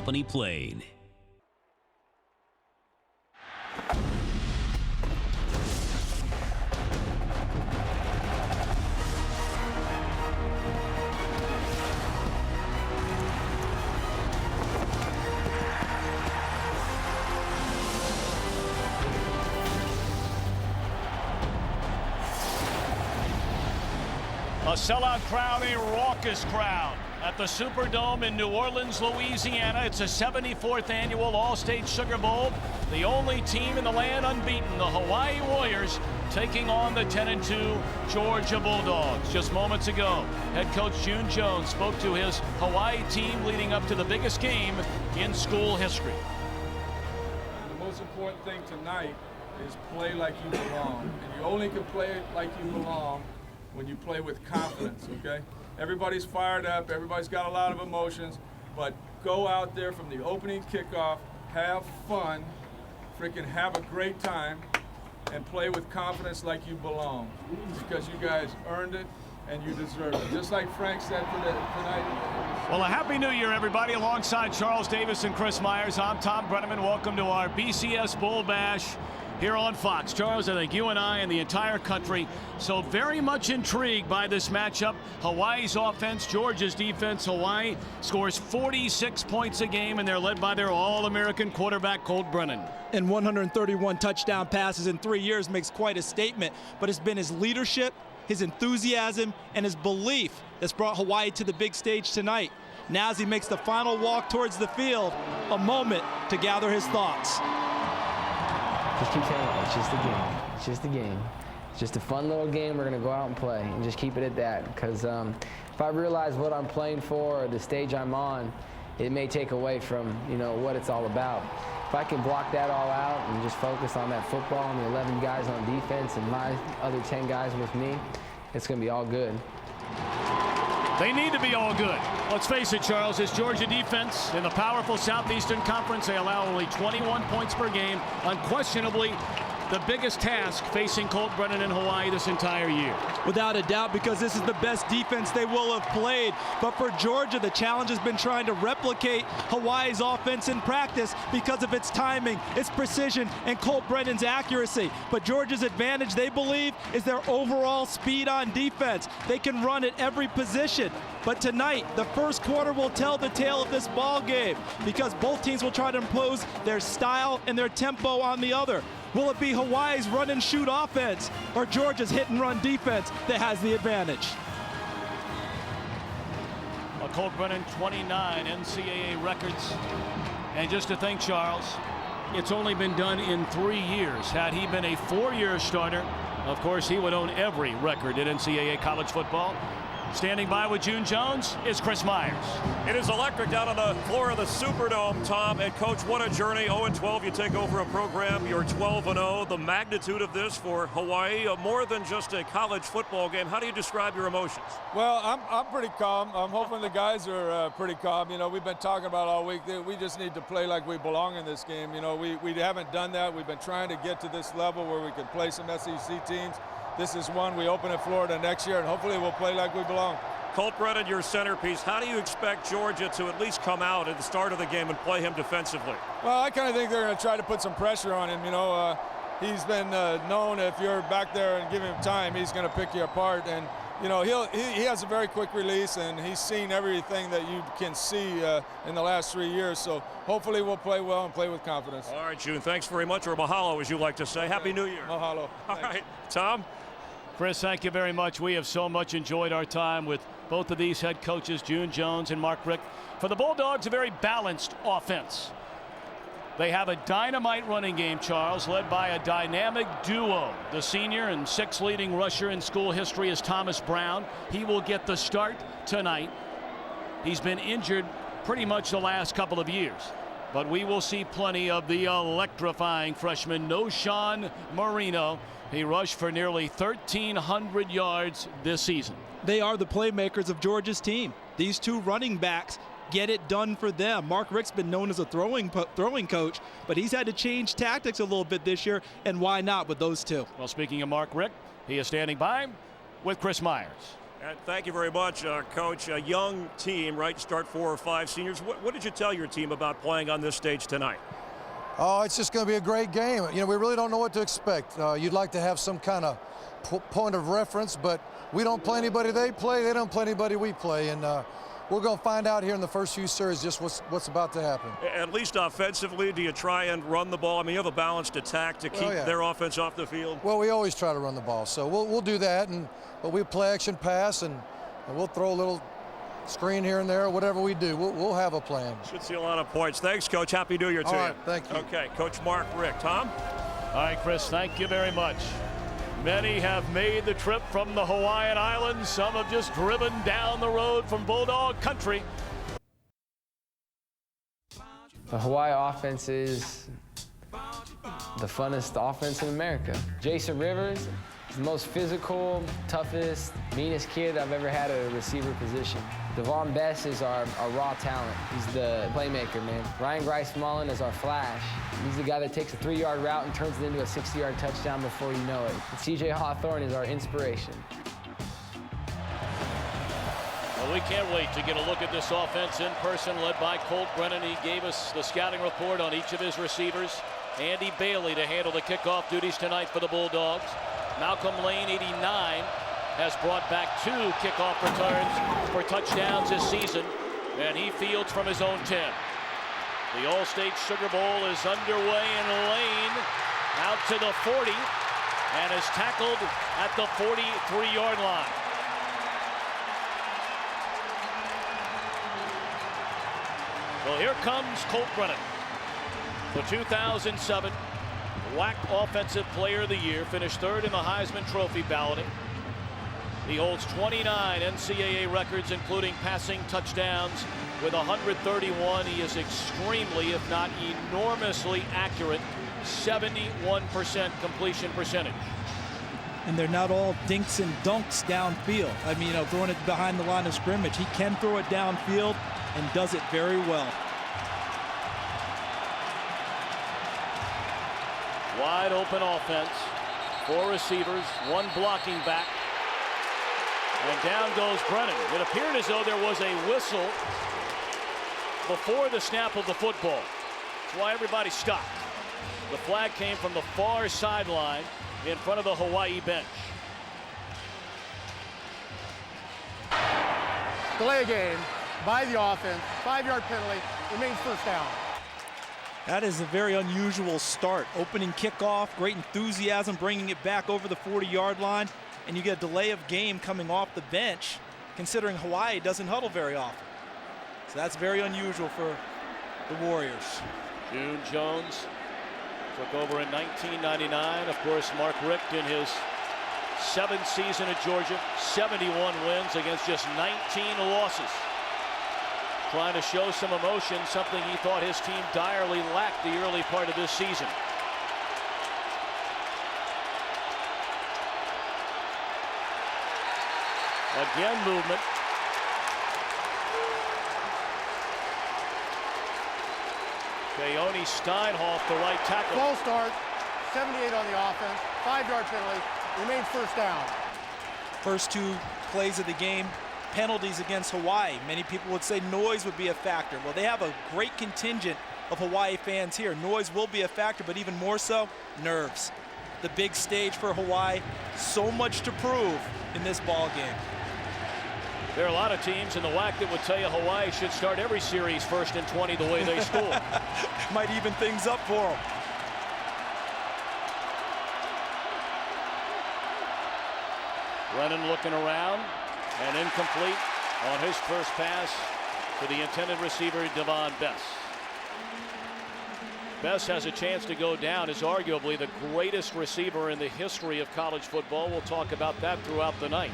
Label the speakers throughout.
Speaker 1: company plane.
Speaker 2: A sellout crowd, a raucous crowd at the Superdome in New Orleans, Louisiana. It's a 74th annual All-State Sugar Bowl. The only team in the land unbeaten, the Hawaii Warriors, taking on the 10-2 Georgia Bulldogs. Just moments ago, head coach June Jones spoke to his Hawaii team leading up to the biggest game in school history.
Speaker 3: The most important thing tonight is play like you belong. And you only can play like you belong when you play with confidence, okay? Everybody's fired up, everybody's got a lot of emotions, but go out there from the opening kickoff, have fun, freaking have a great time, and play with confidence like you belong, because you guys earned it and you deserve it. Just like Frank said tonight.
Speaker 2: Well, a Happy New Year, everybody. Alongside Charles Davis and Chris Myers, I'm Tom Brenneman. Welcome to our BCS Bull Bash here on Fox. Charles, I think you and I and the entire country so very much intrigued by this matchup. Hawaii's offense, Georgia's defense. Hawaii scores 46 points a game, and they're led by their All-American quarterback, Colt Brennan.
Speaker 4: And 131 touchdown passes in 3 years makes quite a statement, but it's been his leadership, his enthusiasm, and his belief that's brought Hawaii to the big stage tonight. Now as he makes the final walk towards the field, a moment to gather his thoughts.
Speaker 5: Just keep saying it. It's just a game. It's just a game. It's just a fun little game we're going to go out and play, and just keep it at that. Because if I realize what I'm playing for or the stage I'm on, it may take away from, what it's all about. If I can block that all out and just focus on that football and the 11 guys on defense and my other 10 guys with me, it's going to be all good.
Speaker 2: They need to be all good. Let's face it, Charles, this Georgia defense in the powerful Southeastern Conference, they allow only 21 points per game. Unquestionably, the biggest task facing Colt Brennan in Hawaii this entire year.
Speaker 4: Without a doubt, because this is the best defense they will have played. But for Georgia, the challenge has been trying to replicate Hawaii's offense in practice because of its timing, its precision, and Colt Brennan's accuracy. But Georgia's advantage, they believe, is their overall speed on defense. They can run at every position. But tonight, the first quarter will tell the tale of this ball game because both teams will try to impose their style and their tempo on the other. Will it be Hawaii's run and shoot offense or Georgia's hit and run defense that has the advantage?
Speaker 2: Well, Colt Brennan, 29 NCAA records. And just to think, Charles, it's only been done in 3 years. Had he been a 4-year starter, of course, he would own every record in NCAA college football. Standing by with June Jones is Chris Myers.
Speaker 6: It is electric down on the floor of the Superdome, Tom. And Coach, what a journey. 0-12, you take over a program. You're 12-0. The magnitude of this for Hawaii, more than just a college football game. How do you describe your emotions?
Speaker 3: Well, I'm pretty calm. I'm hoping the guys are pretty calm. We've been talking about all week. We just need to play like we belong in this game. We haven't done that. We've been trying to get to this level where we can play some SEC teams. This is one we open at Florida next year, and hopefully we'll play like we belong.
Speaker 6: Colt Brennan, your centerpiece. How do you expect Georgia to at least come out at the start of the game and play him defensively?
Speaker 3: Well, I kind of think they're going to try to put some pressure on him. He's been known if you're back there and give him time, he's going to pick you apart. And he has a very quick release, and he's seen everything that you can see in the last 3 years. So hopefully we'll play well and play with confidence.
Speaker 6: All right, June, thanks very much, or mahalo, as you like to say. Happy New Year.
Speaker 3: Mahalo.
Speaker 6: All right, Tom?
Speaker 2: Chris, thank you very much. We have so much enjoyed our time with both of these head coaches, June Jones and Mark Richt. For the Bulldogs, a very balanced offense. They have a dynamite running game, Charles, led by a dynamic duo. The senior and 6th leading rusher in school history is Thomas Brown. He will get the start tonight. He's been injured pretty much the last couple of years. But we will see plenty of the electrifying freshman, Noshawn Marino. He rushed for nearly 1,300 yards this season.
Speaker 4: They are the playmakers of Georgia's team. These two running backs get it done for them. Mark Richt's been known as a throwing coach, but he's had to change tactics a little bit this year, and why not with those two?
Speaker 2: Well, speaking of Mark Richt, he is standing by with Chris Myers.
Speaker 6: And thank you very much, Coach. A young team, right? Start 4 or 5 seniors. What did you tell your team about playing on this stage tonight?
Speaker 1: Oh, it's just going to be a great game. You know, we really don't know what to expect. You'd like to have some kind of point of reference, but we don't play anybody they play. They don't play anybody we play. And we're going to find out here in the first few series just what's about to happen.
Speaker 6: At least offensively, do you try and run the ball? I mean, you have a balanced attack to keep their offense off the field.
Speaker 1: Well, we always try to run the ball, so we'll do that. But we play action pass, and we'll throw a little screen here and there, whatever we do. We'll have a plan.
Speaker 6: Should see a lot of points. Thanks, Coach. Happy New Year to you.
Speaker 1: All right, thank you.
Speaker 6: Okay, Coach Mark Richt. Tom?
Speaker 2: All right, Chris, thank you very much. Many have made the trip from the Hawaiian Islands. Some have just driven down the road from Bulldog Country.
Speaker 5: The Hawaii offense is the funnest offense in America. Jason Rivers is the most physical, toughest, meanest kid I've ever had at a receiver position. Devon Best is our raw talent. He's the playmaker, man. Ryan Grice-Mullen is our flash. He's the guy that takes a 3-yard route and turns it into a 60-yard touchdown before you know it. And C.J. Hawthorne is our inspiration.
Speaker 2: Well, we can't wait to get a look at this offense in person, led by Colt Brennan. He gave us the scouting report on each of his receivers. Andy Bailey to handle the kickoff duties tonight for the Bulldogs. Malcolm Lane, 89, has brought back 2 kickoff returns for touchdowns this season, and he fields from his own 10. The All-State Sugar Bowl is underway, and Lane out to the 40 and is tackled at the 43-yard line. Well, here comes Colt Brennan, the 2007 WAC Offensive Player of the Year, finished 3rd in the Heisman Trophy balloting. He holds 29 NCAA records, including passing touchdowns with 131. He is extremely, if not enormously accurate, 71% completion percentage.
Speaker 4: And they're not all dinks and dunks downfield. I mean, throwing it behind the line of scrimmage. He can throw it downfield and does it very well.
Speaker 2: Wide open offense, 4 receivers, 1 blocking back. And down goes Brennan. It appeared as though there was a whistle before the snap of the football. That's why everybody stopped. The flag came from the far sideline in front of the Hawaii bench.
Speaker 7: Delay a game by the offense, 5-yard penalty, remains first down.
Speaker 4: That is a very unusual start. Opening kickoff, great enthusiasm, bringing it back over the 40-yard line, and you get a delay of game coming off the bench, considering Hawaii doesn't huddle very often. So that's very unusual for the Warriors.
Speaker 2: June Jones took over in 1999. Of course, Mark Richt in his 7th season at Georgia, 71 wins against just 19 losses. Trying to show some emotion, something he thought his team direly lacked the early part of this season. Again, movement. Keone Steinhoff, the right tackle.
Speaker 7: False start, 78 on the offense, 5-yard penalty, remains first down.
Speaker 4: First 2 plays of the game, penalties against Hawaii. Many people would say noise would be a factor. Well, they have a great contingent of Hawaii fans here. Noise will be a factor, but even more so, nerves. The big stage for Hawaii, so much to prove in this ball game.
Speaker 2: There are a lot of teams in the WAC that would tell you Hawaii should start every series 1st and 20 the way they score.
Speaker 4: Might even things up for them.
Speaker 2: Brennan looking around and incomplete on his first pass to the intended receiver, Devon Best. Best has a chance to go down as arguably the greatest receiver in the history of college football. We'll talk about that throughout the night.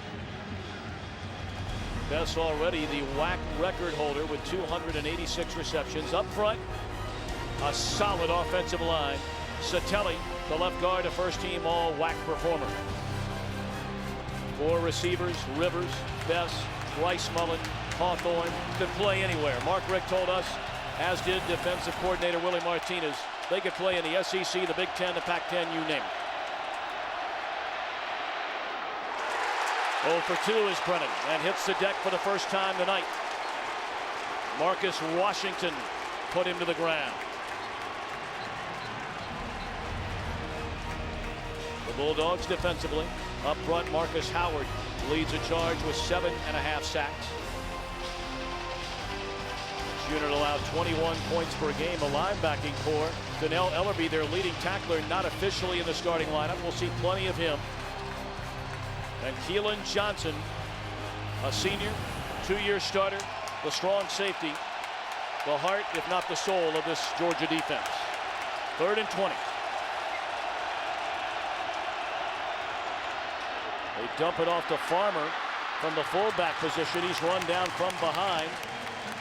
Speaker 2: Best already the WAC record holder with 286 receptions. Up front, a solid offensive line. Satelli, the left guard, a first-team all-WAC performer. 4 receivers, Rivers, Best, Grice-Mullen, Hawthorne, could play anywhere. Mark Richt told us, as did defensive coordinator Willie Martinez, they could play in the SEC, the Big Ten, the Pac-10, you name it. 0 for 2 is Brennan, and hits the deck for the first time tonight. Marcus Washington put him to the ground. The Bulldogs defensively. Up front, Marcus Howard leads a charge with 7.5 sacks. This unit allowed 21 points per game. The linebacking core. Donnell Ellerby, their leading tackler, not officially in the starting lineup. We'll see plenty of him. And Keelan Johnson, a senior, 2-year starter, the strong safety, the heart, if not the soul, of this Georgia defense. 3rd and 20. They dump it off to Farmer from the fullback position. He's run down from behind.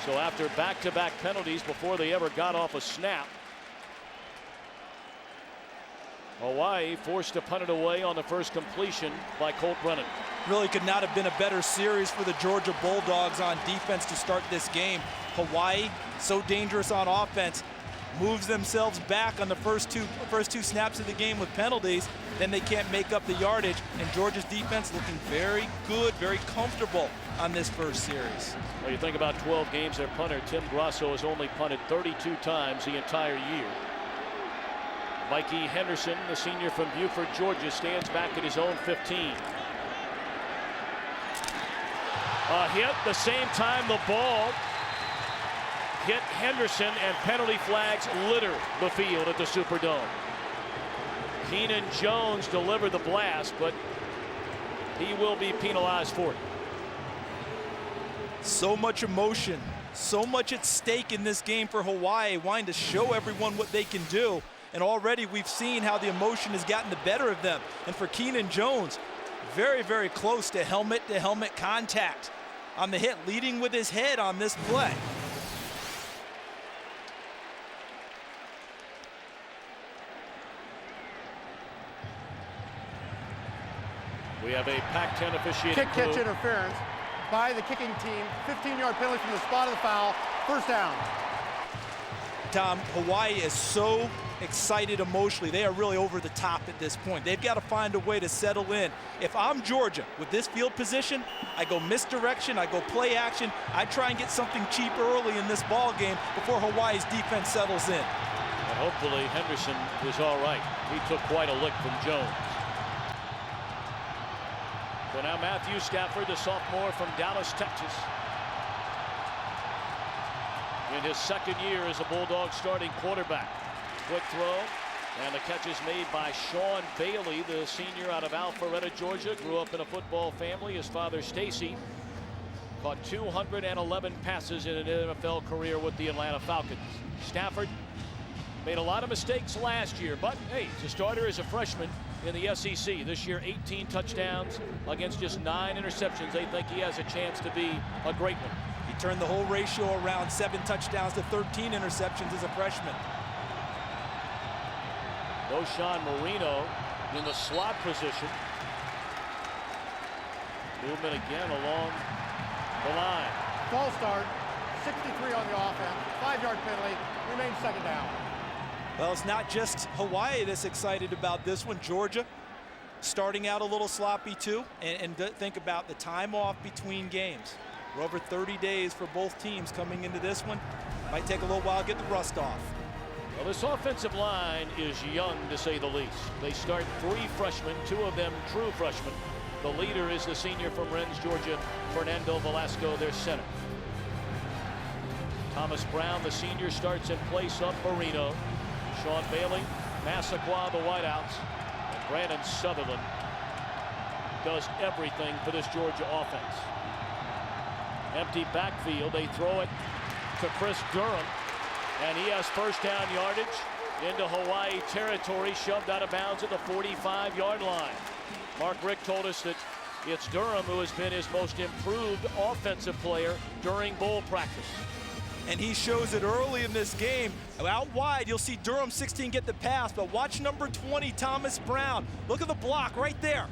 Speaker 2: So after back-to-back penalties before they ever got off a snap, Hawaii forced to punt it away on the first completion by Colt Brennan.
Speaker 4: Really could not have been a better series for the Georgia Bulldogs on defense to start this game. Hawaii, so dangerous on offense, moves themselves back on the first two snaps of the game with penalties. Then they can't make up the yardage, and Georgia's defense looking very good, very comfortable on this first series.
Speaker 2: Well, you think about 12 games, their punter Tim Grasso has only punted 32 times the entire year. Mikey Henderson, the senior from Buford, Georgia, stands back at his own 15. A hit the same time the ball hit Henderson, and penalty flags litter the field at the Superdome. Keenan Jones delivered the blast, but he will be penalized for it.
Speaker 4: So much emotion, so much at stake in this game for Hawaii, wanting to show everyone what they can do. And already we've seen how the emotion has gotten the better of them. And for Keenan Jones, very, very close to helmet contact on the hit, leading with his head on this play.
Speaker 2: We have a Pac-10 officiating
Speaker 7: Kick catch interference by the kicking team. 15-yard penalty from the spot of the foul. First down.
Speaker 4: Tom, Hawaii is so excited emotionally. They are really over the top at this point. They've got to find a way to settle in. If I'm Georgia with this field position, I go misdirection, I go play action. I try and get something cheap early in this ball game before Hawaii's defense settles in.
Speaker 2: And hopefully Henderson is all right. He took quite a lick from Jones. So now Matthew Stafford, the sophomore from Dallas, Texas. In his second year as a Bulldog starting quarterback. Quick throw, and the catch is made by Sean Bailey, the senior out of Alpharetta, Georgia. Grew up in a football family. His father, Stacy, caught 211 passes in an NFL career with the Atlanta Falcons. Stafford made a lot of mistakes last year, but hey, he's a starter as a freshman in the SEC. This year, 18 touchdowns against just 9 interceptions. They think he has a chance to be a great one.
Speaker 4: He turned the whole ratio around, 7 touchdowns to 13 interceptions as a freshman.
Speaker 2: O'Shawn Marino in the slot position. Movement again along the line.
Speaker 7: False start. 63 on the offense. 5-yard penalty. Remains second down.
Speaker 4: Well, it's not just Hawaii that's excited about this one. Georgia starting out a little sloppy too. And think about the time off between games. We're over 30 days for both teams coming into this one. Might take a little while to get the rust off.
Speaker 2: Well, this offensive line is young, to say the least. They start 3 freshmen, 2 of them true freshmen. The leader is the senior from Rennes, Georgia, Fernando Velasco, their center. Thomas Brown, the senior, starts in place of Marino. Sean Bailey, Massaquoi, the wideouts, and Brandon Sutherland does everything for this Georgia offense. Empty backfield, they throw it to Chris Durham, and he has first down yardage into Hawaii territory, shoved out of bounds at the 45-yard line. Mark Richt told us that it's Durham who has been his most improved offensive player during bowl practice.
Speaker 4: And he shows it early in this game. Out wide, you'll see Durham 16 get the pass, but watch number 20, Thomas Brown. Look at the block right there.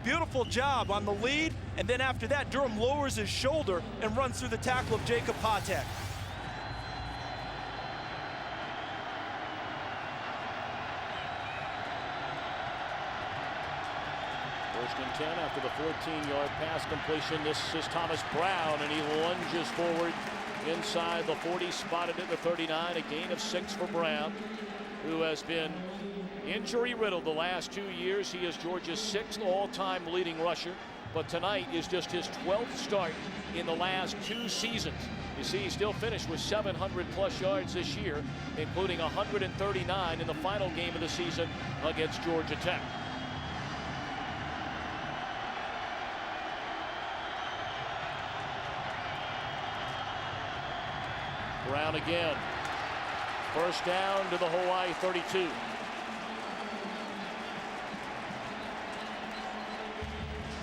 Speaker 4: Beautiful job on the lead, and then after that, Durham lowers his shoulder and runs through the tackle of Jacob Patek.
Speaker 2: First and 10 after the 14-yard pass completion. This is Thomas Brown, and he lunges forward inside the 40, spotted at the 39. A gain of 6 for Brown, who has been injury-riddled the last 2 years. He is Georgia's 6th all-time leading rusher, but tonight is just his 12th start in the last 2 seasons. You see, he still finished with 700-plus yards this year, including 139 in the final game of the season against Georgia Tech. Brown again. First down to the Hawaii 32.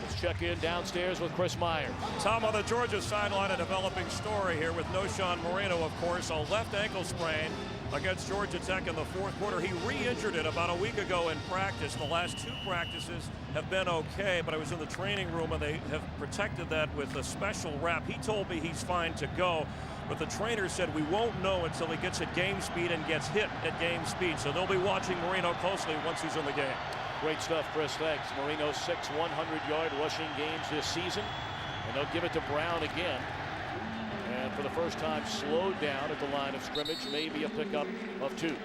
Speaker 2: Let's check in downstairs with Chris Myers.
Speaker 6: Tom, on the Georgia sideline, a developing story here with Noshawn Moreno, of course, a left ankle sprain against Georgia Tech in the fourth quarter. He re-injured it about a week ago in practice. The last 2 practices have been okay, but I was in the training room and they have protected that with a special wrap. He told me he's fine to go, but the trainer said we won't know until he gets at game speed and gets hit at game speed. So they'll be watching Moreno closely once he's in the game.
Speaker 2: Great stuff, Chris. Thanks. Marino's 6 100-yard rushing games this season, and they'll give it to Brown again. And for the first time, slowed down at the line of scrimmage, maybe a pickup of 2.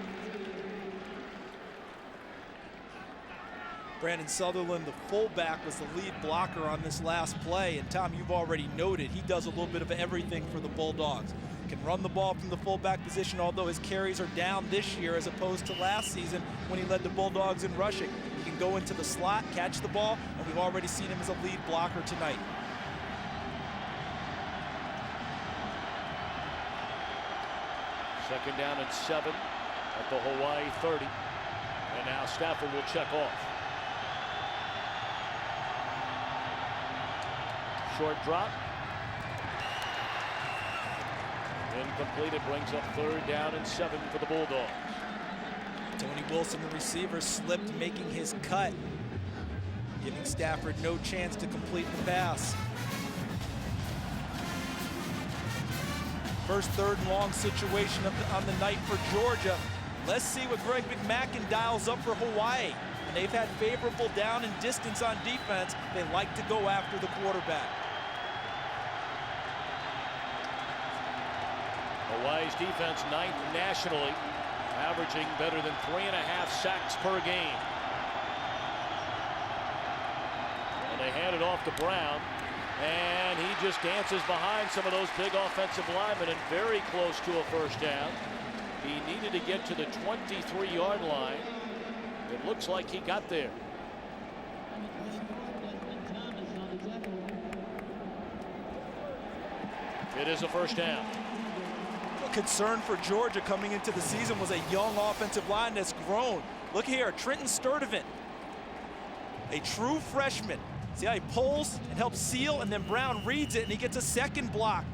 Speaker 4: Brandon Sutherland, the fullback, was the lead blocker on this last play. And Tom, you've already noted he does a little bit of everything for the Bulldogs. Can run the ball from the fullback position, although his carries are down this year as opposed to last season when he led the Bulldogs in rushing. He can go into the slot, catch the ball, and we've already seen him as a lead blocker tonight.
Speaker 2: Second down and 7 at the Hawaii 30. And now Stafford will check off. Short drop. Incomplete. It brings up 3rd down and 7 for the Bulldogs.
Speaker 4: Tony Wilson, the receiver, slipped making his cut, giving Stafford no chance to complete the pass. First 3rd and long situation on the night for Georgia. Let's see what Greg McMackin dials up for Hawaii. And they've had favorable down and distance on defense. They like to go after the quarterback.
Speaker 2: Hawaii's defense 9th nationally, averaging better than 3.5 sacks per game. And they hand it off to Brown, and he just dances behind some of those big offensive linemen and very close to a first down. He needed to get to the 23-yard line. It looks like he got there. It is a first down.
Speaker 4: Concern for Georgia coming into the season was a young offensive line that's grown. Look here, Trenton Sturdivant, a true freshman. See how he pulls and helps seal, and then Brown reads it, and he gets a second block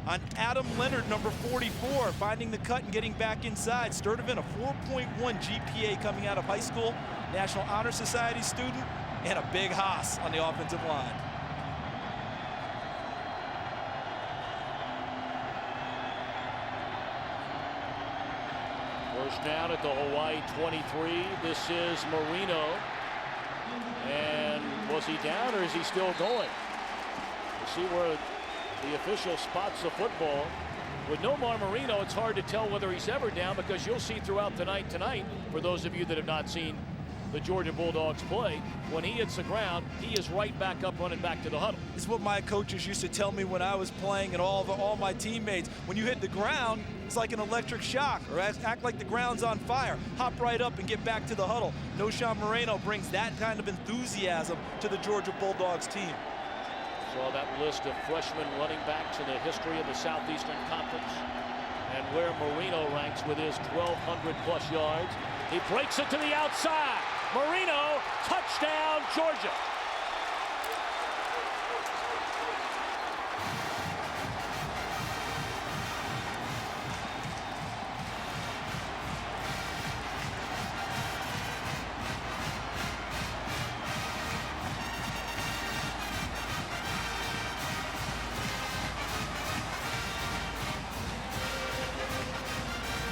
Speaker 4: on Adam Leonard, number 44, finding the cut and getting back inside. Sturdivant, a 4.1 GPA coming out of high school, National Honor Society student, and a big hoss on the offensive line.
Speaker 2: First down at the Hawaii 23. This is Marino. And was he down or is he still going? You see where the official spots the football. With Nomar Marino, it's hard to tell whether he's ever down, because you'll see throughout the night tonight, for those of you that have not seen the Georgia Bulldogs play, when he hits the ground, he is right back up, running back to the huddle.
Speaker 4: It's what my coaches used to tell me when I was playing, and all my teammates. When you hit the ground, it's like an electric shock, or act like the ground's on fire. Hop right up and get back to the huddle. Noshawn Moreno brings that kind of enthusiasm to the Georgia Bulldogs team.
Speaker 2: Saw that list of freshman running backs in the history of the Southeastern Conference, and where Marino ranks with his 1,200+ yards. He breaks it to the outside. Marino, touchdown, Georgia.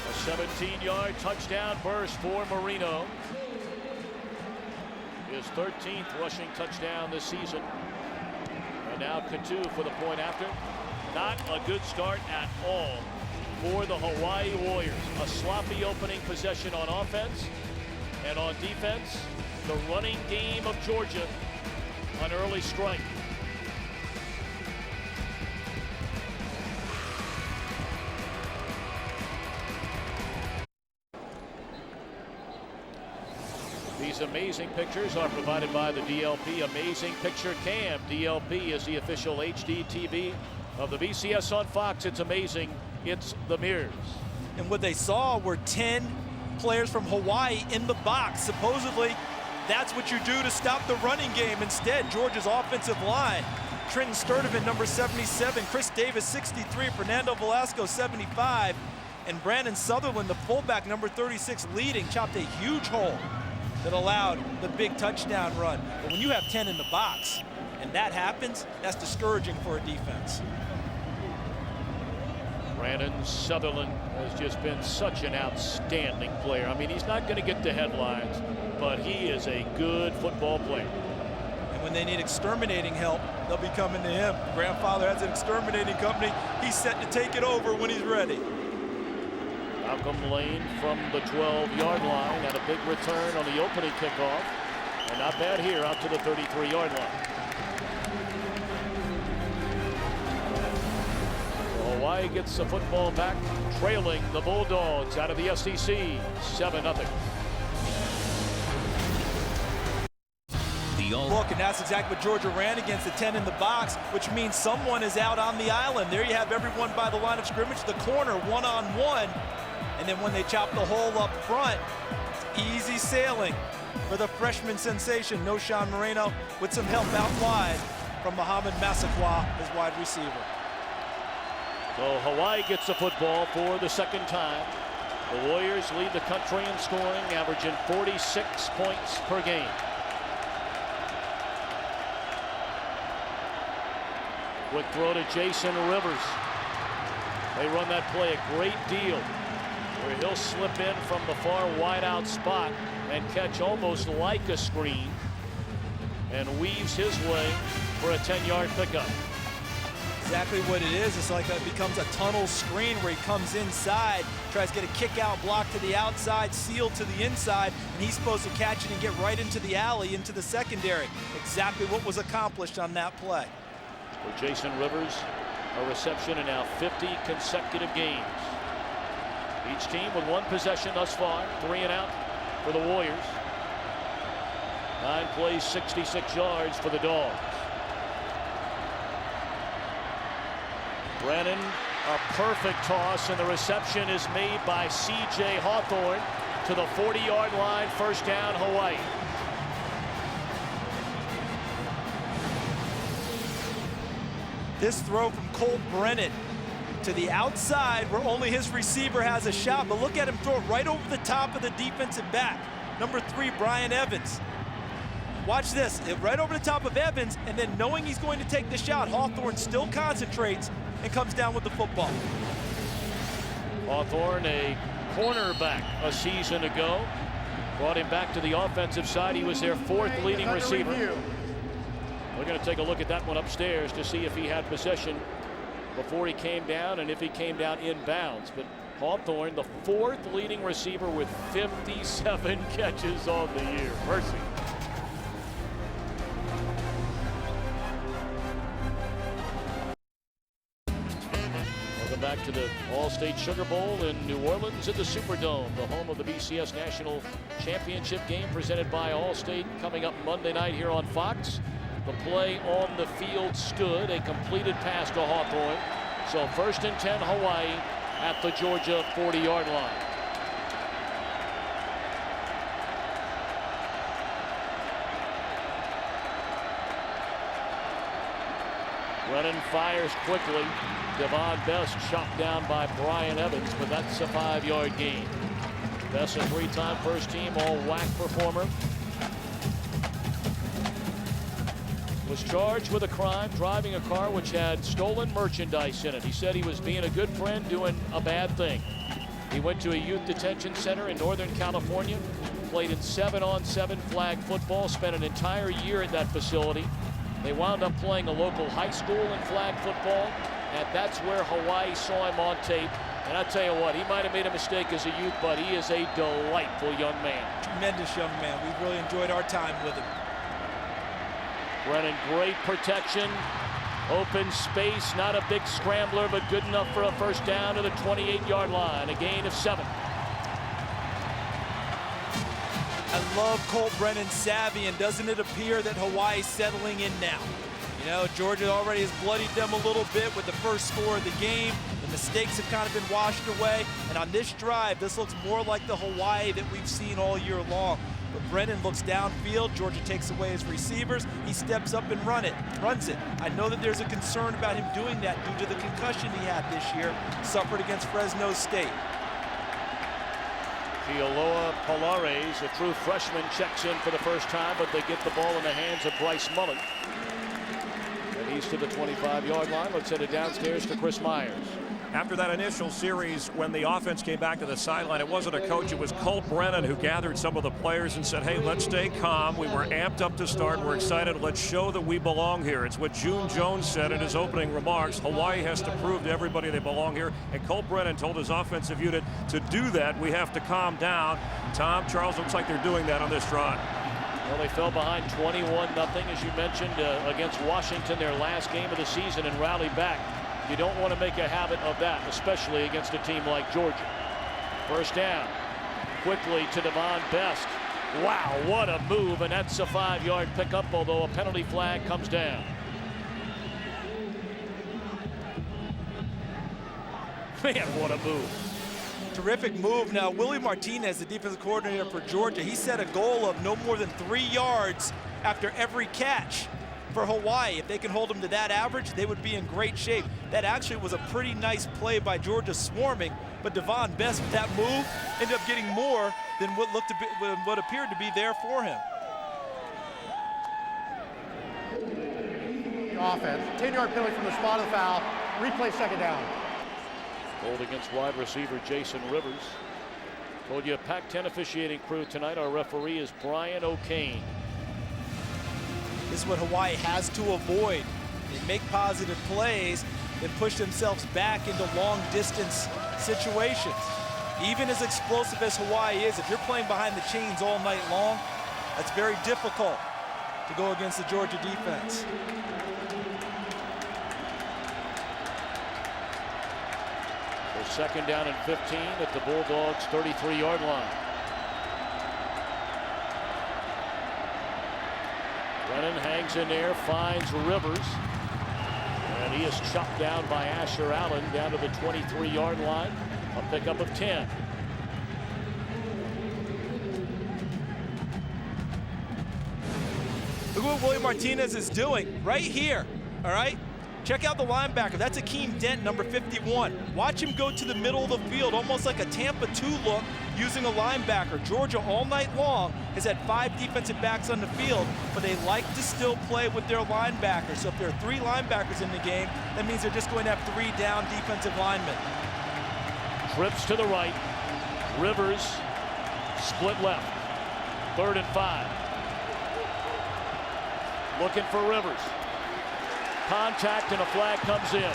Speaker 2: A 17-yard touchdown burst for Marino. His 13th rushing touchdown this season. And now Katu for the point after. Not a good start at all for the Hawaii Warriors. A sloppy opening possession on offense, and on defense, the running game of Georgia, an early strike. These amazing pictures are provided by the DLP Amazing Picture Cam. DLP is the official HD TV of the BCS on Fox. It's amazing. It's the mirrors.
Speaker 4: And what they saw were 10 players from Hawaii in the box. Supposedly, that's what you do to stop the running game. Instead, Georgia's offensive line, Trenton Sturdivant, number 77, Chris Davis, 63, Fernando Velasco, 75, and Brandon Sutherland, the fullback, number 36, leading, chopped a huge hole that allowed the big touchdown run. But when you have 10 in the box and that happens, that's discouraging for a defense.
Speaker 2: Brandon Sutherland has just been such an outstanding player. I mean, he's not going to get the headlines, but he is a good football player.
Speaker 4: And when they need exterminating help, they'll be coming to him. Grandfather has an exterminating company. He's set to take it over when he's ready.
Speaker 2: Malcolm Lane from the 12-yard line had a big return on the opening kickoff. And not bad here out to the 33-yard line. Hawaii gets the football back, trailing the Bulldogs out of the SEC 7-0.
Speaker 4: Look, and that's exactly what Georgia ran against, the 10 in the box, which means someone is out on the island. There you have everyone by the line of scrimmage, the corner one-on-one. And then when they chop the hole up front, it's easy sailing for the freshman sensation, Noshawn Moreno, with some help out wide from Muhammad Massaquoi, his wide receiver.
Speaker 2: So Hawaii gets the football for the second time. The Warriors lead the country in scoring, averaging 46 points per game. Quick throw to Jason Rivers. They run that play a great deal, where he'll slip in from the far wide out spot and catch almost like a screen, and weaves his way for a 10-yard pickup.
Speaker 4: Exactly what it is. It's like it becomes a tunnel screen where he comes inside, tries to get a kick out block to the outside, sealed to the inside, and he's supposed to catch it and get right into the alley, into the secondary. Exactly what was accomplished on that play.
Speaker 2: For Jason Rivers, a reception in now 50 consecutive games. Each team with one possession thus far, 3 and out for the Warriors. 9 plays, 66 yards for the Dogs. Brennan, a perfect toss, and the reception is made by C.J. Hawthorne to the 40-yard line. First down, Hawaii.
Speaker 4: This throw from Cole Brennan to the outside where only his receiver has a shot, but look at him throw it right over the top of the defensive back. Number 3, Brian Evans. Watch this, right over the top of Evans, and then knowing he's going to take the shot, Hawthorne still concentrates and comes down with the football.
Speaker 2: Hawthorne, a cornerback a season ago, brought him back to the offensive side. He was their 4th leading receiver. We're going to take a look at that one upstairs to see if he had possession before he came down and if he came down inbounds. But Hawthorne, the 4th leading receiver with 57 catches on the year. Mercy. Welcome back to the All-State Sugar Bowl in New Orleans at the Superdome, the home of the BCS National Championship game presented by All-State, coming up Monday night here on Fox. The play on the field stood, a completed pass to Hawthorne. So 1st and 10 Hawaii at the Georgia 40-yard line. Brennan fires quickly. Devon Best chopped down by Brian Evans, but that's a 5-yard gain. Best, a 3-time first-team all-WAC performer, was charged with a crime, driving a car which had stolen merchandise in it. He said he was being a good friend doing a bad thing. He went to a youth detention center in Northern California, played in 7-on-7 flag football, spent an entire year at that facility. They wound up playing a local high school in flag football, and that's where Hawaii saw him on tape. And I tell you what, he might have made a mistake as a youth, but he is a delightful young man.
Speaker 4: Tremendous young man. We've really enjoyed our time with him.
Speaker 2: Brennan, great protection. Open space, not a big scrambler, but good enough for a first down to the 28-yard line. A gain of 7.
Speaker 4: I love Colt Brennan's savvy, and doesn't it appear that Hawaii's settling in now? You know, Georgia already has bloodied them a little bit with the first score of the game. The mistakes have kind of been washed away, and on this drive, this looks more like the Hawaii that we've seen all year long. But Brennan looks downfield. Georgia takes away his receivers. He steps up and runs it. I know that there's a concern about him doing that due to the concussion he had this year, suffered against Fresno State.
Speaker 2: Kialoa Polares, a true freshman, checks in for the first time, but they get the ball in the hands of Bryce Mullen. And he's to the 25-yard line. Let's head it downstairs to Chris Myers.
Speaker 6: After that initial series, when the offense came back to the sideline, it wasn't a coach, it was Colt Brennan who gathered some of the players and said, hey, let's stay calm. We were amped up to start. We're excited. Let's show that we belong here. It's what June Jones said in his opening remarks. Hawaii has to prove to everybody they belong here. And Colt Brennan told his offensive unit to do that, we have to calm down. Tom, Charles, looks like they're doing that on this drive.
Speaker 2: Well, they fell behind 21-0, as you mentioned, against Washington, their last game of the season, and rallied back. You don't want to make a habit of that, especially against a team like Georgia. First down. Quickly to Devon Best. Wow, what a move, and that's a 5-yard pickup, although a penalty flag comes down. Man, what a move.
Speaker 4: Terrific move. Now, Willie Martinez, the defensive coordinator for Georgia, he set a goal of no more than 3 yards after every catch for Hawaii. If they can hold them to that average, they would be in great shape. That actually was a pretty nice play by Georgia swarming, but Devon Best with that move ended up getting more than what appeared to be there for him.
Speaker 7: Offense, 10-yard penalty from the spot of the foul. Replay second down.
Speaker 2: Hold against wide receiver Jason Rivers. Told you a Pac-10 officiating crew tonight. Our referee is Brian O'Kane.
Speaker 4: This is what Hawaii has to avoid. They make positive plays, then push themselves back into long distance situations. Even as explosive as Hawaii is, if you're playing behind the chains all night long, that's very difficult to go against the Georgia defense.
Speaker 2: So second down and 15 at the Bulldogs' 33-yard line. Brennan hangs in there, finds Rivers, and he is chopped down by Asher Allen down to the 23-yard line. A pickup of 10.
Speaker 4: Look what Willie Martinez is doing right here, all right? Check out the linebacker. That's Akeem Dent, number 51. Watch him go to the middle of the field, almost like a Tampa 2 look, using a linebacker. Georgia all night long has had 5 defensive backs on the field, but they like to still play with their linebackers. So if there are 3 linebackers in the game, that means they're just going to have 3 down defensive linemen.
Speaker 2: Trips to the right. Rivers split left. 3rd and 5. Looking for Rivers. Contact and a flag comes in.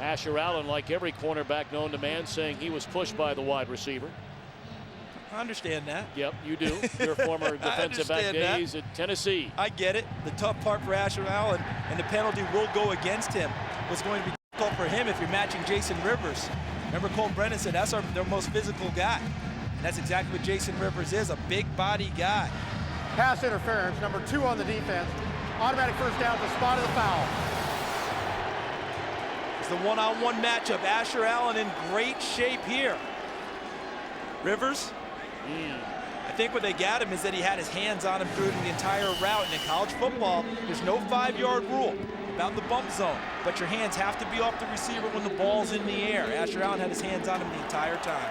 Speaker 2: Asher Allen, like every cornerback known to man, saying he was pushed by the wide receiver.
Speaker 4: I understand that.
Speaker 2: Yep, you do. Your former defensive back days at Tennessee.
Speaker 4: I get it. The tough part for Asher Allen, and the penalty will go against him, was going to be difficult for him if you're matching Jason Rivers. Remember, Colt Brennan said that's their most physical guy. And that's exactly what Jason Rivers is, a big body guy.
Speaker 7: Pass interference, number 2 on the defense. Automatic first down at the spot of the foul.
Speaker 4: It's the one-on-one matchup. Asher Allen in great shape here. Rivers, I think what they got him is that he had his hands on him through the entire route. And in college football, there's no 5-yard rule about the bump zone, but your hands have to be off the receiver when the ball's in the air. Asher Allen had his hands on him the entire time.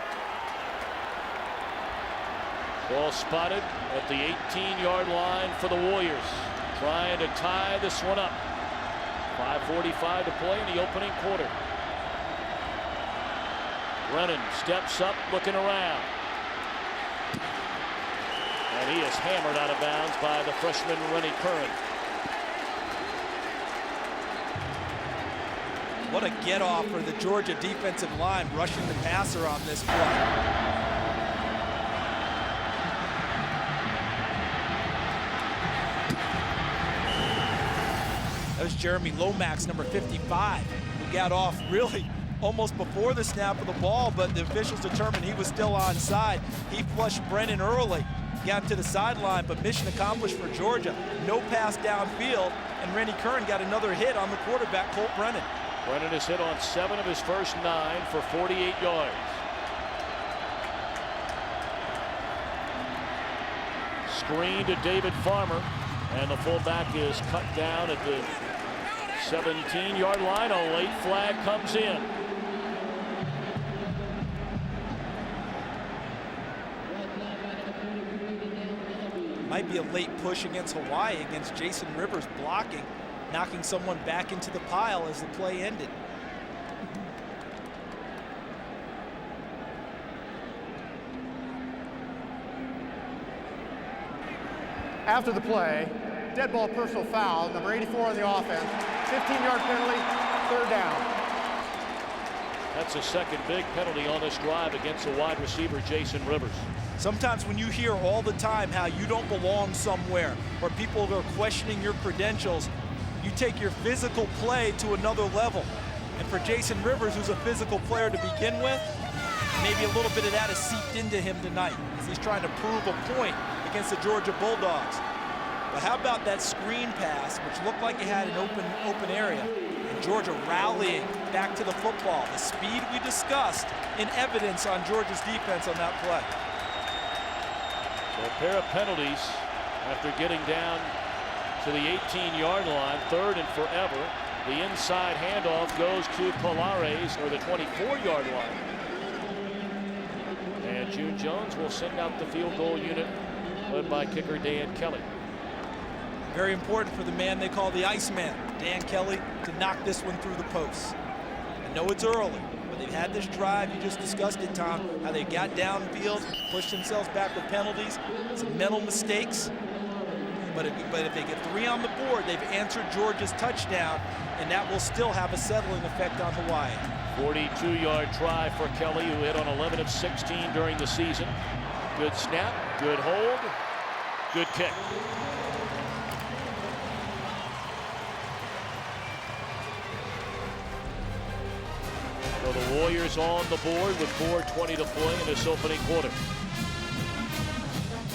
Speaker 2: Ball spotted at the 18-yard line for the Warriors, trying to tie this one up. 5:45 to play in the opening quarter. Brennan steps up, looking around. And he is hammered out of bounds by the freshman Rennie Curran.
Speaker 4: What a get-off for the Georgia defensive line, rushing the passer on this play. That was Jeremy Lomax, number 55, who got off really almost before the snap of the ball, but the officials determined he was still onside. He flushed Brennan early, got him to the sideline, but mission accomplished for Georgia. No pass downfield, and Rennie Curran got another hit on the quarterback, Colt Brennan.
Speaker 2: Brennan has hit on 7 of his first 9 for 48 yards. Screen to David Farmer, and the fullback is cut down at the 17-yard line. A late flag comes in.
Speaker 4: Might be a late push against Hawaii, against Jason Rivers blocking, knocking someone back into the pile as the play ended.
Speaker 7: After the play, dead ball personal foul, number 84 on the offense, 15-yard penalty, 3rd down.
Speaker 2: That's a second big penalty on this drive against the wide receiver Jason Rivers.
Speaker 4: Sometimes when you hear all the time how you don't belong somewhere or people are questioning your credentials, you take your physical play to another level. And for Jason Rivers, who's a physical player to begin with, maybe a little bit of that has seeped into him tonight as he's trying to prove a point against the Georgia Bulldogs. But how about that screen pass, which looked like it had an open area, and Georgia rallying back to the football. The speed we discussed in evidence on Georgia's defense on that play.
Speaker 2: So a pair of penalties after getting down to the 18-yard line, 3rd and forever. The inside handoff goes to Polares, or the 24-yard line. And June Jones will send out the field goal unit, led by kicker Dan Kelly.
Speaker 4: Very important for the man they call the Iceman, Dan Kelly, to knock this one through the posts. I know it's early, but they've had this drive. You just discussed it, Tom, how they got downfield, pushed themselves back with penalties, some mental mistakes. But if they get 3 on the board, they've answered Georgia's touchdown, and that will still have a settling effect on Hawaii.
Speaker 2: 42-yard try for Kelly, who hit on 11 of 16 during the season. Good snap, good hold, good kick. So the Warriors on the board with 4:20 to play in this opening quarter.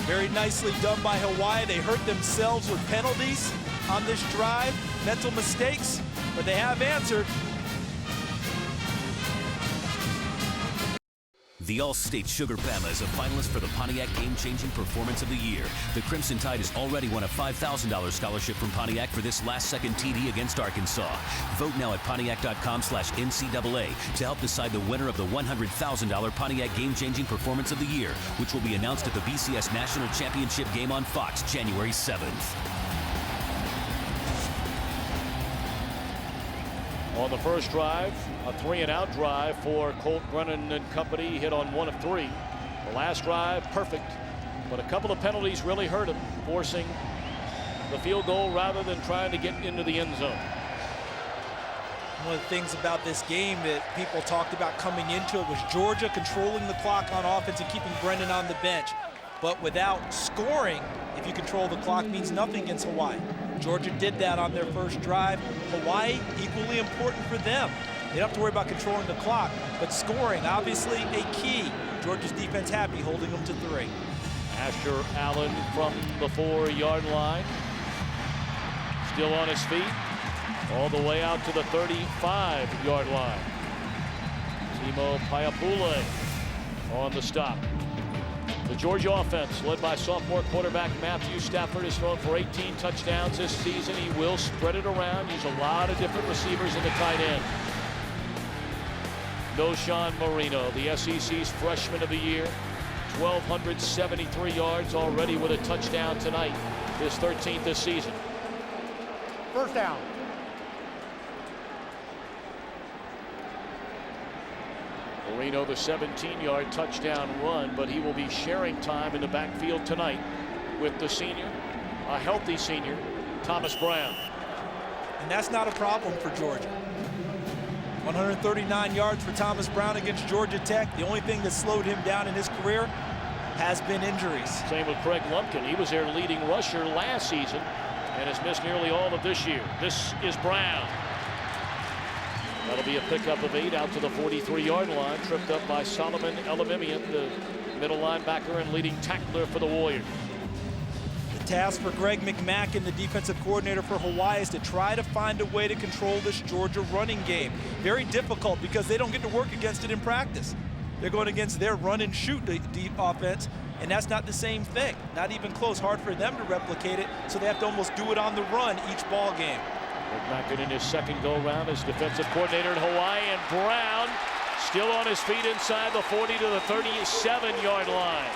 Speaker 4: Very nicely done by Hawaii. They hurt themselves with penalties on this drive, mental mistakes, but they have answered.
Speaker 8: The All-State Sugar Bama is a finalist for the Pontiac Game-Changing Performance of the Year. The Crimson Tide has already won a $5,000 scholarship from Pontiac for this last-second TD against Arkansas. Vote now at Pontiac.com/NCAA to help decide the winner of the $100,000 Pontiac Game-Changing Performance of the Year, which will be announced at the BCS National Championship game on Fox, January 7th.
Speaker 2: On the first drive, a 3-and-out drive for Colt Brennan and company, hit on 1 of 3. The last drive, perfect, but a couple of penalties really hurt him, forcing the field goal rather than trying to get into the end zone.
Speaker 4: One of the things about this game that people talked about coming into it was Georgia controlling the clock on offense and keeping Brennan on the bench. But without scoring, if you control the clock, means nothing against Hawaii. Georgia did that on their first drive. Hawaii, equally important for them. They don't have to worry about controlling the clock, but scoring, obviously a key. Georgia's defense happy holding them to 3.
Speaker 2: Asher Allen from the 4-yard line. Still on his feet. All the way out to the 35-yard line. Timo Paiapule on the stop. The Georgia offense, led by sophomore quarterback Matthew Stafford, has thrown for 18 touchdowns this season. He will spread it around, use a lot of different receivers in the tight end. Noshan Marino, the SEC's freshman of the year, 1,273 yards already with a touchdown tonight, his 13th this season.
Speaker 7: 1st down.
Speaker 2: Marino, the 17-yard touchdown run, but he will be sharing time in the backfield tonight with the senior, a healthy senior, Thomas Brown.
Speaker 4: And that's not a problem for Georgia. 139 yards for Thomas Brown against Georgia Tech. The only thing that slowed him down in his career has been injuries.
Speaker 2: Same with Craig Lumpkin. He was their leading rusher last season and has missed nearly all of this year. This is Brown. That'll be a pickup of 8 out to the 43-yard line, tripped up by Solomon Elamimian, the middle linebacker and leading tackler for the Warriors.
Speaker 4: The task for Greg McMackin, the defensive coordinator for Hawaii, is to try to find a way to control this Georgia running game. Very difficult because they don't get to work against it in practice. They're going against their run and shoot deep offense, and that's not the same thing. Not even close. Hard for them to replicate it, so they have to almost do it on the run each ball game.
Speaker 2: McMackin in his second go-round as defensive coordinator in Hawaii, and Brown still on his feet inside the 40 to the 37-yard line.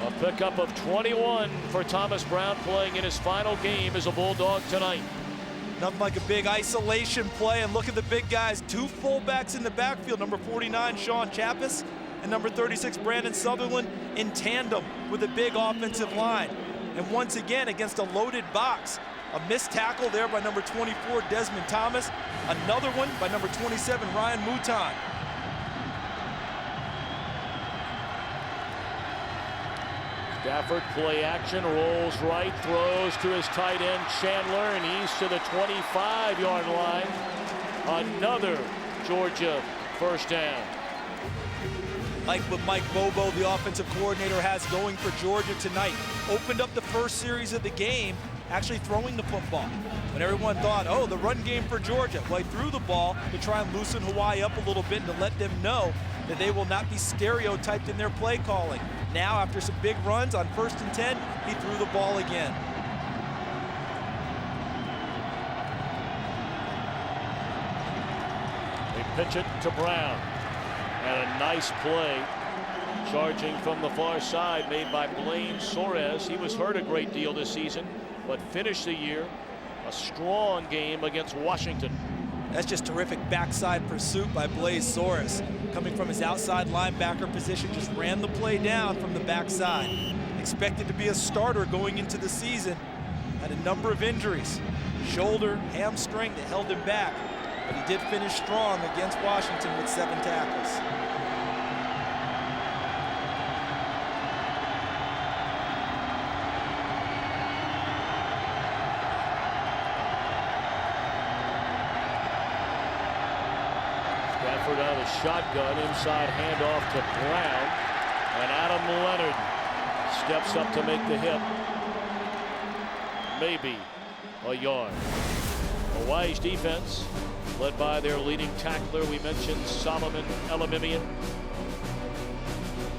Speaker 2: A pickup of 21 for Thomas Brown, playing in his final game as a Bulldog tonight.
Speaker 4: Nothing like a big isolation play, and look at the big guys. 2 fullbacks in the backfield, number 49, Sean Chappis, and number 36, Brandon Sutherland, in tandem with a big offensive line. And once again, against a loaded box, a missed tackle there by number 24, Desmond Thomas. Another one by number 27, Ryan Mouton.
Speaker 2: Stafford play action, rolls right, throws to his tight end Chandler, and he's to the 25-yard line. Another Georgia first down.
Speaker 4: Like what Mike Bobo, the offensive coordinator, has going for Georgia tonight. Opened up the first series of the game actually throwing the football. When everyone thought, oh, the run game for Georgia. Well, he threw the ball to try and loosen Hawaii up a little bit and to let them know that they will not be stereotyped in their play calling. Now, after some big runs on 1st and 10, he threw the ball again.
Speaker 2: They pitch it to Brown. And a nice play, charging from the far side, made by Blaine Soares. He was hurt a great deal this season, but finished the year a strong game against Washington.
Speaker 4: That's just terrific backside pursuit by Blaise Soares. Coming from his outside linebacker position, just ran the play down from the backside. Expected to be a starter going into the season. Had a number of injuries. Shoulder, hamstring that held him back. But he did finish strong against Washington with 7 tackles.
Speaker 2: Stafford out of the shotgun, inside handoff to Brown, and Adam Leonard steps up to make the hit. Maybe a yard. Hawaii's defense, led by their leading tackler, we mentioned Solomon Elamimian.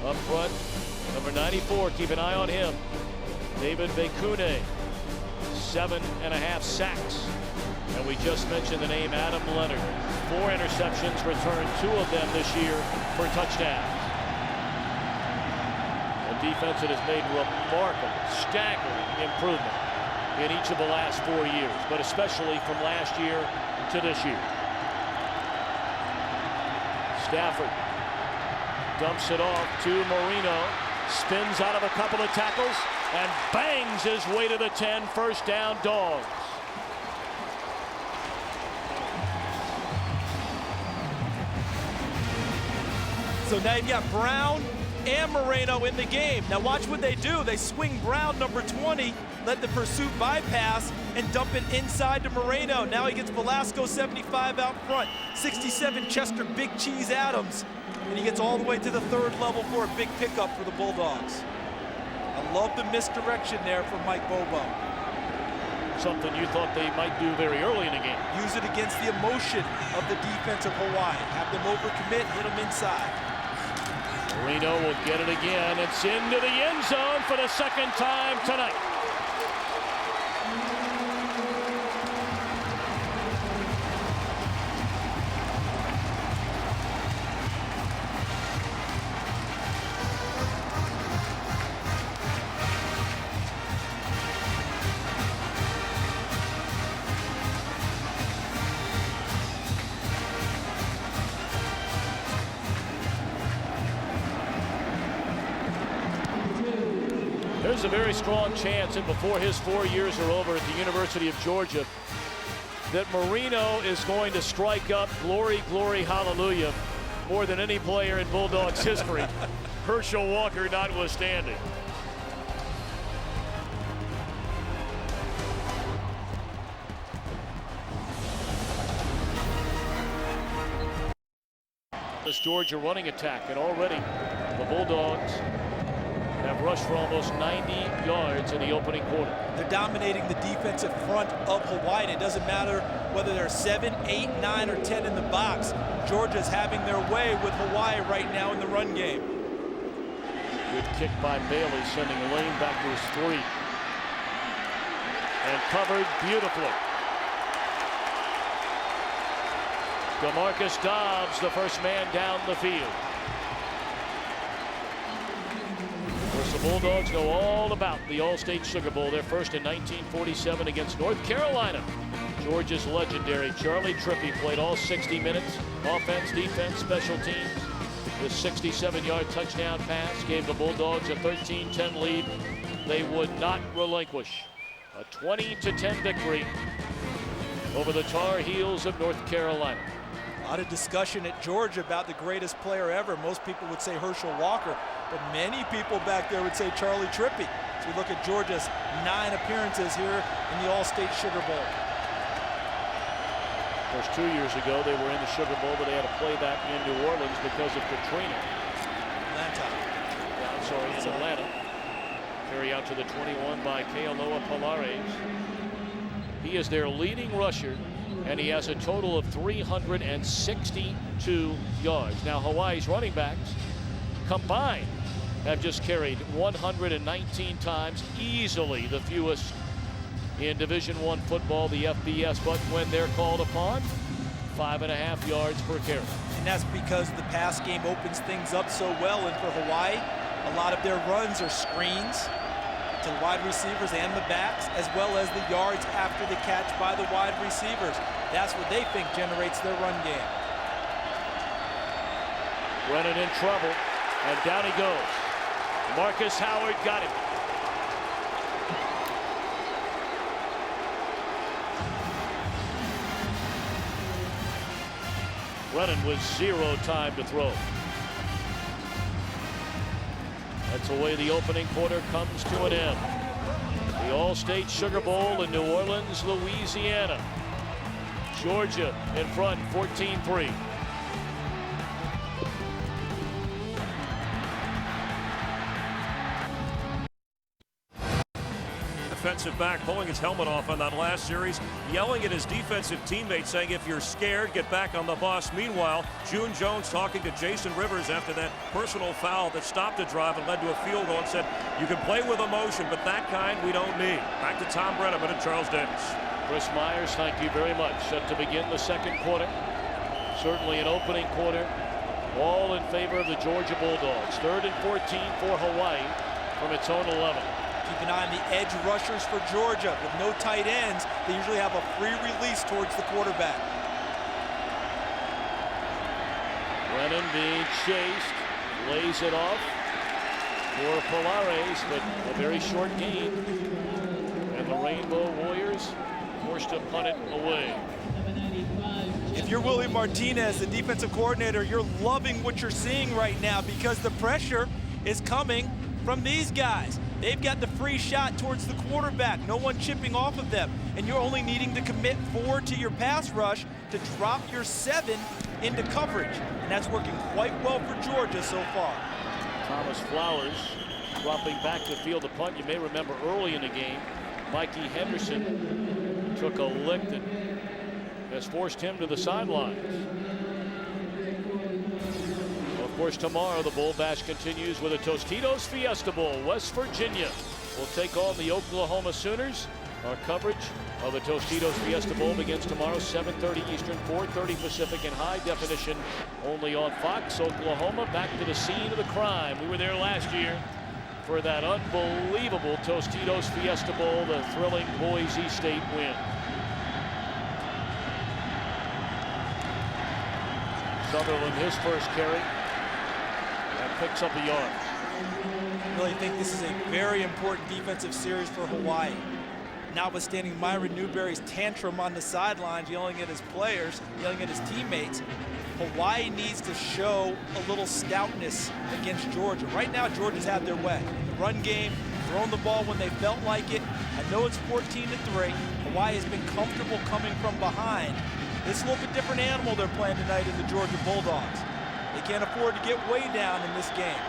Speaker 2: Up front, number 94, keep an eye on him. David Bekune, 7.5 sacks. And we just mentioned the name Adam Leonard. 4 interceptions, returned 2 of them this year for touchdowns. A defense that has made remarkable, staggering improvement in each of the last 4 years, but especially from last year to this year. Stafford dumps it off to Marino, spins out of a couple of tackles, and bangs his way to the 10. First down, Dogs.
Speaker 4: So now you've got Brown and Moreno in the game. Now watch what they do. They swing Brown, number 20, let the pursuit bypass, and dump it inside to Moreno. Now he gets Velasco, 75, out front. 67, Chester Big Cheese Adams. And he gets all the way to the 3rd level for a big pickup for the Bulldogs. I love the misdirection there from Mike Bobo.
Speaker 2: Something you thought they might do very early in the game.
Speaker 4: Use it against the emotion of the defense of Hawaii. Have them overcommit, hit them inside.
Speaker 2: Marino will get it again. It's into the end zone for the 2nd time tonight. a very strong chance that before his 4 years are over at the University of Georgia, that Marino is going to strike up "Glory, Glory, Hallelujah" more than any player in Bulldogs history, Herschel Walker notwithstanding. This Georgia running attack, and already the Bulldogs have rushed for almost 90 yards in the opening quarter.
Speaker 4: They're dominating the defensive front of Hawaii, and it doesn't matter whether they're 7, 8, 9, or 10 in the box. Georgia's having their way with Hawaii right now in the run game.
Speaker 2: Good kick by Bailey, sending Lane back to his 3. And covered beautifully. DeMarcus Dobbs, the first man down the field. Of course, the Bulldogs know all about the All-State Sugar Bowl. Their first in 1947 against North Carolina. Georgia's legendary Charlie Trippi played all 60 minutes. Offense, defense, special teams. The 67-yard touchdown pass gave the Bulldogs a 13-10 lead. They would not relinquish. A 20-10 victory over the Tar Heels of North Carolina.
Speaker 4: A lot of discussion at Georgia about the greatest player ever. Most people would say Herschel Walker, but many people back there would say Charlie Trippi. So we look at Georgia's 9 appearances here in the All-State Sugar Bowl.
Speaker 2: Of course, 2 years ago they were in the Sugar Bowl, but they had to play that in New Orleans because of Katrina.
Speaker 4: Atlanta.
Speaker 2: Yeah, I'm sorry, in Atlanta. Carry out to the 21 by Kealoha Polares. He is their leading rusher, and he has a total of 362 yards. Now, Hawaii's running backs combined have just carried 119 times, easily the fewest in Division I football, the FBS, but when they're called upon, 5.5 yards per carry.
Speaker 4: And that's because the pass game opens things up so well, and for Hawaii, a lot of their runs are screens to the wide receivers and the backs, as well as the yards after the catch by the wide receivers. That's what they think generates their run game.
Speaker 2: Brennan in trouble, and down he goes. Marcus Howard got him. Brennan with 0 time to throw. That's the way the opening quarter comes to an end. The All-State Sugar Bowl in New Orleans, Louisiana. Georgia in front, 14-3.
Speaker 6: Defensive back pulling his helmet off on that last series, yelling at his defensive teammates, saying, if you're scared, get back on the bus. Meanwhile, June Jones talking to Jason Rivers after that personal foul that stopped the drive and led to a field goal, and said, you can play with emotion, but that kind we don't need. Back to Tom Brenneman and Charles Davis.
Speaker 2: Chris Myers, thank you very much. Set to begin the second quarter. Certainly an opening quarter, all in favor of the Georgia Bulldogs. 3rd and 14 for Hawaii from its own 11.
Speaker 4: Keep an eye on the edge rushers for Georgia. With no tight ends, they usually have a free release towards the quarterback.
Speaker 2: Brennan being chased, lays it off for Polares, but a very short gain. And the Rainbow Warriors forced to punt it away.
Speaker 4: If you're Willie Martinez, the defensive coordinator, you're loving what you're seeing right now because the pressure is coming from these guys. They've got the free shot towards the quarterback, no one chipping off of them, and you're only needing to commit 4 to your pass rush to drop your 7 into coverage, and that's working quite well for Georgia so far.
Speaker 2: Thomas Flowers dropping back to field the punt. You may remember early in the game, Mikey Henderson took a lick that has forced him to the sidelines. Of course, tomorrow the Bull Bash continues with a Tostitos Fiesta Bowl. West Virginia will take on the Oklahoma Sooners. Our coverage of the Tostitos Fiesta Bowl begins tomorrow, 7:30 Eastern, 4:30 Pacific, in high definition, only on Fox. Oklahoma back to the scene of the crime. We were there last year for that unbelievable Tostitos Fiesta Bowl, the thrilling Boise State win. Sutherland, his first carry, and picks up a yard.
Speaker 9: I really think this is a very important defensive series for Hawaii. Notwithstanding Myron Newberry's tantrum on the sidelines, yelling at his players, yelling at his teammates, Hawaii needs to show a little stoutness against Georgia. Right now, Georgia's had their way. The run game, throwing the ball when they felt like it. I know it's 14-3. Hawaii has been comfortable coming from behind. It's a little bit different animal they're playing tonight in the Georgia Bulldogs. They can't afford to get way down in this game.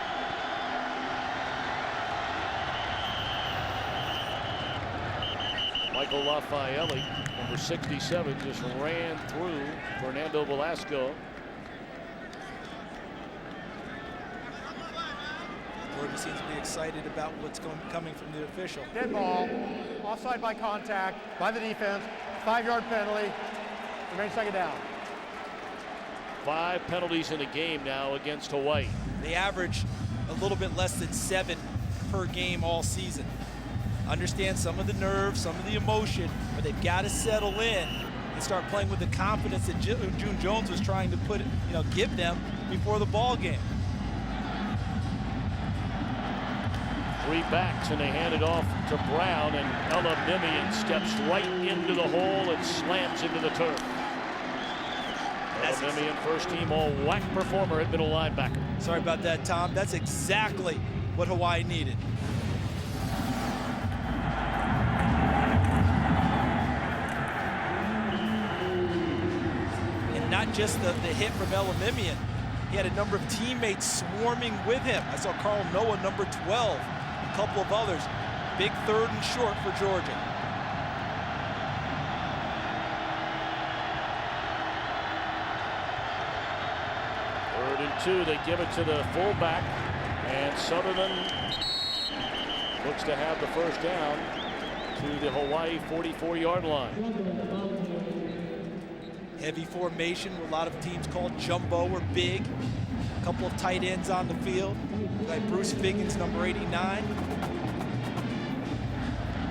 Speaker 2: Michael Lafayette, number 67, just ran through Fernando Velasco.
Speaker 9: Georgia seems to be excited about what's coming from the official.
Speaker 7: Dead ball, offside by contact by the defense, 5-yard penalty, remains second down.
Speaker 2: 5 penalties in a game now against Hawaii.
Speaker 9: They average a little bit less than 7 per game all season. Understand some of the nerves, some of the emotion, but they've got to settle in and start playing with the confidence that June Jones was trying to give them before the ball game.
Speaker 2: 3 backs, and they hand it off to Brown, and Ella Mimian steps right into the hole and slams into the turf. Ella Mimian, first team all-WAC performer at middle linebacker.
Speaker 9: Sorry about that, Tom. That's exactly what Hawaii needed. Not just the hit from Ella Mimian. He had a number of teammates swarming with him. I saw Carl Noah, number 12, a couple of others. Big 3rd and short for Georgia.
Speaker 2: Third and 2, they give it to the fullback, and Sutherland looks to have the first down to the Hawaii 44-yard line.
Speaker 9: Heavy formation, a lot of teams call jumbo or big. A couple of tight ends on the field, like Bruce Figgins, number 89.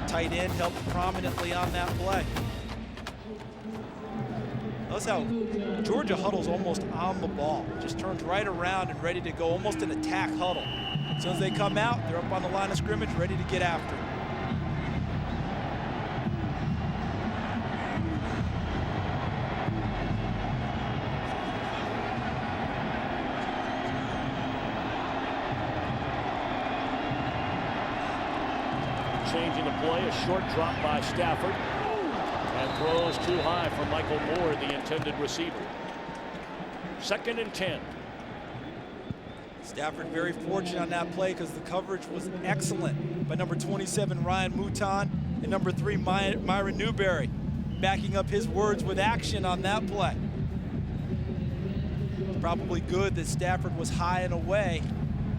Speaker 9: Tight end helped prominently on that play. Notice how Georgia huddles almost on the ball. Just turns right around and ready to go, almost an attack huddle. As soon as they come out, they're up on the line of scrimmage, ready to get after it.
Speaker 2: Changing the play, a short drop by Stafford, and throws too high for Michael Moore, the intended receiver. 2nd and 10.
Speaker 9: Stafford very fortunate on that play because the coverage was excellent by number 27 Ryan Mouton and number 3 Myron Newberry, backing up his words with action on that play. It's probably good that Stafford was high and away,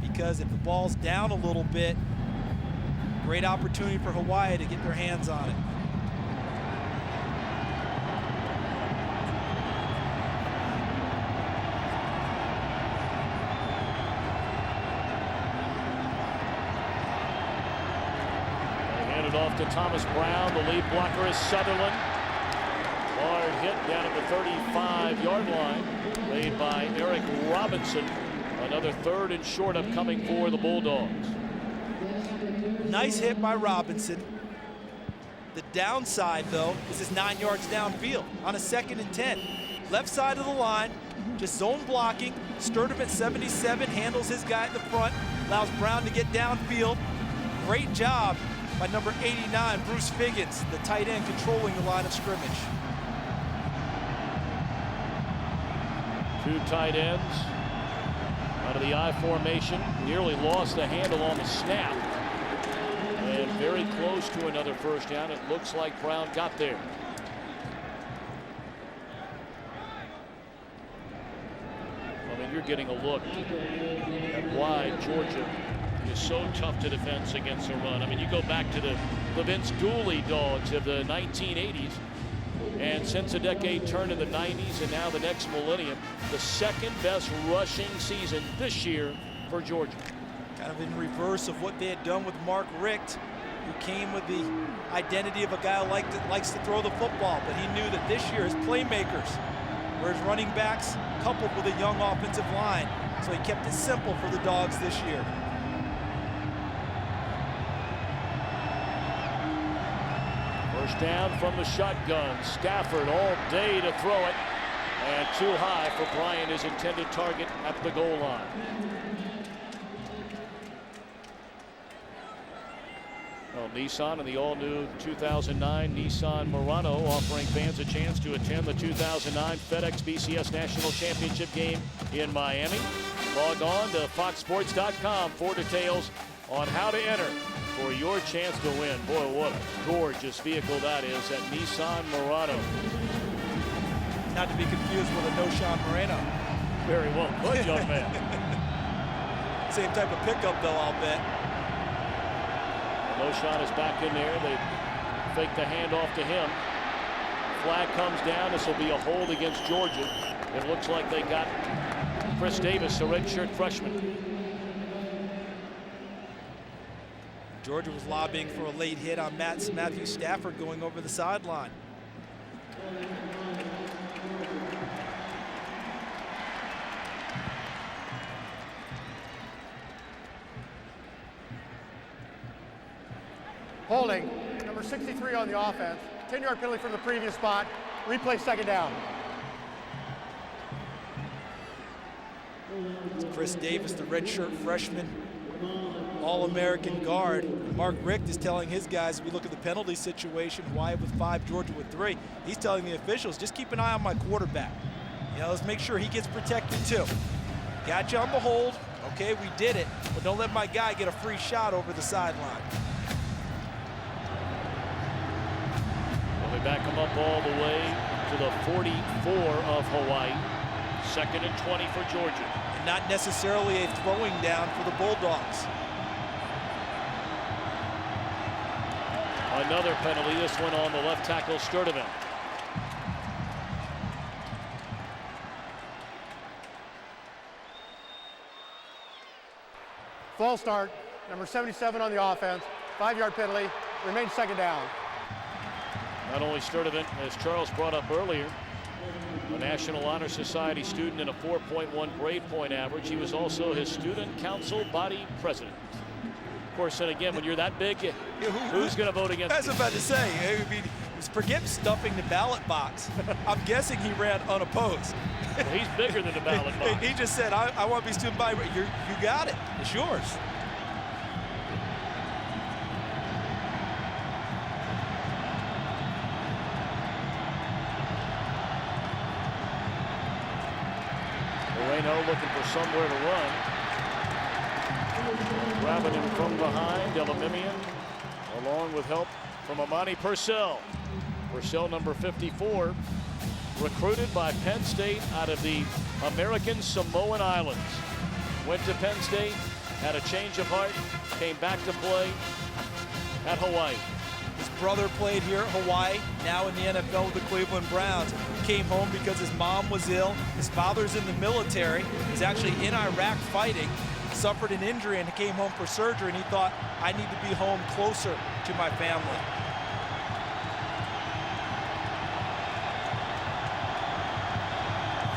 Speaker 9: because if the ball's down a little bit, great opportunity for Hawaii to get their hands on it.
Speaker 2: They hand it off to Thomas Brown. The lead blocker is Sutherland. Hard hit down at the 35-yard line, made by Eric Robinson. Another 3rd and short upcoming for the Bulldogs.
Speaker 9: Nice hit by Robinson. The downside, though, is his 9 yards downfield on a 2nd and 10. Left side of the line, just zone blocking. Sturdivant at 77 handles his guy at the front, allows Brown to get downfield. Great job by number 89, Bruce Figgins, the tight end, controlling the line of scrimmage.
Speaker 2: 2 tight ends out of the I formation. Nearly lost the handle on the snap. And very close to another first down. It looks like Brown got there. I mean, you're getting a look at why Georgia is so tough to defense against the run. I mean, you go back to the Vince Dooley Dogs of the 1980s, and since the decade turned in the 90s and now the next millennium, the 2nd best rushing season this year for Georgia.
Speaker 9: Kind of in reverse of what they had done with Mark Richt, who came with the identity of a guy who likes to throw the football, but he knew that this year his playmakers were his running backs coupled with a young offensive line, so he kept it simple for the Dogs this year.
Speaker 2: First down from the shotgun. Stafford all day to throw it. And too high for Bryant, his intended target at the goal line. Well, Nissan and the all-new 2009 Nissan Murano offering fans a chance to attend the 2009 FedEx BCS National Championship game in Miami. Log on to foxsports.com for details on how to enter for your chance to win. Boy, what a gorgeous vehicle that is, that Nissan Murano.
Speaker 9: Not to be confused with a no-Sean Moreno.
Speaker 2: Very well put, young man.
Speaker 9: Same type of pickup, though, I'll bet.
Speaker 2: Loshan is back in there. They fake the handoff to him. Flag comes down. This will be a hold against Georgia. It looks like they got Chris Davis, a redshirt freshman.
Speaker 9: Georgia was lobbying for a late hit on Matthew Stafford going over the sideline.
Speaker 7: Holding, number 63 on the offense. 10-yard penalty from the previous spot. Replay second down.
Speaker 9: It's Chris Davis, the redshirt freshman, All-American guard. Mark Richt is telling his guys, we look at the penalty situation, Hawaii with 5, Georgia with 3. He's telling the officials, just keep an eye on my quarterback. You know, let's make sure he gets protected too. Got you on the hold. Okay, we did it, but don't let my guy get a free shot over the sideline.
Speaker 2: They back him up all the way to the 44 of Hawaii. 2nd and 20 for Georgia.
Speaker 9: And not necessarily a throwing down for the Bulldogs.
Speaker 2: Another penalty, this one on the left tackle, Sturdivant.
Speaker 7: False start, number 77 on the offense. 5-yard penalty, remains second down.
Speaker 2: Not only Sturdivant, as Charles brought up earlier, a National Honor Society student and a 4.1 grade point average. He was also his student council body president. Of course, and again, when you're that big, who's going to vote against you?
Speaker 9: I was about to say, I mean, forget stuffing the ballot box. I'm guessing he ran unopposed.
Speaker 2: Well, he's bigger than the ballot box.
Speaker 9: He just said, I want to be student body. You got it. It's yours.
Speaker 2: Moreno looking for somewhere to run. Grabbing him from behind, Elimimian, along with help from Amani Purcell. Purcell, number 54, recruited by Penn State out of the American Samoan Islands. Went to Penn State, had a change of heart, came back to play at Hawaii.
Speaker 9: His brother played here at Hawaii, now in the NFL with the Cleveland Browns. Came home because his mom was ill. His father's in the military. He's actually in Iraq fighting. Suffered an injury and came home for surgery, and he thought, I need to be home closer to my family.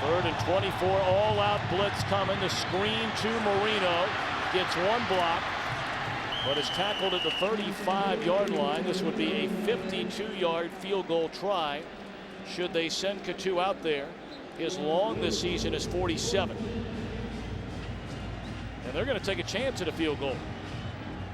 Speaker 2: Third and 24, all-out blitz coming. The screen to Marino. Gets one block, but is tackled at the 35-yard line. This would be a 52-yard field goal try should they send Katu out there. His long this season is 47. And they're going to take a chance at a field goal.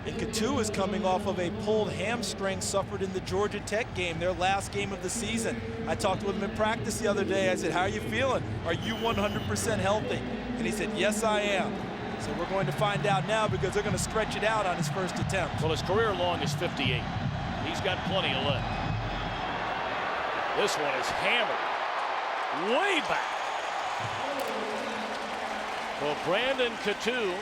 Speaker 9: And Katu is coming off of a pulled hamstring suffered in the Georgia Tech game, their last game of the season. I talked with him in practice the other day. I said, how are you feeling? Are you 100% healthy? And he said, yes, I am. So we're going to find out now because they're going to stretch it out on his first attempt.
Speaker 2: Well, his career long is 58. He's got plenty of left. This one is hammered way back. Well, Brandon Katu,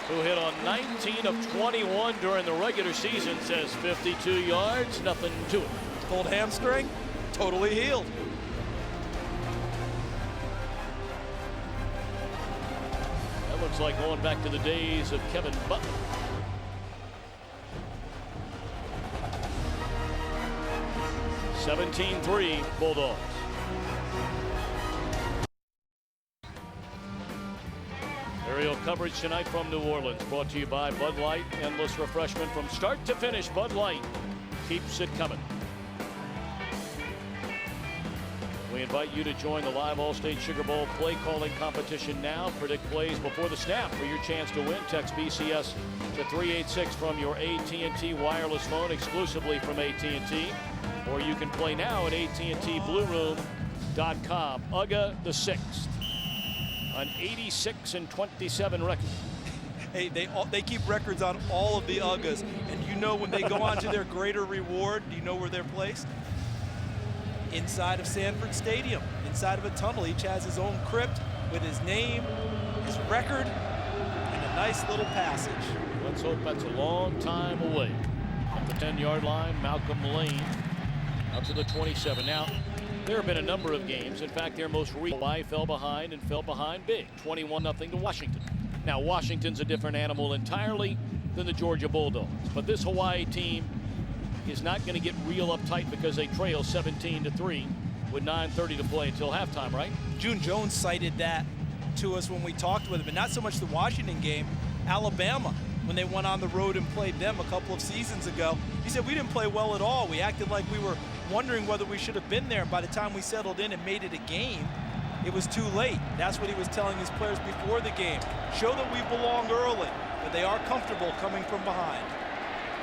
Speaker 2: who hit on 19 of 21 during the regular season, says 52 yards, nothing to it.
Speaker 9: Pulled hamstring, totally healed.
Speaker 2: That looks like going back to the days of Kevin Butler. (17-3) Bulldogs. Aerial coverage tonight from New Orleans, brought to you by Bud Light. Endless refreshment from start to finish. Bud Light keeps it coming. We invite you to join the live All-State Sugar Bowl play calling competition now. Predict plays before the snap for your chance to win. Text BCS to 386 from your AT&T wireless phone, exclusively from AT&T. Or you can play now at AT&TBlueRoom.com. UGA the 6th, an 86-27 record.
Speaker 9: Hey, they keep records on all of the UGAs, and you know when they go on to their greater reward, do you know where they're placed? Inside of Sanford Stadium, inside of a tunnel. Each has his own crypt with his name, his record, and a nice little passage.
Speaker 2: Let's hope that's a long time away. At the 10-yard line, Malcolm Lane up to the 27. Now, there have been a number of games. In fact, their most recent, Hawaii fell behind and fell behind big, 21-0 to Washington. Now, Washington's a different animal entirely than the Georgia Bulldogs, but this Hawaii team is not going to get real uptight because they trail 17-3 with 9:30 to play until halftime, right?
Speaker 9: June Jones cited that to us when we talked with him, and not so much the Washington game, Alabama, when they went on the road and played them a couple of seasons ago. He said, we didn't play well at all. We acted like we were wondering whether we should have been there, and by the time we settled in and made it a game, it was too late. That's what he was telling his players before the game. Show that we belong early, but they are comfortable coming from behind.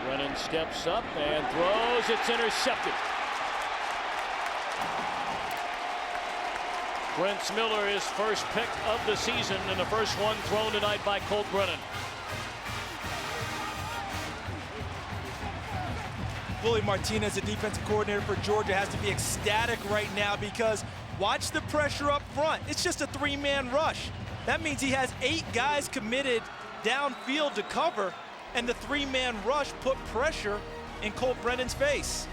Speaker 2: Brennan steps up and throws. It's intercepted. Brent Miller, his first pick of the season, and the first one thrown tonight by Colt Brennan.
Speaker 9: Willie Martinez, the defensive coordinator for Georgia, has to be ecstatic right now because watch the pressure up front. It's just a three-man rush. That means he has 8 guys committed downfield to cover, and the three-man rush put pressure in Colt Brennan's face.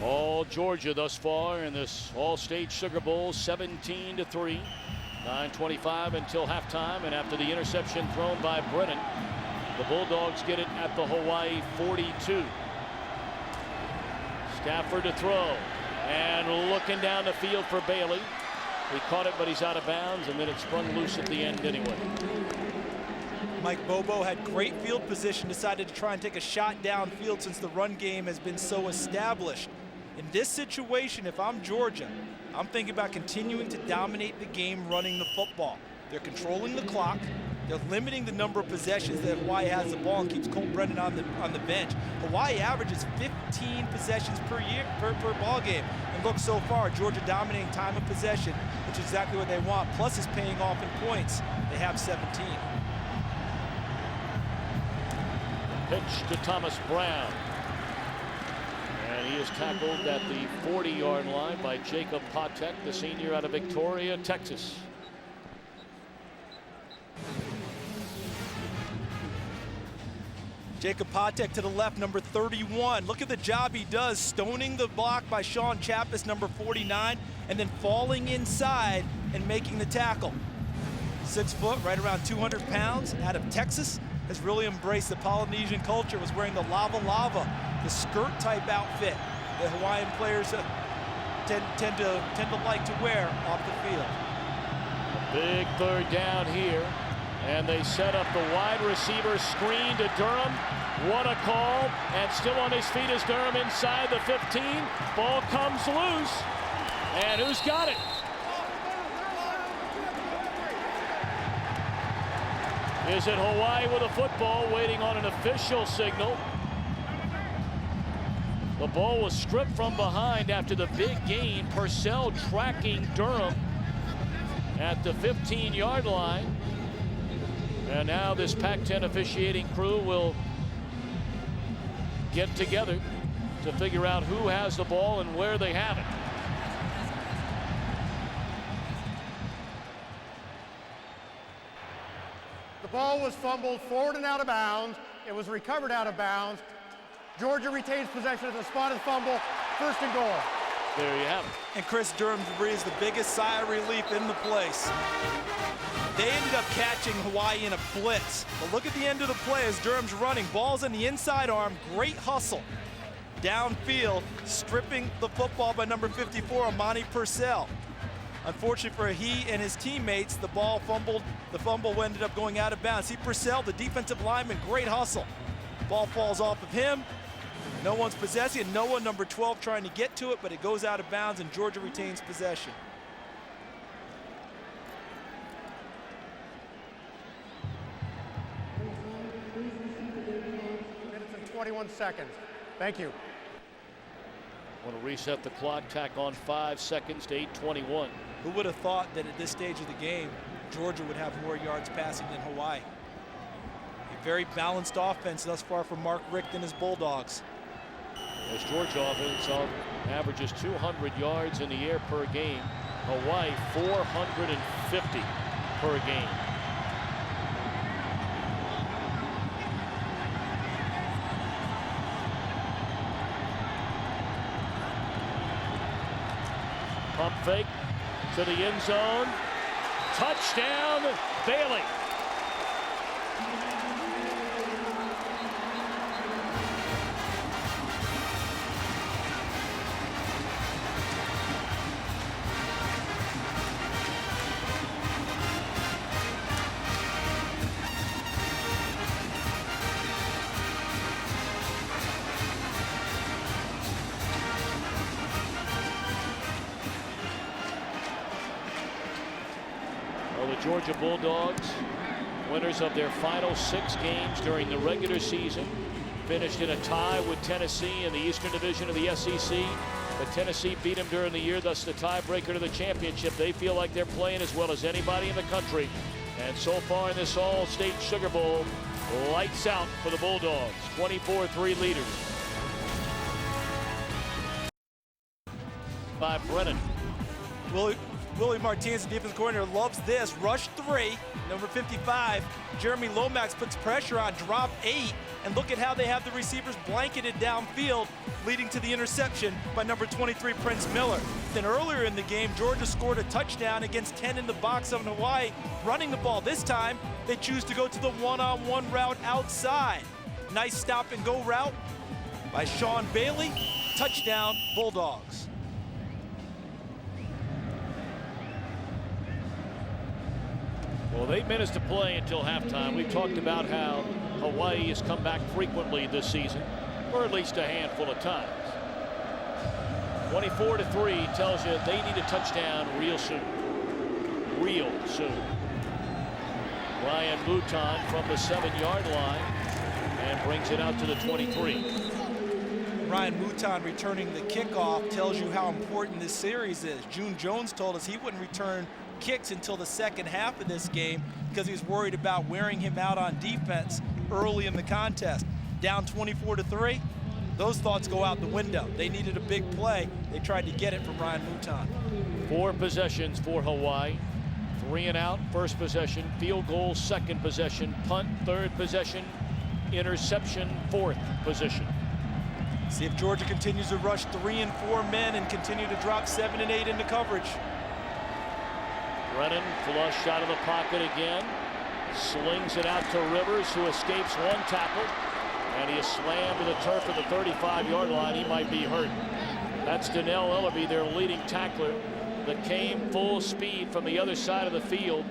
Speaker 2: All Georgia thus far in this All-State Sugar Bowl, 17-3. 9:25 until halftime, and after the interception thrown by Brennan, the Bulldogs get it at the Hawaii 42. Stafford to throw, and looking down the field for Bailey. He caught it, but he's out of bounds, and then it sprung loose at the end anyway.
Speaker 9: Mike Bobo had great field position, decided to try and take a shot downfield since the run game has been so established. In this situation, if I'm Georgia, I'm thinking about continuing to dominate the game running the football. They're controlling the clock. They're limiting the number of possessions that Hawaii has the ball and keeps Colt Brennan on the bench. Hawaii averages 15 possessions per ball game. And look, so far, Georgia dominating time of possession, which is exactly what they want, plus is paying off in points. They have 17.
Speaker 2: Pitch to Thomas Brown. And he is tackled at the 40-yard line by Jacob Patek, the senior out of Victoria, Texas.
Speaker 9: Jacob Patek to the left, number 31. Look at the job he does, stoning the block by Sean Chappis, number 49, and then falling inside and making the tackle. 6 foot, right around 200 pounds, out of Texas. Has really embraced the Polynesian culture, was wearing the lava, the skirt type outfit that Hawaiian players tend to like to wear off the field.
Speaker 2: Big third down here, and they set up the wide receiver screen to Durham. What a call, and still on his feet is Durham inside the 15. Ball comes loose, and who's got it? Is it Hawaii with a football, waiting on an official signal? The ball was stripped from behind after the big gain. Purcell tracking Durham at the 15-yard line. And now this Pac-10 officiating crew will get together to figure out who has the ball and where they have it.
Speaker 7: The ball was fumbled forward and out of bounds. It was recovered out of bounds. Georgia retains possession of the spotted fumble. 1st and goal.
Speaker 2: There you have it.
Speaker 9: And Chris Durham breathes the biggest sigh of relief in the place. They ended up catching Hawaii in a blitz. But look at the end of the play as Durham's running. Ball's in the inside arm. Great hustle. Downfield, stripping the football by number 54, Amani Purcell. Unfortunately for he and his teammates, the ball fumbled. The fumble ended up going out of bounds. See Purcell, the defensive lineman, great hustle. Ball falls off of him. No one's possessing it. No one, number 12, trying to get to it, but it goes out of bounds, and Georgia retains possession.
Speaker 7: Minutes and 21 seconds. Thank you.
Speaker 2: Want to reset the clock, tack on 5 seconds to 8:21.
Speaker 9: Who would have thought that at this stage of the game, Georgia would have more yards passing than Hawaii? A very balanced offense thus far from Mark Richt and his Bulldogs.
Speaker 2: As Georgia offense averages 200 yards in the air per game. Hawaii 450 per game. Pump fake to the end zone. Touchdown, Bailey. The Georgia Bulldogs, winners of their final 6 games during the regular season, finished in a tie with Tennessee in the Eastern Division of the SEC. But Tennessee beat them during the year, thus the tiebreaker to the championship. They feel like they're playing as well as anybody in the country. And so far in this All-State Sugar Bowl, lights out for the Bulldogs. 24-3 leaders. By Brennan.
Speaker 9: Willie Martinez, the defense coordinator, loves this. Rush 3, number 55. Jeremy Lomax puts pressure on, drop 8. And look at how they have the receivers blanketed downfield, leading to the interception by number 23, Prince Miller. Then earlier in the game, Georgia scored a touchdown against 10 in the box of Hawaii, running the ball. This time, they choose to go to the one-on-one route outside. Nice stop-and-go route by Sean Bailey. Touchdown, Bulldogs.
Speaker 2: Well, 8 minutes to play until halftime. We've talked about how Hawaii has come back frequently this season, or at least a handful of times. 24-3 tells you they need a touchdown real soon. Real soon. Ryan Mouton from the 7-yard line and brings it out to the 23.
Speaker 9: Ryan Mouton returning the kickoff tells you how important this series is. June Jones told us he wouldn't return kicks until the second half of this game because he was worried about wearing him out on defense early in the contest. Down 24-3, those thoughts go out the window. They needed a big play. They tried to get it from Ryan Mouton.
Speaker 2: 4 possessions for Hawaii. 3 and out, first possession, field goal, second possession, punt, third possession, interception, fourth possession.
Speaker 9: See if Georgia continues to rush 3 and 4 men and continue to drop 7 and 8 into coverage.
Speaker 2: Brennan flush out of the pocket again. Slings it out to Rivers, who escapes one tackle. And he is slammed to the turf at the 35-yard line. He might be hurt. That's Donnell Ellerby, their leading tackler, that came full speed from the other side of the field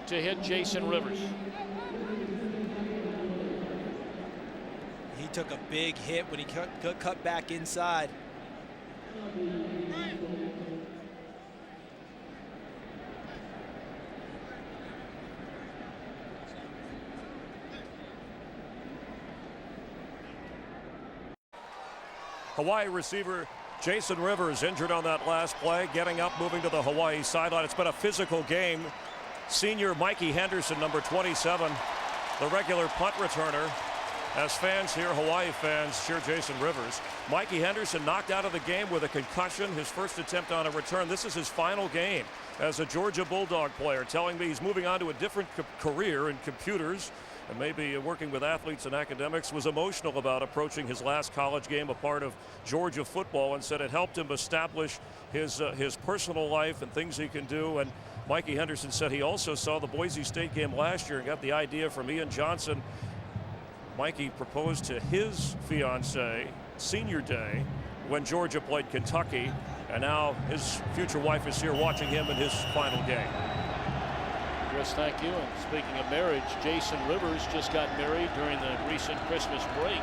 Speaker 2: to hit Jason Rivers.
Speaker 9: He took a big hit when he cut back inside.
Speaker 6: Hawaii receiver Jason Rivers injured on that last play, getting up, moving to the Hawaii sideline. It's been a physical game. Senior Mikey Henderson, number 27, the regular punt returner. As fans here, Hawaii fans cheer Jason Rivers. Mikey Henderson knocked out of the game with a concussion, his first attempt on a return. This is his final game as a Georgia Bulldog player, telling me he's moving on to a different career in computers and maybe working with athletes and academics, was emotional about approaching his last college game, a part of Georgia football, and said it helped him establish his personal life and things he can do. And Mikey Henderson said he also saw the Boise State game last year and got the idea from Ian Johnson. Mikey proposed to his fiancee senior day when Georgia played Kentucky, and now his future wife is here watching him in his final game.
Speaker 2: Chris, thank you. And speaking of marriage, Jason Rivers just got married during the recent Christmas break.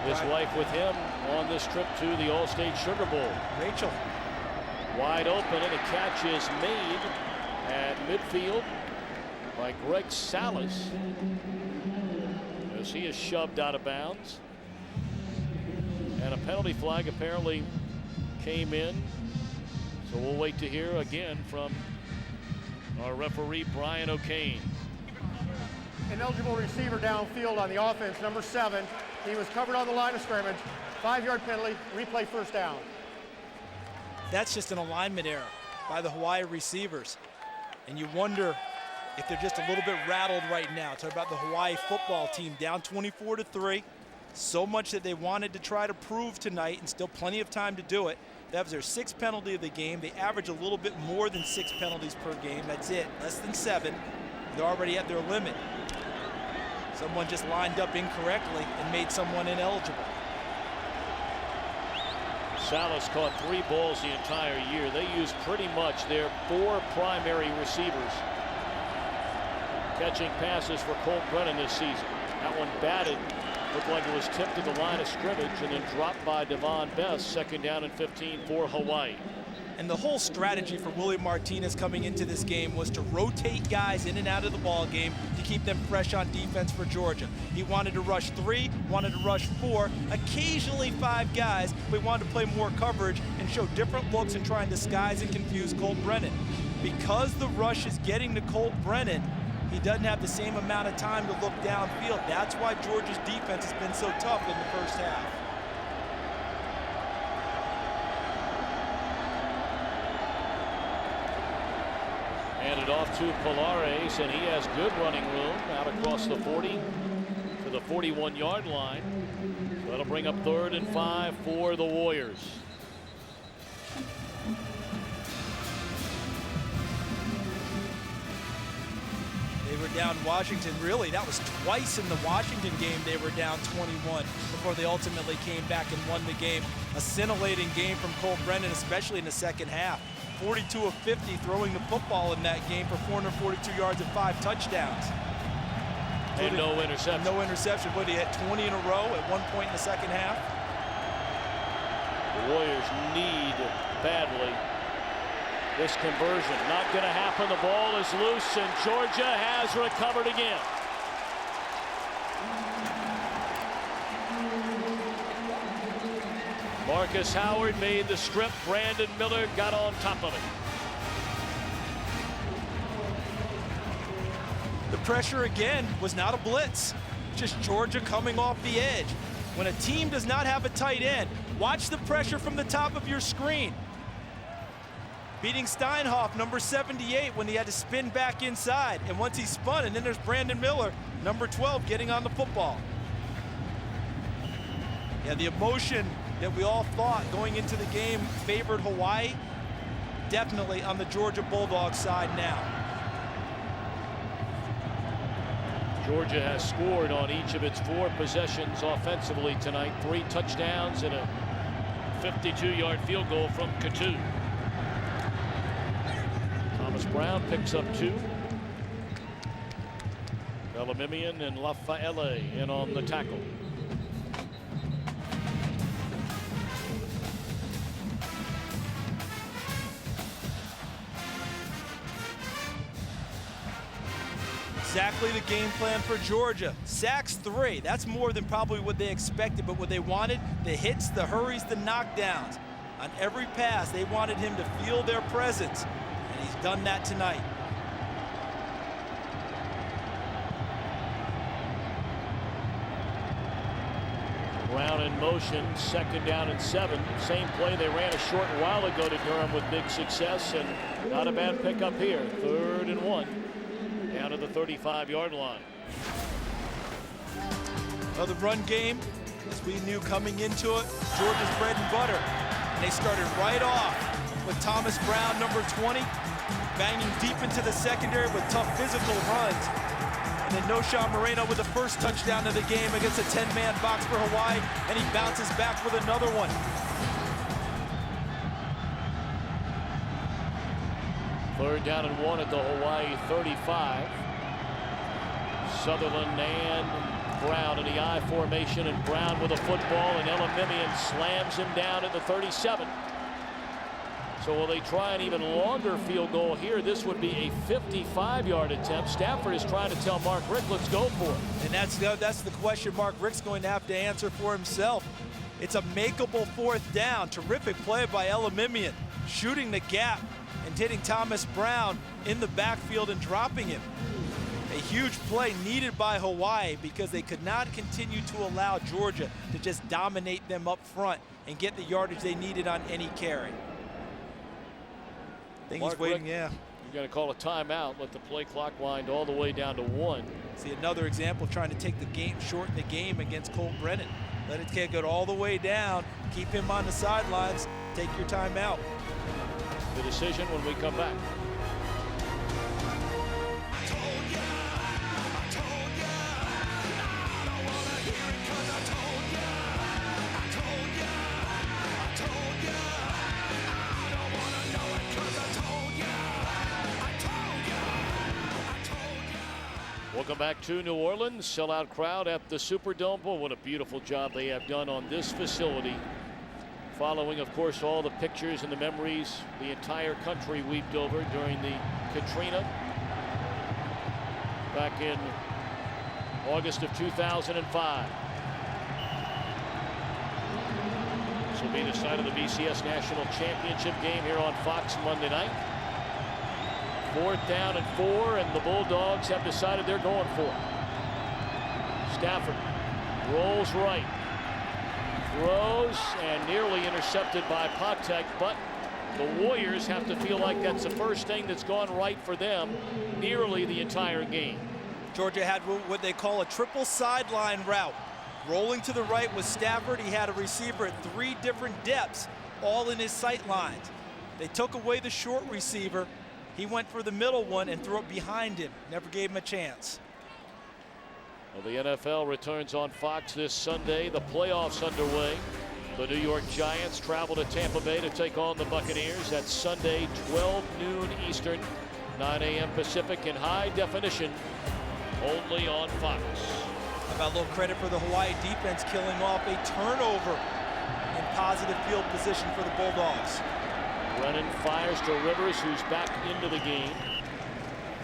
Speaker 2: His wife with him on this trip to the All-State Sugar Bowl.
Speaker 9: Rachel.
Speaker 2: Wide open, and a catch is made at midfield by Greg Salas as he is shoved out of bounds. And a penalty flag apparently came in, so we'll wait to hear again from our referee Brian O'Kane.
Speaker 7: Ineligible receiver downfield on the offense, number 7. He was covered on the line of scrimmage. 5-yard penalty, replay first down.
Speaker 9: That's just an alignment error by the Hawaii receivers. And you wonder if they're just a little bit rattled right now. Talk about the Hawaii football team down 24-3. So much that they wanted to try to prove tonight, and still plenty of time to do it. That was their 6th penalty of the game. They average a little bit more than 6 penalties per game. That's it, less than 7. They're already at their limit. Someone just lined up incorrectly and made someone ineligible.
Speaker 2: Salas caught 3 balls the entire year. They used pretty much their 4 primary receivers catching passes for Colt Brennan this season. That one batted, looked like it was tipped to the line of scrimmage and then dropped by Devon Best. 2nd down and 15 for Hawaii.
Speaker 9: And the whole strategy for Willie Martinez coming into this game was to rotate guys in and out of the ball game to keep them fresh on defense for Georgia. He wanted to rush 3, wanted to rush 4, occasionally 5 guys, but he wanted to play more coverage and show different looks and try and disguise and confuse Colt Brennan. Because the rush is getting to Colt Brennan, he doesn't have the same amount of time to look downfield. That's why Georgia's defense has been so tough in the first half.
Speaker 2: Handed off to Pilares, and he has good running room out across the 40 to the 41-yard line. So that'll bring up 3rd and 5 for the Warriors.
Speaker 9: They were down Washington. Really, that was twice in the Washington game they were down 21 before they ultimately came back and won the game. A scintillating game from Colt Brennan, especially in the second half. 42 of 50 throwing the football in that game for 442 yards and 5 touchdowns.
Speaker 2: And no interception.
Speaker 9: No interception, but he had 20 in a row at one point in the second half.
Speaker 2: The Warriors need badly this conversion. Not going to happen. The ball is loose, and Georgia has recovered again. Marcus Howard made the strip. Brandon Miller got on top of it.
Speaker 9: The pressure again was not a blitz, just Georgia coming off the edge. When a team does not have a tight end, watch the pressure from the top of your screen. Beating Steinhoff, number 78, when he had to spin back inside. And once he spun, and then there's Brandon Miller, number 12, getting on the football. Yeah, the emotion that we all thought going into the game favored Hawaii, definitely on the Georgia Bulldogs side now.
Speaker 2: Georgia has scored on each of its 4 possessions offensively tonight. 3 touchdowns and a 52-yard field goal from Katu. Thomas Brown picks up 2. Bellamimian and Lafaele in on the tackle.
Speaker 9: Exactly the game plan for Georgia. Sacks 3. That's more than probably what they expected, but what they wanted, the hits, the hurries, the knockdowns. On every pass, they wanted him to feel their presence, and he's done that tonight.
Speaker 2: Brown in motion, 2nd down and 7. Same play they ran a short while ago to Durham with big success, and not a bad pickup here. 3rd and 1. Down to the 35-yard line.
Speaker 9: Well, the run game, as we knew coming into it, Georgia's bread and butter. And they started right off with Thomas Brown, number 20, banging deep into the secondary with tough physical runs. And then Noshawn Moreno with the first touchdown of the game against a 10-man box for Hawaii, and he bounces back with another one.
Speaker 2: Third down and 1 at the Hawaii 35. Sutherland and Brown in the I formation, and Brown with a football, and Elimimian slams him down at the 37. So will they try an even longer field goal here? This would be a 55-yard attempt. Stafford is trying to tell Mark Richt, let's go for it.
Speaker 9: And that's the question Mark Richt's going to have to answer for himself. It's a makeable fourth down. Terrific play by Elimimian, shooting the gap and hitting Thomas Brown in the backfield and dropping him. A huge play needed by Hawaii because they could not continue to allow Georgia to just dominate them up front and get the yardage they needed on any carry. I think he's waiting, yeah.
Speaker 2: You're going to call a timeout, let the play clock wind all the way down to 1.
Speaker 9: See another example of trying to take the game, shorten the game against Colt Brennan. Let it go all the way down, keep him on the sidelines, take your timeout.
Speaker 2: The decision when we come back. Welcome back to New Orleans. Sellout crowd at the Superdome. Boy, what a beautiful job they have done on this facility. Following, of course, all the pictures and the memories the entire country weeped over during the Katrina back in August of 2005. This will be the site of the BCS National Championship game here on Fox Monday night. 4th down and 4, and the Bulldogs have decided they're going for it. Stafford rolls right, throws, and nearly intercepted by Patek, but the Warriors have to feel like that's the first thing that's gone right for them nearly the entire game.
Speaker 9: Georgia had what they call a triple sideline route. Rolling to the right with Stafford, he had a receiver at 3 different depths, all in his sight lines. They took away the short receiver. He went for the middle one and threw it behind him. Never gave him a chance.
Speaker 2: Well, the NFL returns on Fox this Sunday. The playoffs underway. The New York Giants travel to Tampa Bay to take on the Buccaneers. That's Sunday, 12 noon Eastern, 9 a.m. Pacific in high definition, only on Fox.
Speaker 9: How about a little credit for the Hawaii defense killing off a turnover in positive field position for the Bulldogs.
Speaker 2: Brennan fires to Rivers, who's back into the game.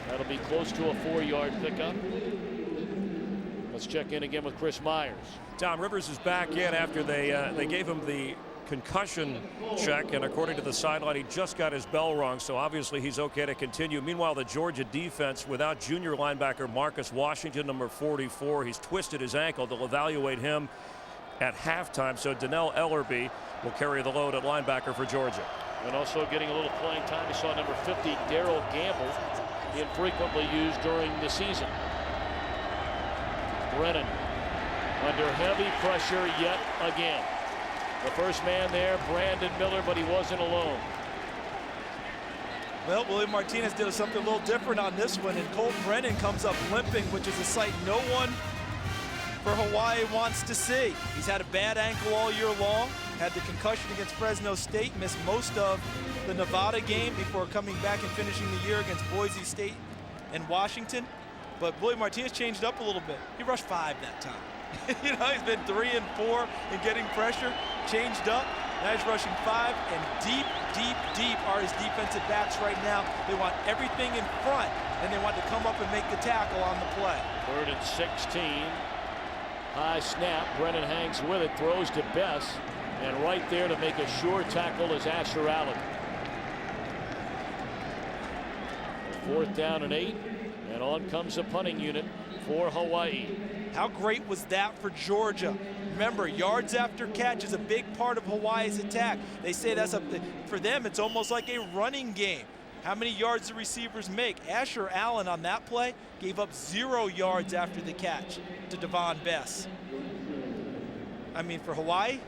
Speaker 2: That'll be close to a 4-yard pickup. Let's check in again with Chris Myers.
Speaker 6: Tom, Rivers is back in after they gave him the concussion check, and according to the sideline, he just got his bell rung, so obviously he's okay to continue. Meanwhile, the Georgia defense without junior linebacker Marcus Washington, number 44. He's twisted his ankle. They'll evaluate him at halftime, so Donnell Ellerby will carry the load at linebacker for Georgia.
Speaker 2: And also getting a little playing time, we saw number 50, Darrell Gamble, infrequently used during the season. Brennan under heavy pressure yet again. The first man there, Brandon Miller, but he wasn't alone.
Speaker 9: Well, William Martinez did something a little different on this one, and Colt Brennan comes up limping, which is a sight no one for Hawaii wants to see. He's had a bad ankle all year long, had the concussion against Fresno State, missed most of the Nevada game before coming back and finishing the year against Boise State and Washington. But William Martinez changed up a little bit. He rushed 5 that time. You know, he's been 3 and 4 in getting pressure, changed up. Now he's rushing 5, and deep, deep, deep are his defensive backs right now. They want everything in front, and they want to come up and make the tackle on the play.
Speaker 2: 3rd and 16. High snap. Brennan hangs with it, throws to Bess, and right there to make a sure tackle is Asher Allen. 4th down and 8, and on comes a punting unit for Hawaii.
Speaker 9: How great was that for Georgia? Remember, yards after catch is a big part of Hawaii's attack. They say for them, it's almost like a running game. How many yards the receivers make? Asher Allen on that play gave up 0 yards after the catch to Devon Bess. I mean, for Hawaii,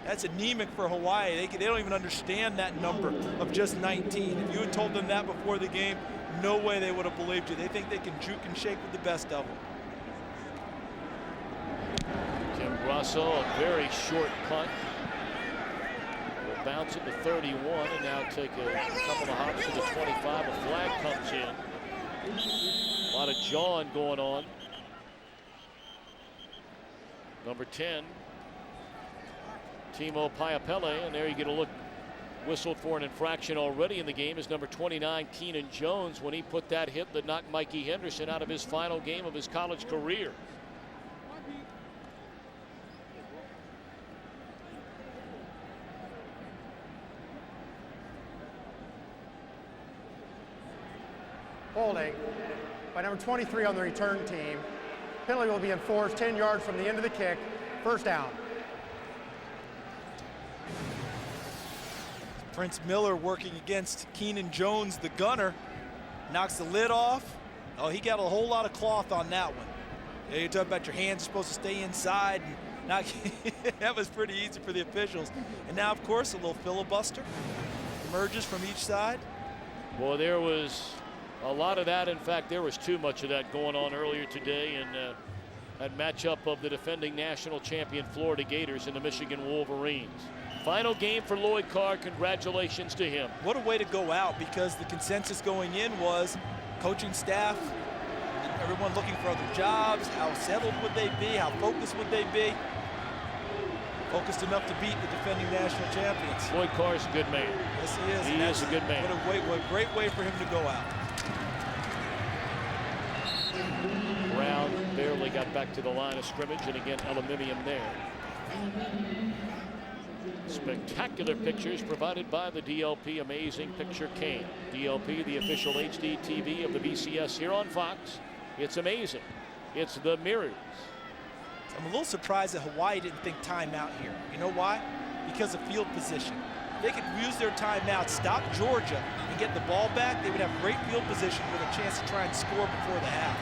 Speaker 9: that's anemic for Hawaii. They don't even understand that number of just 19. If you had told them that before the game, no way they would have believed you. They think they can juke and shake with the best of them.
Speaker 2: Tim Grosso, a very short punt. Will bounce it to 31 and now take a couple of hops to the 25. A flag comes in. A lot of jawing going on. Number 10, Timo Paiapele, and there you get a look. Whistled for an infraction already in the game is number 29, Keenan Jones, when he put that hit that knocked Mikey Henderson out of his final game of his college career.
Speaker 7: Holding by number 23 on the return team. Penalty will be enforced 10 yards from the end of the kick. First down.
Speaker 9: Prince Miller working against Keenan Jones, the gunner. Knocks the lid off. Oh, he got a whole lot of cloth on that one. Yeah, you talk about your hands supposed to stay inside. And not that was pretty easy for the officials. And now, of course, a little filibuster emerges from each side.
Speaker 2: Well, there was a lot of that. In fact, there was too much of that going on earlier today in that matchup of the defending national champion Florida Gators and the Michigan Wolverines. Final game for Lloyd Carr. Congratulations to him.
Speaker 9: What a way to go out, because the consensus going in was coaching staff, everyone looking for other jobs. How settled would they be? How focused would they be? Focused enough to beat the defending national champions.
Speaker 2: Lloyd Carr is a good man.
Speaker 9: Yes, he is.
Speaker 2: He is a good man.
Speaker 9: What a great way for him to go out.
Speaker 2: Brown barely got back to the line of scrimmage, and again, aluminium there. Spectacular pictures provided by the DLP Amazing Picture Cane. DLP, the official HD TV of the BCS here on Fox. It's amazing. It's the mirrors.
Speaker 9: I'm a little surprised that Hawaii didn't think timeout here. You know why? Because of field position. If they could use their timeout, stop Georgia, and get the ball back, they would have great field position with a chance to try and score before the half.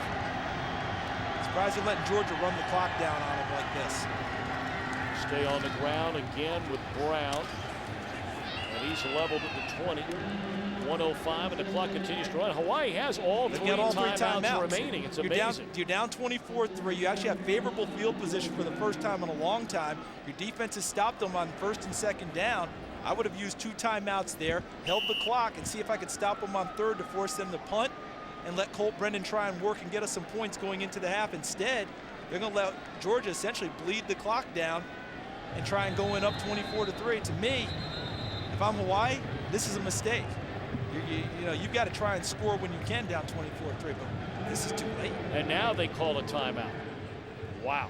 Speaker 9: Surprised they're letting Georgia run the clock down on them like this.
Speaker 2: Stay on the ground again with Brown. And he's leveled at the 20. 1:05 and the clock continues to run. Hawaii has all three timeouts remaining. It's amazing.
Speaker 9: You're down 24-3. You actually have favorable field position for the first time in a long time. Your defense has stopped them on first and second down. I would have used 2 timeouts there, held the clock, and see if I could stop them on third to force them to punt and let Colt Brennan try and work and get us some points going into the half. Instead, they're going to let Georgia essentially bleed the clock down and try and go in up 24-3. To me, if I'm Hawaii, this is a mistake. You know, you've got to try and score when you can down 24-3, but this is too late.
Speaker 2: And now they call a timeout. Wow.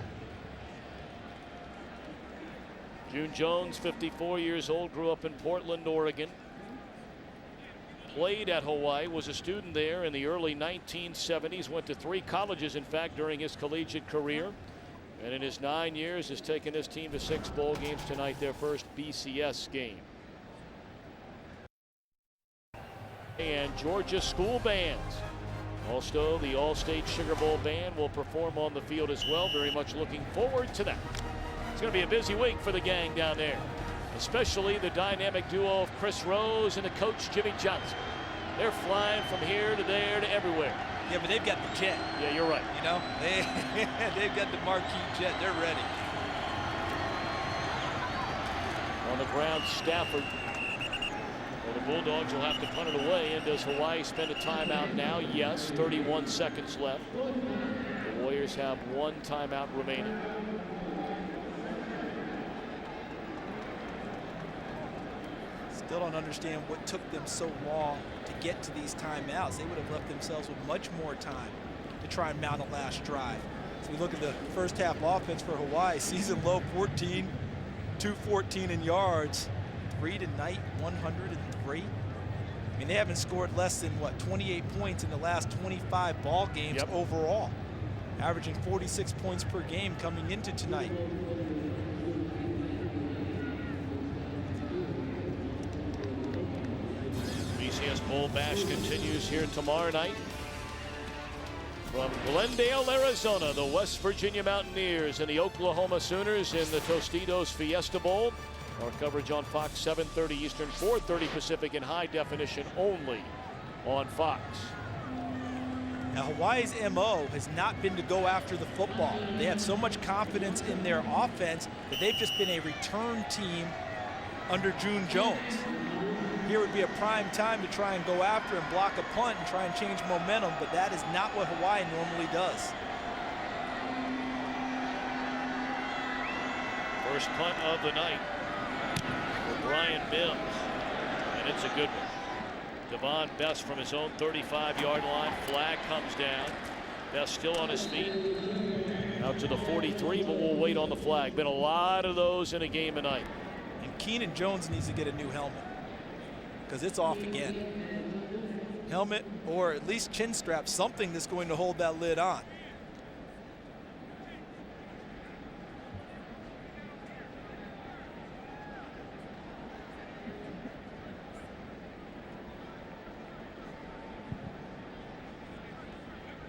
Speaker 2: June Jones, 54 years old, grew up in Portland, Oregon. Played at Hawaii, was a student there in the early 1970s, went to 3 colleges, in fact, during his collegiate career. And in his 9 years has taken his team to 6 bowl games tonight, their first BCS game. And Georgia school bands. Also, the All-State Sugar Bowl band will perform on the field as well. Very much looking forward to that. It's going to be a busy week for the gang down there, especially the dynamic duo of Chris Rose and the coach Jimmy Johnson. They're flying from here to there to everywhere.
Speaker 9: Yeah, but they've got the jet.
Speaker 2: Yeah, you're right.
Speaker 9: You know, they've got the marquee jet. They're ready.
Speaker 2: On the ground, Stafford. Well, the Bulldogs will have to punt it away. And does Hawaii spend a timeout now? Yes, 31 seconds left. The Warriors have 1 timeout remaining.
Speaker 9: Still don't understand what took them so long to get to these timeouts. They would have left themselves with much more time to try and mount a last drive. So we look at the first half offense for Hawaii, season low 14, 214 in yards, 3 tonight, 103. I mean, they haven't scored less than, what, 28 points in the last 25 ball games overall, averaging 46 points per game coming into tonight.
Speaker 2: BCS Bowl Bash continues here tomorrow night. From Glendale, Arizona, the West Virginia Mountaineers and the Oklahoma Sooners in the Tostitos Fiesta Bowl. Our coverage on Fox, 7:30 Eastern, 4:30 Pacific in high definition only on Fox.
Speaker 9: Now, Hawaii's MO has not been to go after the football. They have so much confidence in their offense that they've just been a return team under June Jones. Here would be a prime time to try and go after and block a punt and try and change momentum, but that is not what Hawaii normally does.
Speaker 2: First punt of the night for Brian Mims, and it's a good one. Devon Best from his own 35-yard line. Flag comes down. Best still on his feet. Out to the 43, but we'll wait on the flag. Been a lot of those in a game tonight.
Speaker 9: And Keenan Jones needs to get a new helmet because it's off again. Helmet or at least chin strap, something that's going to hold that lid on.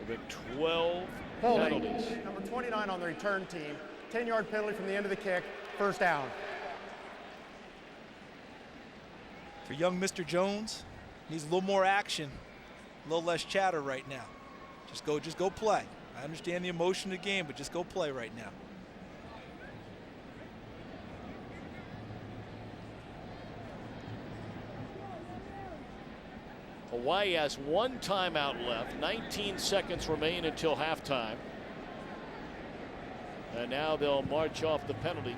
Speaker 2: There have been 12
Speaker 7: Holding.
Speaker 2: penalties.
Speaker 7: Number 29 on the return team. 10-yard penalty from the end of the kick. First down.
Speaker 9: For young Mr. Jones, needs a little more action, a little less chatter right now. Just go play. I understand the emotion of the game, but just go play right now.
Speaker 2: Hawaii has one timeout left. 19 seconds remain until halftime. And now they'll march off the penalty.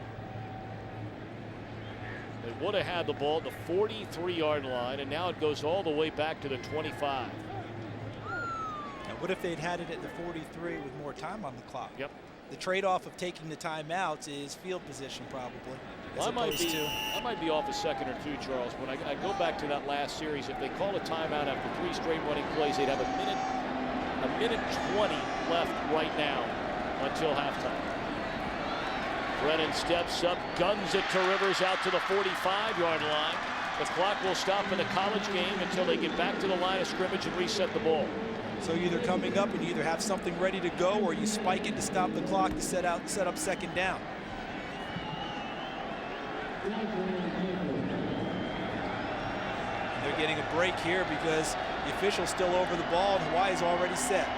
Speaker 2: They would have had the ball at the 43-yard line, and now it goes all the way back to the 25.
Speaker 9: Now, what if they'd had it at the 43 with more time on the clock?
Speaker 2: Yep.
Speaker 9: The trade-off of taking the timeouts is field position, probably.
Speaker 2: Well, I might be off a second or two, Charles. When I go back to that last series, if they call a timeout after 3 straight running plays, they'd have a minute 20 left right now until halftime. Brennan steps up, guns it to Rivers out to the 45-yard line. The clock will stop in the college game until they get back to the line of scrimmage and reset the ball.
Speaker 9: So either coming up and you either have something ready to go or you spike it to stop the clock to set up second down. They're getting a break here because the official's still over the ball and Hawaii's already set.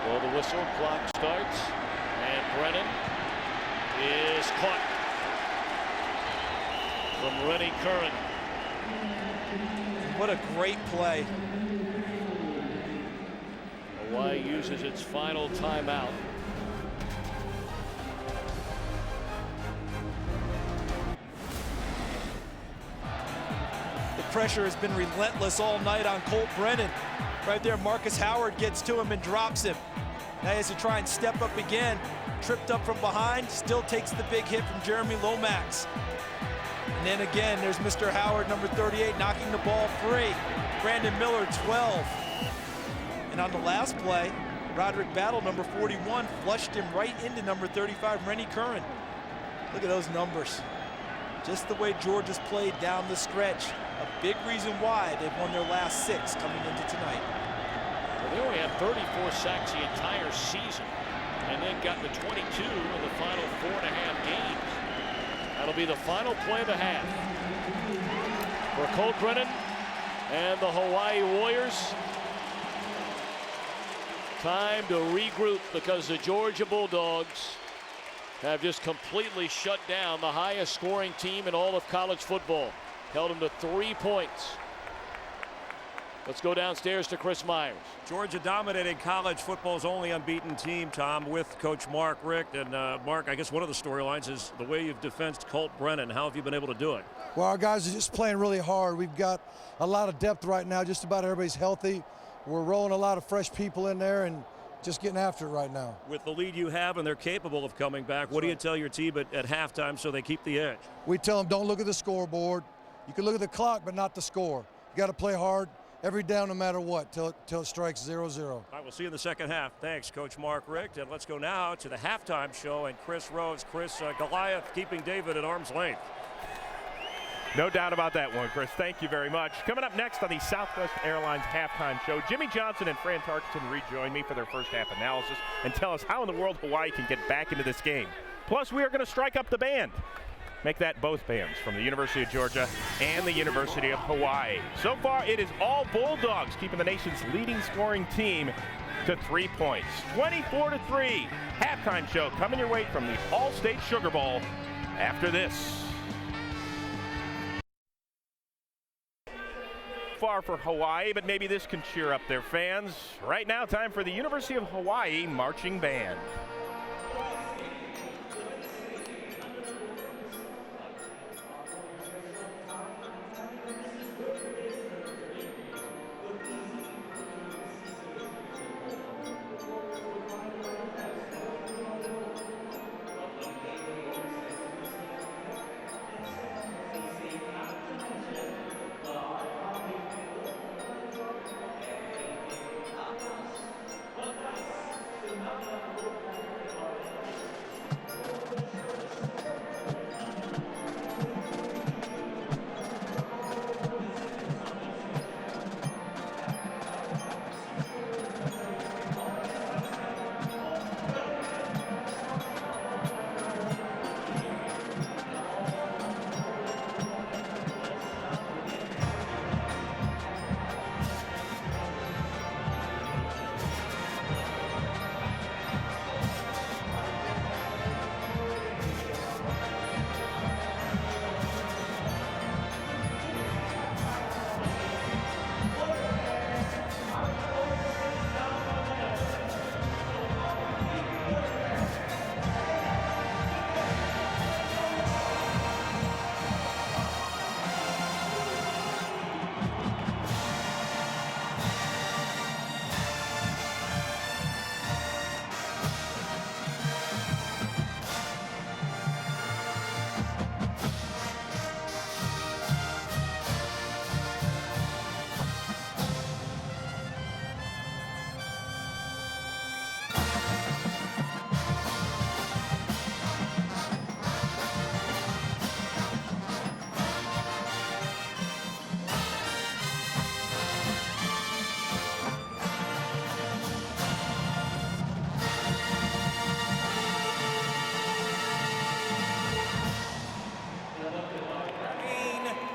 Speaker 2: Well, the whistle clock starts, and Brennan is caught from Rennie Curran.
Speaker 9: What a great play.
Speaker 2: Hawaii uses its final timeout.
Speaker 9: The pressure has been relentless all night on Colt Brennan. Right there, Marcus Howard gets to him and drops him. Now he has to try and step up again. Tripped up from behind, still takes the big hit from Jeremy Lomax. And then again, there's Mr. Howard, number 38, knocking the ball free. Brandon Miller, 12. And on the last play, Roderick Battle, number 41, flushed him right into number 35, Rennie Curran. Look at those numbers. Just the way Georgia's played down the stretch. A big reason why they've won their last 6 coming into tonight.
Speaker 2: Well, they only had 34 sacks the entire season, and then got the 22 in the final 4.5 games. That'll be the final play of the half for Colt Brennan and the Hawaii Warriors. Time to regroup because the Georgia Bulldogs have just completely shut down the highest scoring team in all of college football. Held them to 3 points. Let's go downstairs to Chris Myers.
Speaker 6: Georgia dominated college football's only unbeaten team, Tom, with Coach Mark Richt. And Mark, I guess one of the storylines is the way you've defensed Colt Brennan. How have you been able to do it?
Speaker 1: Well, our guys are just playing really hard. We've got a lot of depth right now. Just about everybody's healthy. We're rolling a lot of fresh people in there and just getting after it right now.
Speaker 6: With the lead you have and they're capable of coming back, what do you tell your team at halftime so they keep the edge?
Speaker 1: We tell them don't look at the scoreboard. You can look at the clock, but not the score. You got to play hard every down no matter what till it strikes 0-0.
Speaker 6: All right, we'll see you in the second half. Thanks, Coach Mark Richt. And let's go now to the halftime show and Chris Rhodes. Chris, Goliath keeping David at arm's length.
Speaker 10: No doubt about that one, Chris. Thank you very much. Coming up next on the Southwest Airlines halftime show, Jimmy Johnson and Fran Tarkenton rejoin me for their first half analysis and tell us how in the world Hawaii can get back into this game. Plus, we are going to strike up the band. Make that both bands from the University of Georgia and the University of Hawaii. So far, it is all Bulldogs keeping the nation's leading scoring team to 3 points. 24-3. Halftime show coming your way from the All-State Sugar Bowl after this. Far for Hawaii, but maybe this can cheer up their fans. Right now, time for the University of Hawaii marching band.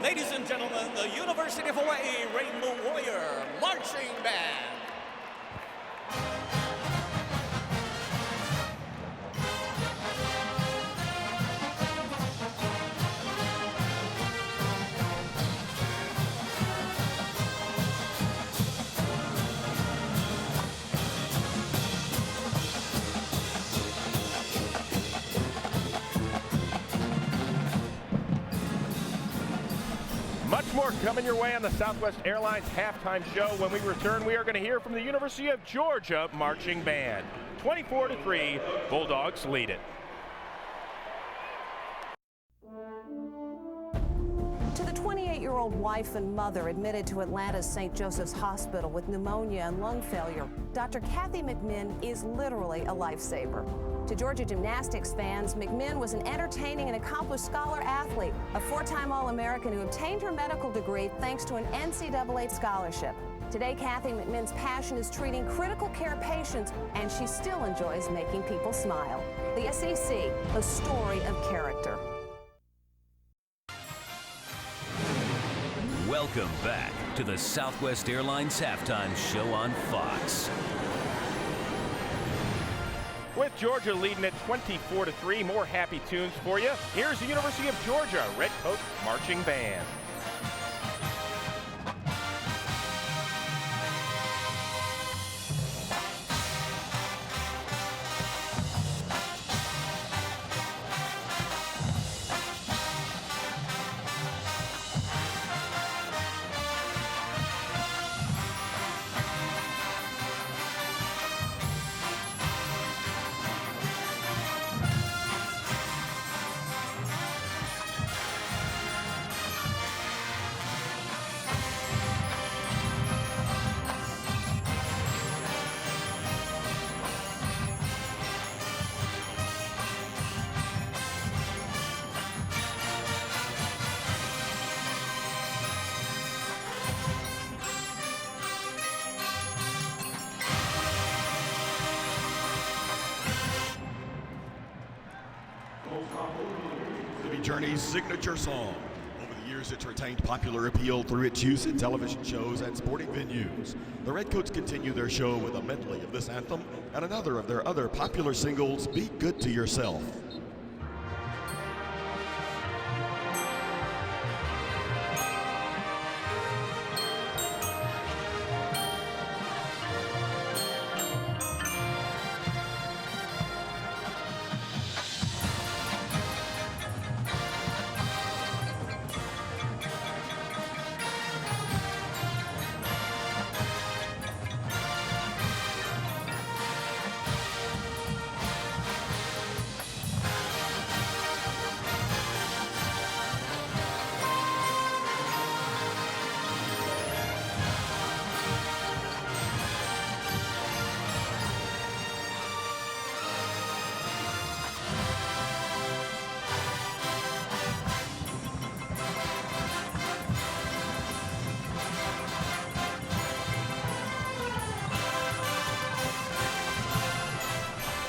Speaker 11: Ladies and gentlemen, the University of Hawaii Rainbow Warrior Marching Band.
Speaker 10: Much more coming your way on the Southwest Airlines halftime show. When we return, we are going to hear from the University of Georgia marching band. 24-3, Bulldogs lead it.
Speaker 12: To the 28-year-old wife and mother admitted to Atlanta's St. Joseph's Hospital with pneumonia and lung failure, Dr. Kathy McMinn is literally a lifesaver. To Georgia gymnastics fans, McMinn was an entertaining and accomplished scholar athlete, a four-time All-American who obtained her medical degree thanks to an NCAA scholarship. Today, Kathy McMinn's passion is treating critical care patients, and she still enjoys making people smile. The SEC, a story of character.
Speaker 8: Welcome back to the Southwest Airlines halftime show on Fox.
Speaker 10: With Georgia leading at 24-3, more happy tunes for you. Here's the University of Georgia Red Coat Marching Band.
Speaker 13: Journey's signature song. Over the years, it's retained popular appeal through its use in television shows and sporting venues. The Redcoats continue their show with a medley of this anthem and another of their other popular singles, Be Good to Yourself.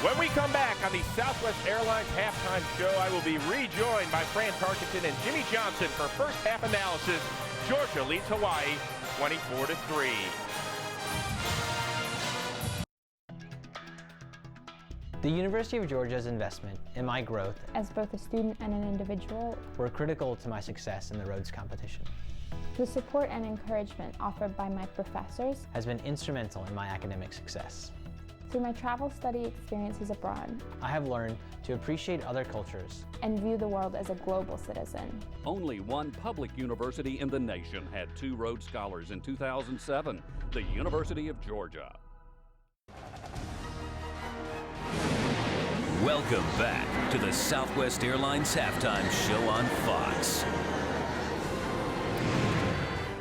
Speaker 10: When we come back on the Southwest Airlines halftime show, I will be rejoined by Fran Tarkenton and Jimmy Johnson for first half analysis. Georgia leads Hawaii 24-3.
Speaker 14: The University of Georgia's investment in my growth
Speaker 15: as both a student and an individual
Speaker 14: were critical to my success in the Rhodes competition.
Speaker 15: The support and encouragement offered by my professors
Speaker 14: has been instrumental in my academic success.
Speaker 15: Through my travel study experiences abroad,
Speaker 14: I have learned to appreciate other cultures
Speaker 15: and view the world as a global citizen.
Speaker 16: Only one public university in the nation had 2 Rhodes Scholars in 2007, the University of Georgia.
Speaker 8: Welcome back to the Southwest Airlines halftime show on Fox.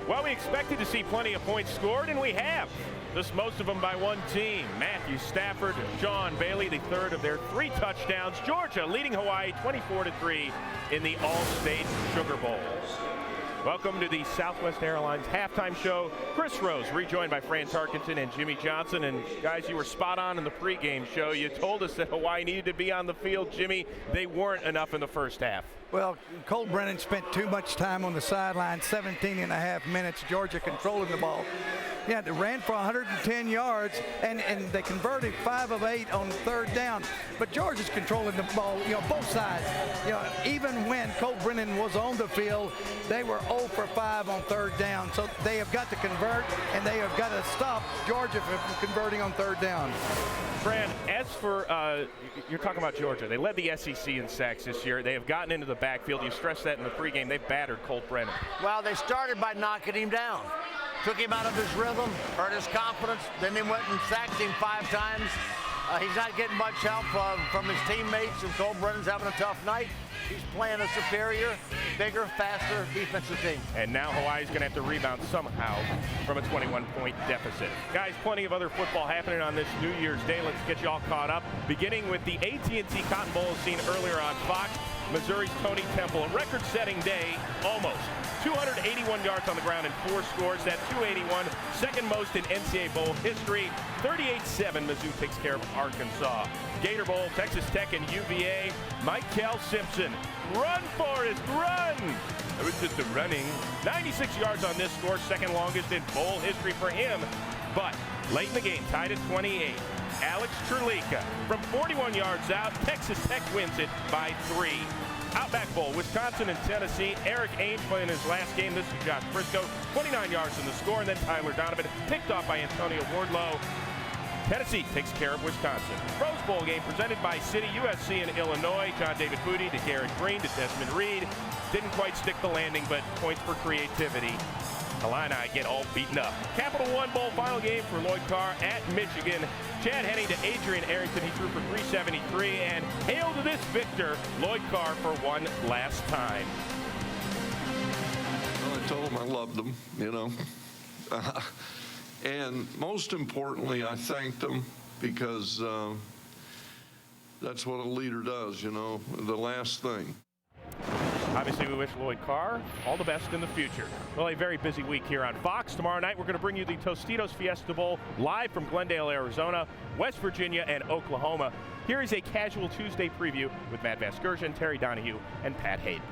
Speaker 10: Well, we expected to see plenty of points scored, and we have. Just most of them by one team. Matthew Stafford and Sean Bailey, the third of their 3 touchdowns. Georgia leading Hawaii 24-3 in the All-State Sugar Bowl. Welcome to the Southwest Airlines halftime show. Chris Rose rejoined by Fran Tarkenton and Jimmy Johnson. And guys, you were spot on in the pregame show. You told us that Hawaii needed to be on the field. Jimmy, they weren't enough in the first half.
Speaker 17: Well, Cole Brennan spent too much time on the sideline, 17 and a half minutes, Georgia controlling the ball. Yeah, they ran for 110 yards, and they converted 5 of 8 on 3rd down. But Georgia's controlling the ball, both sides. Even when Cole Brennan was on the field, they were 0 for 5 on 3rd down. So they have got to convert, and they have got to stop Georgia from converting on 3rd down.
Speaker 10: Fran, as for, you're talking about Georgia. They led the SEC in sacks this year. They have gotten into the backfield. You stressed that in the pregame. They've battered Colt Brennan.
Speaker 18: Well, they started by knocking him down. Took him out of his rhythm, hurt his confidence, then they went and sacked him 5 times. He's not getting much help from his teammates, and Cole Brennan's having a tough night. He's playing a superior, bigger, faster defensive team.
Speaker 10: And now Hawaii's going to have to rebound somehow from a 21-point deficit. Guys, plenty of other football happening on this New Year's Day. Let's get you all caught up, beginning with the AT&T Cotton Bowl seen earlier on Fox. Missouri's Tony Temple, a record-setting day, almost. 281 yards on the ground and 4 scores. That 281, second most in NCAA Bowl history. 38-7, Mizzou takes care of Arkansas. Gator Bowl, Texas Tech and UVA. Michael Simpson, run, Forrest, run! It was just a running. 96 yards on this score, second longest in bowl history for him. But late in the game, tied at 28. Alex Terlika from 41 yards out. Texas Tech wins it by 3. Outback Bowl, Wisconsin and Tennessee. Eric Ainge playing his last game. This is Josh Briscoe. 29 yards in the score, and then Tyler Donovan picked off by Antonio Wardlow. Tennessee takes care of Wisconsin. Rose Bowl game presented by City, USC, and Illinois. John David Booty to Garrett Green to Desmond Reed. Didn't quite stick the landing, but points for creativity. Illini get all beaten up. Capital One Bowl final game for Lloyd Carr at Michigan. Chad Henne to Adrian Arrington. He threw for 373. And hail to this victor, Lloyd Carr, for one last time.
Speaker 19: Well, I told him I loved them, and most importantly, I thanked them because that's what a leader does, the last thing.
Speaker 10: Obviously, we wish Lloyd Carr all the best in the future. Well, a very busy week here on Fox. Tomorrow night, we're going to bring you the Tostitos Fiesta Bowl live from Glendale, Arizona, West Virginia, and Oklahoma. Here is a casual Tuesday preview with Matt Vasgersian, Terry Donahue, and Pat Hayden.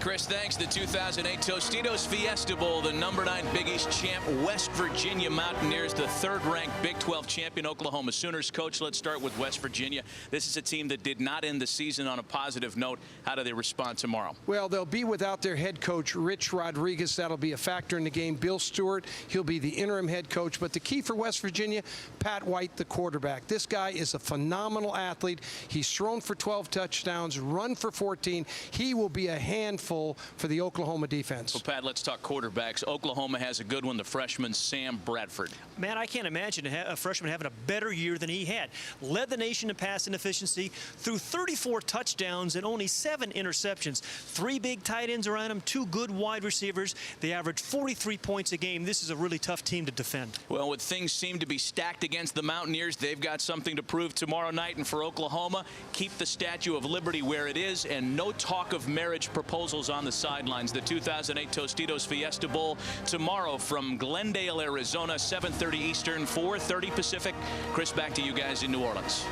Speaker 20: Chris, thanks. The 2008 Tostitos Fiesta Bowl, the #9 Big East champ, West Virginia Mountaineers, the 3rd-ranked Big 12 champion Oklahoma Sooners. Coach, let's start with West Virginia. This is a team that did not end the season on a positive note. How do they respond tomorrow?
Speaker 21: Well, they'll be without their head coach, Rich Rodriguez. That'll be a factor in the game. Bill Stewart, he'll be the interim head coach. But the key for West Virginia, Pat White, the quarterback. This guy is a phenomenal athlete. He's thrown for 12 touchdowns, run for 14. He will be a handful for the Oklahoma defense.
Speaker 20: Well, Pat, let's talk quarterbacks. Oklahoma has a good one, the freshman Sam Bradford.
Speaker 22: Man, I can't imagine a freshman having a better year than he had. Led the nation in passing efficiency, threw 34 touchdowns and only 7 interceptions. 3 big tight ends around him, 2 good wide receivers. They averaged 43 points a game. This is a really tough team to defend.
Speaker 20: Well, with things seem to be stacked against the Mountaineers, they've got something to prove tomorrow night. And for Oklahoma, keep the Statue of Liberty where it is and no talk of marriage proposals on the sidelines. The 2008 Tostitos Fiesta Bowl tomorrow from Glendale, Arizona, 7:30 Eastern, 4:30 Pacific. Chris, back to you guys in New Orleans.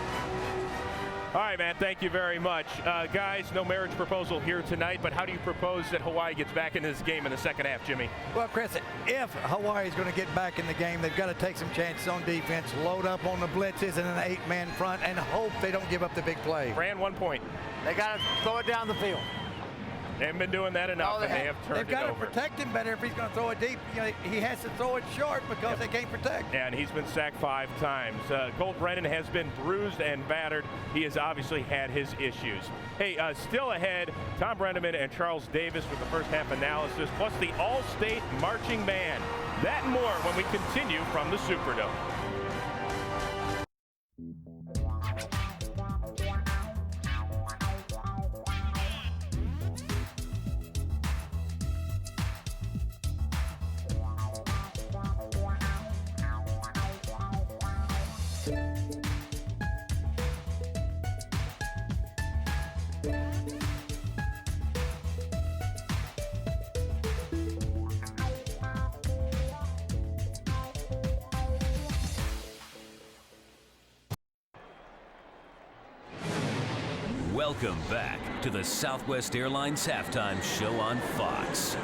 Speaker 10: All right, man, thank you very much. Guys, no marriage proposal here tonight, but how do you propose that Hawaii gets back into this game in the second half, Jimmy?
Speaker 17: Well, Chris, if Hawaii is going to get back in the game, they've got to take some chances on defense, load up on the blitzes and an 8-man front, and hope they don't give up the big play.
Speaker 10: Fran, 1 point.
Speaker 18: They got to throw it down the field.
Speaker 10: They haven't been doing that enough, and they have turned
Speaker 17: They've got
Speaker 10: it
Speaker 17: to
Speaker 10: over.
Speaker 17: protect him better if he's going to throw it deep. You know, he has to throw it short because they can't protect.
Speaker 10: And he's been sacked 5 times. Cole Brennan has been bruised and battered. He has obviously had his issues. Hey, still ahead, Tom Brenneman and Charles Davis with the first half analysis, plus the All-State Marching Band. That and more when we continue from the Superdome.
Speaker 8: Welcome back to the Southwest Airlines Halftime Show on Fox.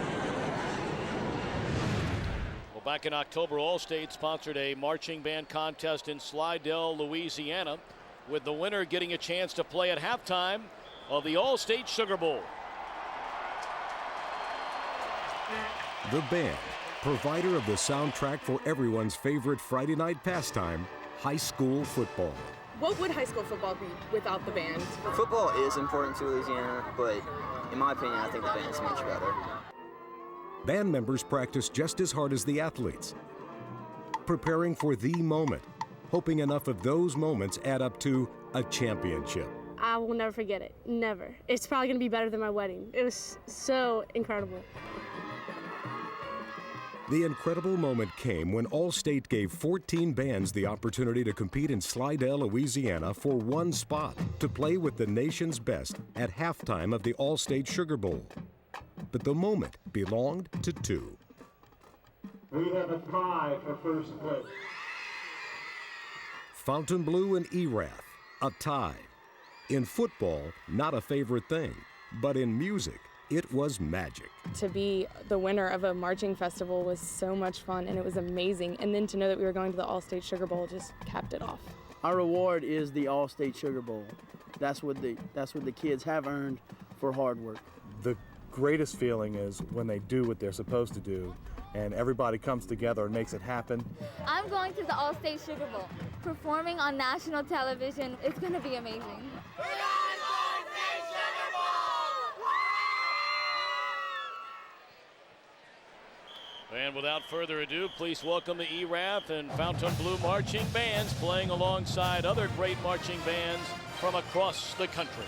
Speaker 2: Well, back in October, Allstate sponsored a marching band contest in Slidell, Louisiana, with the winner getting a chance to play at halftime of the Allstate Sugar Bowl.
Speaker 23: The band, provider of the soundtrack for everyone's favorite Friday night pastime, high school football.
Speaker 24: What would high school football be without the band?
Speaker 25: Football is important to Louisiana, but in my opinion, I think the band is much better.
Speaker 23: Band members practice just as hard as the athletes, preparing for the moment, hoping enough of those moments add up to a championship.
Speaker 26: I will never forget it, never. It's probably going to be better than my wedding. It was so incredible.
Speaker 23: The incredible moment came when Allstate gave 14 bands the opportunity to compete in Slidell, Louisiana for one spot to play with the nation's best at halftime of the Allstate Sugar Bowl. But the moment belonged to 2.
Speaker 27: We have a tie for first place.
Speaker 23: Fontainebleau and Erath, a tie. In football, not a favorite thing, but in music, it was magic.
Speaker 24: To be the winner of a marching festival was so much fun, and it was amazing. And then to know that we were going to the All-State Sugar Bowl just capped it off.
Speaker 28: Our reward is the All-State Sugar Bowl. That's what the kids have earned for hard work.
Speaker 29: The greatest feeling is when they do what they're supposed to do, and everybody comes together and makes it happen.
Speaker 30: I'm going to the All-State Sugar Bowl, performing on national television. It's going to be amazing.
Speaker 2: And without further ado, please welcome the ERAF and Fontainebleau marching bands playing alongside other great marching bands from across the country.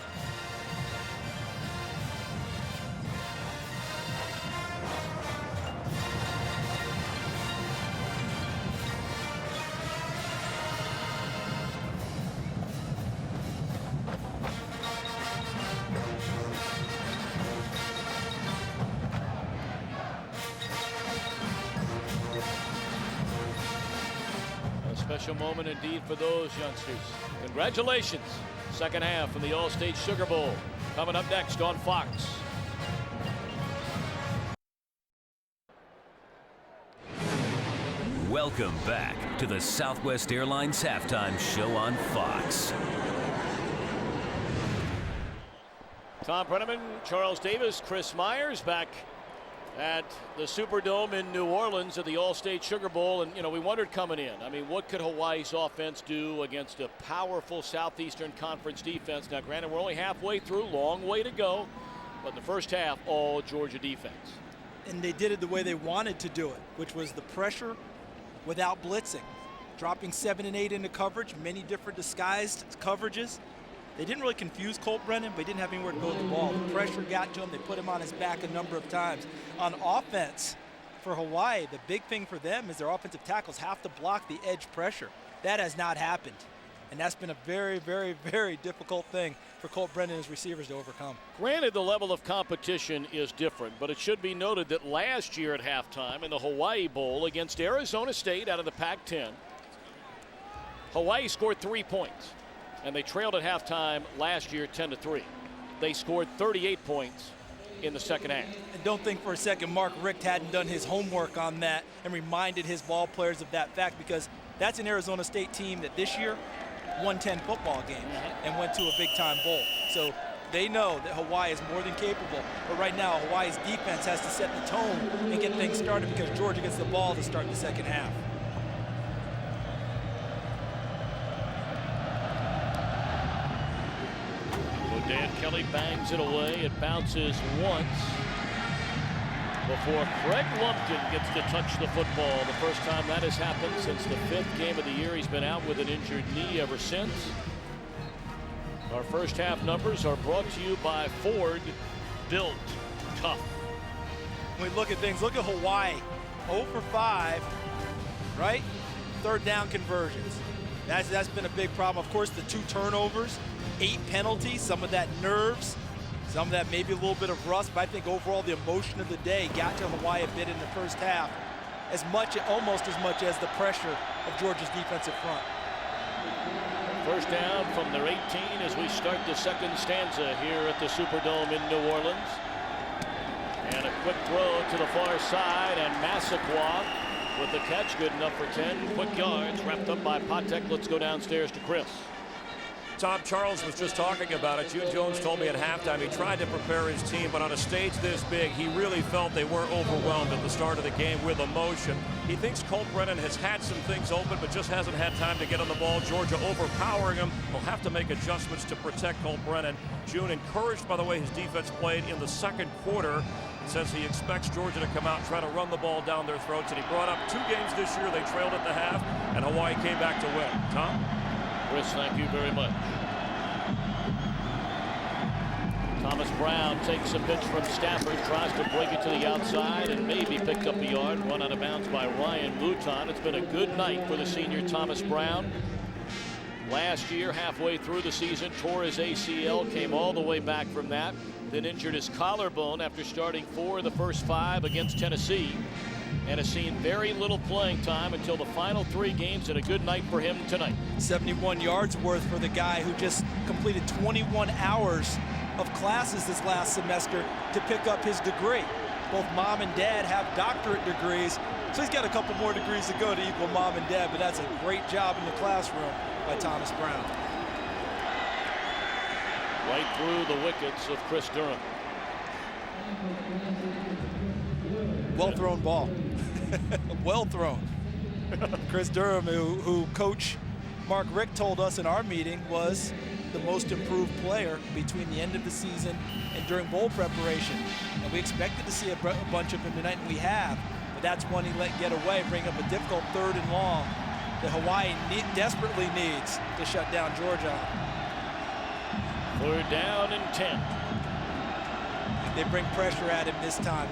Speaker 2: Special moment indeed for those youngsters. Congratulations. Second half of the All-State Sugar Bowl coming up next on Fox.
Speaker 8: Welcome back to the Southwest Airlines Halftime Show on Fox.
Speaker 2: Tom Brenneman, Charles Davis, Chris Myers back at the Superdome in New Orleans at the All-State Sugar Bowl. And, you know, we wondered coming in, I mean, what could Hawaii's offense do against a powerful Southeastern Conference defense? Now, granted, we're only halfway through, long way to go. But the first half, all Georgia defense.
Speaker 1: And they did it the way they wanted to do it, which was the pressure without blitzing. Dropping 7 and 8 into coverage, many different disguised coverages. They didn't really confuse Colt Brennan, but he didn't have anywhere to go with the ball. The pressure got to him. They put him on his back a number of times. On offense, for Hawaii, the big thing for them is their offensive tackles have to block the edge pressure. That has not happened. And that's been a very, very, very difficult thing for Colt Brennan and his receivers to overcome.
Speaker 2: Granted, the level of competition is different, but it should be noted that last year at halftime in the Hawaii Bowl against Arizona State out of the Pac-10, Hawaii scored 3 points, and they trailed at halftime last year 10-3. They scored 38 points in the second half.
Speaker 1: And don't think for a second Mark Richt hadn't done his homework on that and reminded his ball players of that fact, because that's an Arizona State team that this year won 10 football games and went to a big-time bowl. So they know that Hawaii is more than capable. But right now, Hawaii's defense has to set the tone and get things started because Georgia gets the ball to start the second half.
Speaker 2: Dan Kelly bangs it away. It bounces once before Craig Lumpkin gets to touch the football. The first time that has happened since the 5th game of the year. He's been out with an injured knee ever since. Our first half numbers are brought to you by Ford, built tough.
Speaker 1: When we look at things, look at Hawaii, 0 for 5, right? Third down conversions. That's been a big problem. Of course, the 2 turnovers, 8 penalties, some of that nerves, some of that maybe a little bit of rust, but I think overall the emotion of the day got to Hawaii a bit in the first half, almost as much as the pressure of Georgia's defensive front.
Speaker 2: First down from their 18 as we start the second stanza here at the Superdome in New Orleans. And a quick throw to the far side, and Massaquoi with the catch, good enough for 10 quick yards, wrapped up by Patek. Let's go downstairs to Chris.
Speaker 3: Tom, Charles was just talking about it. June Jones told me at halftime he tried to prepare his team, but on a stage this big, he really felt they were overwhelmed at the start of the game with emotion. He thinks Colt Brennan has had some things open, but just hasn't had time to get on the ball. Georgia overpowering him. Will have to make adjustments to protect Colt Brennan. June encouraged by the way his defense played in the second quarter. Says he expects Georgia to come out and try to run the ball down their throats. And he brought up 2 games this year. They trailed at the half, and Hawaii came back to win. Tom?
Speaker 2: Chris, thank you very much. Thomas Brown takes a pitch from Stafford, tries to break it to the outside, and maybe picked up a yard. Run out of bounds by Ryan Luton. It's been a good night for the senior Thomas Brown. Last year, halfway through the season, tore his ACL, came all the way back from that, then injured his collarbone after starting 4 of the first 5 against Tennessee, and has seen very little playing time until the final 3 games, and a good night for him tonight.
Speaker 1: 71 yards worth for the guy who just completed 21 hours of classes this last semester to pick up his degree. Both mom and dad have doctorate degrees, so he's got a couple more degrees to go to equal mom and dad, but that's a great job in the classroom by Thomas Brown.
Speaker 2: Right through the wickets of Chris Durham.
Speaker 1: Well thrown ball. Well thrown. Chris Durham, who Coach Mark Richt told us in our meeting was the most improved player between the end of the season and during bowl preparation. And we expected to see a bunch of him tonight, and we have. But that's one he let get away, bring up a difficult 3rd and long that Hawaii desperately needs to shut down Georgia.
Speaker 2: 3rd down and 10.
Speaker 1: They bring pressure at him this time.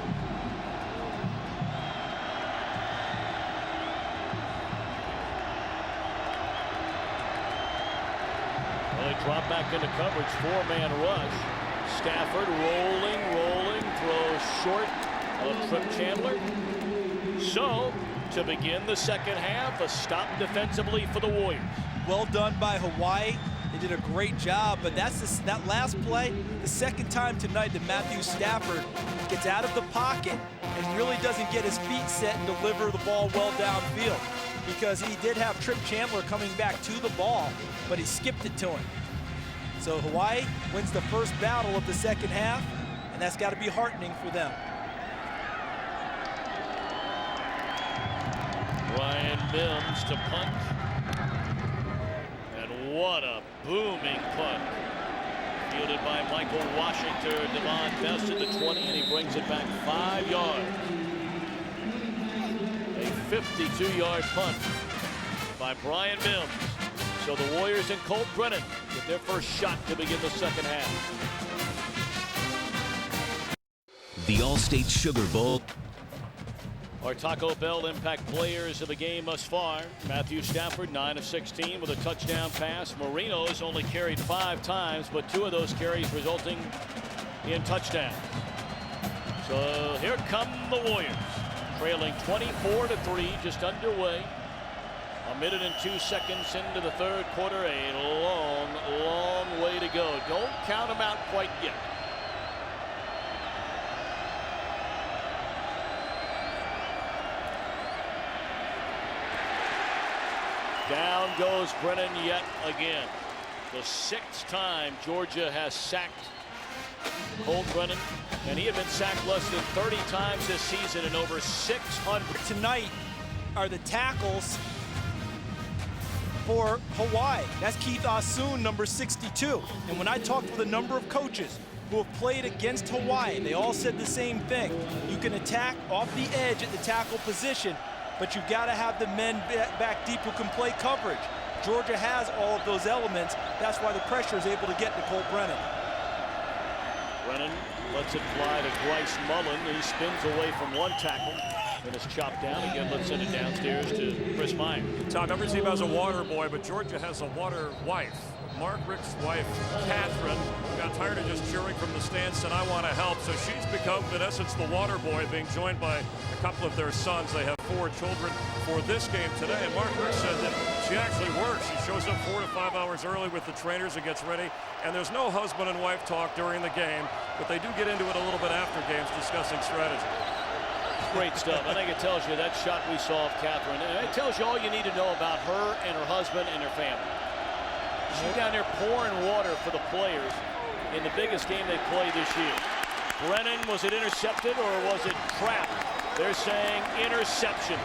Speaker 2: Well, they drop back into coverage, 4-man rush. Stafford rolling, throws short of Trip Chandler. So, to begin the second half, a stop defensively for the Warriors.
Speaker 1: Well done by Hawaii. They did a great job, but that last play, the second time tonight that Matthew Stafford gets out of the pocket and really doesn't get his feet set and deliver the ball well downfield, because he did have Trip Chandler coming back to the ball, but he skipped it to him. So Hawaii wins the first battle of the second half, and that's got to be heartening for them.
Speaker 2: Ryan Mims to punt. And what a booming punt. Fielded by Michael Washington. Devon Best at the 20, and he brings it back 5 yards. A 52-yard punt by Brian Mims. So the Warriors and Colt Brennan get their first shot to begin the second half.
Speaker 8: The Allstate Sugar Bowl.
Speaker 2: Our Taco Bell impact players of the game thus far. Matthew Stafford, 9 of 16 with a touchdown pass. Marino's only carried 5 times, but 2 of those carries resulting in touchdowns. So here come the Warriors, trailing 24-3, just underway. 1 minute and 2 seconds into the third quarter. A long, long way to go. Don't count them out quite yet. Down goes Brennan yet again. The 6th time Georgia has sacked Colt Brennan, and he had been sacked less than 30 times this season in over 600.
Speaker 1: Tonight are the tackles for Hawaii. That's Keith Asun, number 62. And when I talked with a number of coaches who have played against Hawaii, they all said the same thing. You can attack off the edge at the tackle position, but you've got to have the men back deep who can play coverage. Georgia has all of those elements. That's why the pressure is able to get to Colt Brennan.
Speaker 2: Brennan lets it fly to Bryce Mullen. He spins away from one tackle and is chopped down. Again, let's send it downstairs to Chris Meyer.
Speaker 3: Tom, every team has a water boy, but Georgia has a water wife. Mark Richt's wife, Catherine, got tired of just cheering from the stands, said, I want to help. So she's become, in essence, the water boy, being joined by a couple of their sons. They have 4 children for this game today. And Mark Richt said that she actually works. She shows up 4 to 5 hours early with the trainers and gets ready. And there's no husband and wife talk during the game, but they do get into it a little bit after games discussing strategy.
Speaker 2: Great stuff. I think it tells you that shot we saw of Catherine. It tells you all you need to know about her and her husband and her family. She's down there pouring water for the players in the biggest game they played this year. Brennan, was it intercepted or was it trapped? They're saying interception.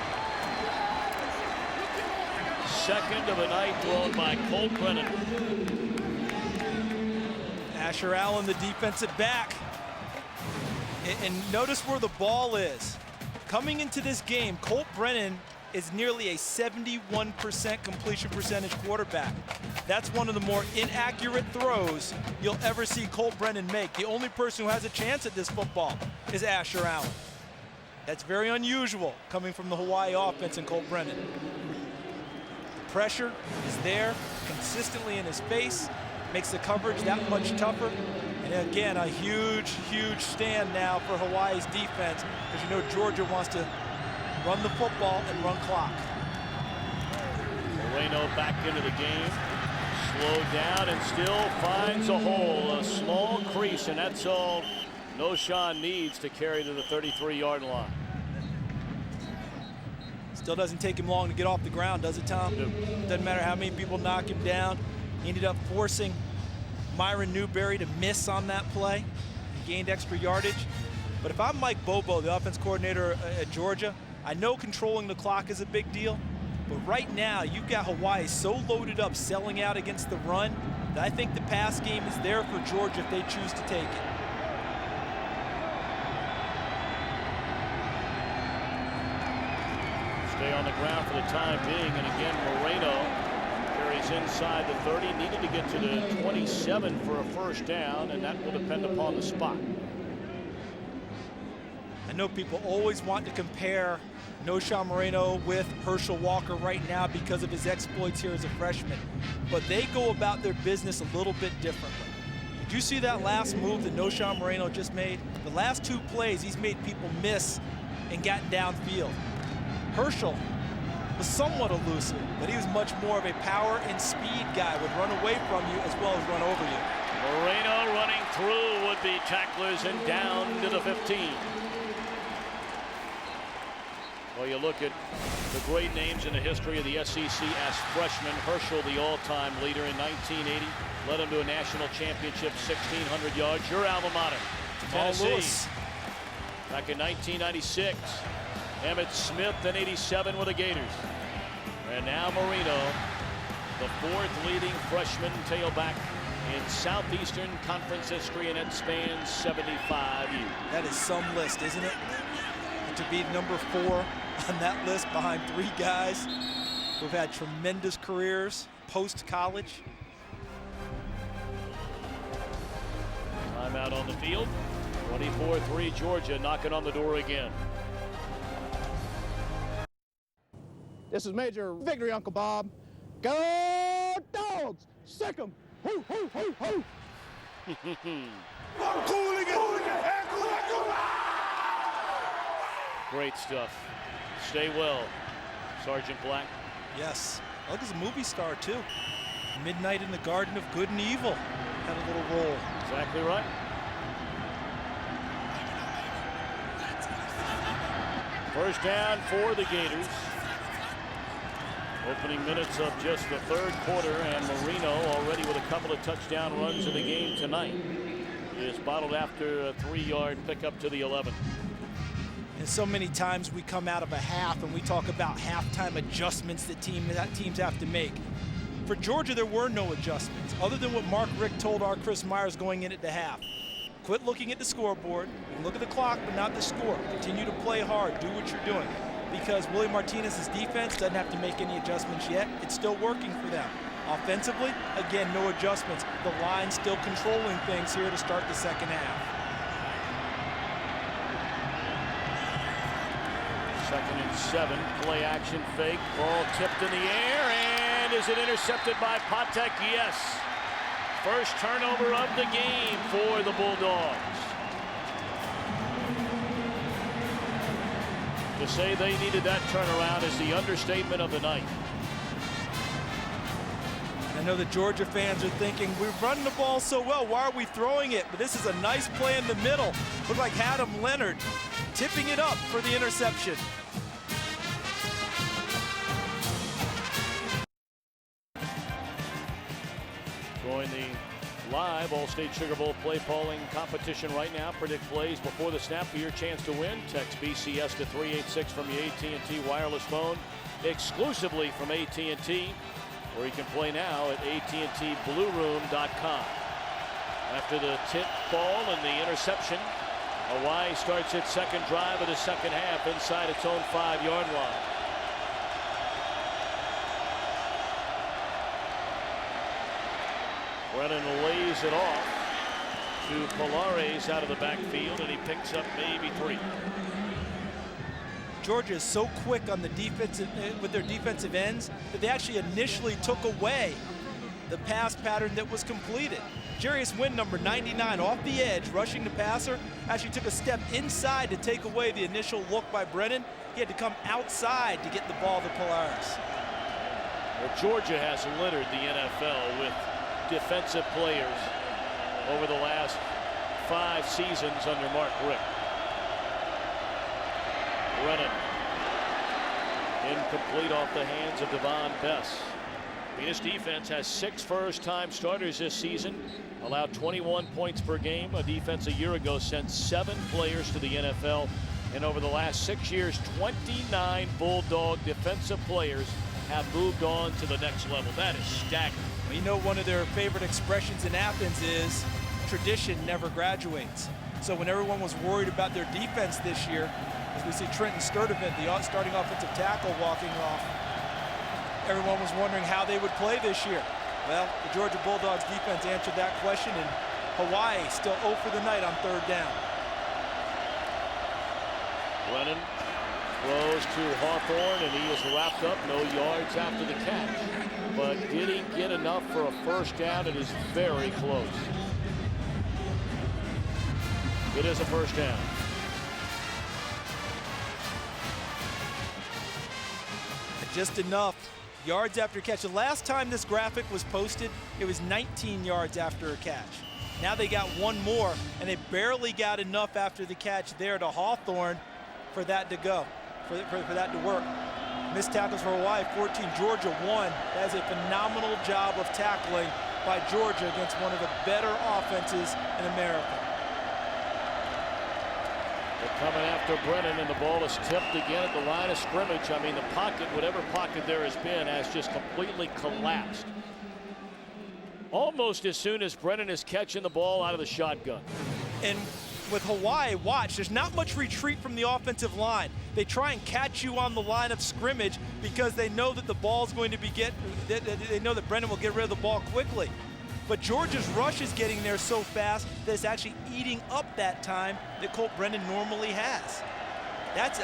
Speaker 2: Second of the night thrown by Colt Brennan.
Speaker 1: Asher Allen, the defensive back. And notice where the ball is. Coming into this game, Colt Brennan is nearly a 71% completion percentage quarterback. That's one of the more inaccurate throws you'll ever see Colt Brennan make. The only person who has a chance at this football is Asher Allen. That's very unusual coming from the Hawaii offense and Colt Brennan. The pressure is there consistently in his face, makes the coverage that much tougher. And again, a huge, huge stand now for Hawaii's defense, because you know Georgia wants to run the football and run clock.
Speaker 2: Moreno back into the game. Slowed down and still finds a hole, a small crease, and that's all Noshawn needs to carry to the 33-yard line.
Speaker 1: Still doesn't take him long to get off the ground, does it, Tom? Doesn't matter how many people knock him down. He ended up forcing Myron Newberry to miss on that play. He gained extra yardage. But if I'm Mike Bobo, the offense coordinator at Georgia, I know controlling the clock is a big deal, but right now you've got Hawaii so loaded up selling out against the run that I think the pass game is there for Georgia if they choose to take it.
Speaker 2: Stay on the ground for the time being, and again Moreno carries inside the 30, needed to get to the 27 for a first down, and that will depend upon the spot.
Speaker 1: I know people always want to compare Noshawn Moreno with Herschel Walker right now because of his exploits here as a freshman, but they go about their business a little bit differently. Did you see that last move that Noshawn Moreno just made? The last 2 plays, he's made people miss and gotten downfield. Herschel was somewhat elusive, but he was much more of a power and speed guy, would run away from you as well as run over you.
Speaker 2: Moreno running through would-be tacklers and down to the 15. Well, you look at the great names in the history of the SEC as freshmen. Herschel, the all-time leader in 1980, led him to a national championship, 1,600 yards. Your alma mater, Tennessee. Back in 1996, Emmitt Smith in 87 with the Gators. And now Marino, the fourth leading freshman tailback in Southeastern Conference history, and it spans 75 years.
Speaker 1: That is some list, isn't it? To be number 4 on that list behind 3 guys who've had tremendous careers post-college.
Speaker 2: Timeout on the field. 24-3 Georgia knocking on the door again.
Speaker 4: This is Major Victory, Uncle Bob. Go Dogs! Sick 'em! Hoo, hoo, hoo, hoo!
Speaker 2: Great stuff. Stay well, Sergeant Black.
Speaker 1: Yes. Look, he's a movie star, too. Midnight in the Garden of Good and Evil had a little role.
Speaker 2: Exactly right. First down for the Gators. Opening minutes of just the third quarter, and Marino already with a couple of touchdown runs in the game tonight. He is bottled after a 3-yard pickup to the 11.
Speaker 1: And so many times we come out of a half and we talk about halftime adjustments that teams have to make. For Georgia, there were no adjustments other than what Mark Richt told our Chris Myers going in at the half. Quit looking at the scoreboard, look at the clock, but not the score. Continue to play hard, do what you're doing. Because Willie Martinez's defense doesn't have to make any adjustments yet. It's still working for them. Offensively, again, no adjustments. The line still controlling things here to start the second half.
Speaker 2: Second and 7, play action fake, ball tipped in the air, and is it intercepted by Patek? Yes. First turnover of the game for the Bulldogs. To say they needed that turnaround is the understatement of the night.
Speaker 1: I know the Georgia fans are thinking, we're running the ball so well, why are we throwing it? But this is a nice play in the middle. Looked like Adam Leonard tipping it up for the interception.
Speaker 2: Join the live All-State Sugar Bowl play polling competition right now. Predict plays before the snap for your chance to win. Text BCS to 386 from your AT&T wireless phone, exclusively from AT&T, or you can play now at AT&TBlueRoom.com. After the tip ball and the interception, Hawaii starts its second drive of the second half inside its own 5-yard line. Brennan lays it off to Pilares out of the backfield, and he picks up maybe 3.
Speaker 1: Georgia is so quick on the defensive with their defensive ends that they actually initially took away the pass pattern that was completed. Jarius Wynn, number 99, off the edge, rushing the passer, actually took a step inside to take away the initial look by Brennan. He had to come outside to get the ball to Pilares.
Speaker 2: Well, Georgia has littered the NFL with defensive players over the last 5 seasons under Mark Richt. Brennan incomplete off the hands of Devon Bess. This defense has 6 first-time starters this season, allowed 21 points per game. A defense a year ago sent 7 players to the NFL, and over the last 6 years, 29 Bulldog defensive players have moved on to the next level. That is staggering.
Speaker 1: You know, one of their favorite expressions in Athens is tradition never graduates. So when everyone was worried about their defense this year, as we see Trenton Sturdivant, the starting offensive tackle, walking off, everyone was wondering how they would play this year. Well, the Georgia Bulldogs defense answered that question, and Hawaii still 0 for the night on 3rd down.
Speaker 2: Brennan throws to Hawthorne, and he is wrapped up, no yards after the catch. But did he get enough for a first down? It is very close. It is a first down.
Speaker 1: just enough. Yards after catch. The last time this graphic was posted, it was 19 yards after a catch. Now they got one more, and they barely got enough after the catch there to Hawthorne for that to go, for that to work. Missed tackles for Hawaii, 14. Georgia 1. That is a phenomenal job of tackling by Georgia against one of the better offenses in America.
Speaker 2: They're coming after Brennan, and the ball is tipped again at the line of scrimmage. I mean, the pocket, whatever pocket there has been, has just completely collapsed. Almost as soon as Brennan is catching the ball out of the shotgun.
Speaker 1: And with Hawaii, watch, there's not much retreat from the offensive line. They try and catch you on the line of scrimmage because they know that the ball's going to be they know that Brennan will get rid of the ball quickly. But Georgia's rush is getting there so fast that it's actually eating up that time that Colt Brennan normally has. That's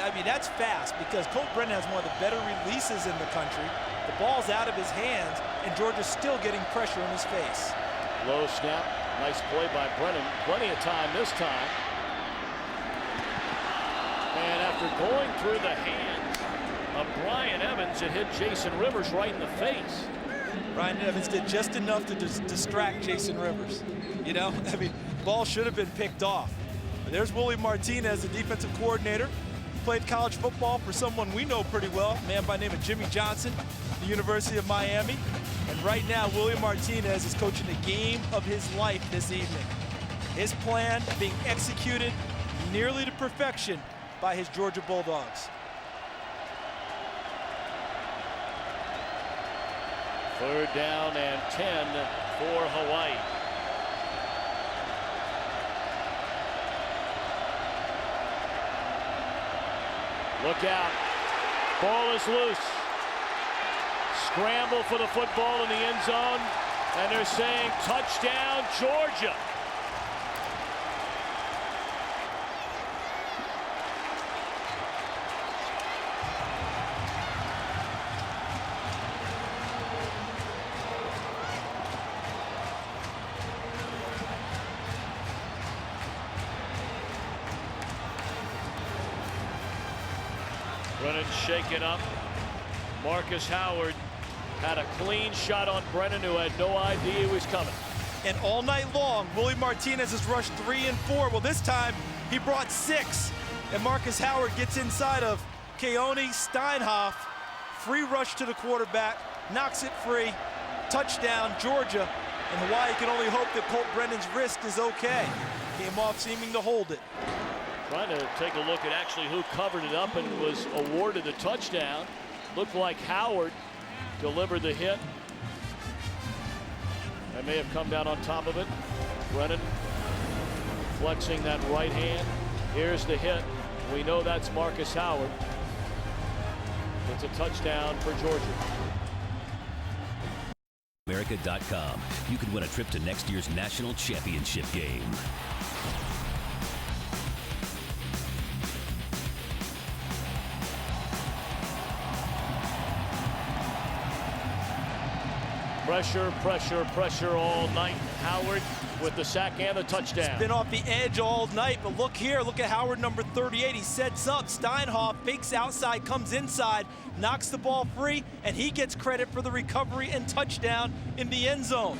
Speaker 1: fast because Colt Brennan has one of the better releases in the country. The ball's out of his hands, and Georgia's still getting pressure in his face.
Speaker 2: Low snap, nice play by Brennan. Plenty of time this time. And after going through the hands of Brian Evans, it hit Jason Rivers right in the face.
Speaker 1: Brian Evans did just enough to distract Jason Rivers. You know, I mean, ball should have been picked off. But there's Willie Martinez, the defensive coordinator. Played college football for someone we know pretty well, a man by the name of Jimmy Johnson, the University of Miami. And right now, Willie Martinez is coaching the game of his life this evening. His plan being executed nearly to perfection by his Georgia Bulldogs.
Speaker 2: Third down and 10 for Hawaii. Look out. Ball is loose. Scramble for the football in the end zone. And they're saying touchdown, Georgia. Brennan shaken up. Marcus Howard had a clean shot on Brennan, who had no idea he was coming.
Speaker 1: And all night long, Willie Martinez has rushed 3 and 4. Well, this time he brought 6. And Marcus Howard gets inside of Keone Steinhoff. Free rush to the quarterback, knocks it free. Touchdown, Georgia. And Hawaii can only hope that Colt Brennan's wrist is okay. Came off seeming to hold it.
Speaker 2: Trying to take a look at actually who covered it up and was awarded the touchdown. Looked like Howard delivered the hit. They may have come down on top of it. Brennan flexing that right hand. Here's the hit. We know that's Marcus Howard. It's a touchdown for Georgia.
Speaker 8: America.com. You could win a trip to next year's national championship game.
Speaker 2: Pressure, pressure, pressure all night. Howard with the sack and the touchdown.
Speaker 1: Been off the edge all night, but look here. Look at Howard, number 38. He sets up. Steinhoff fakes outside, comes inside, knocks the ball free, and he gets credit for the recovery and touchdown in the end zone.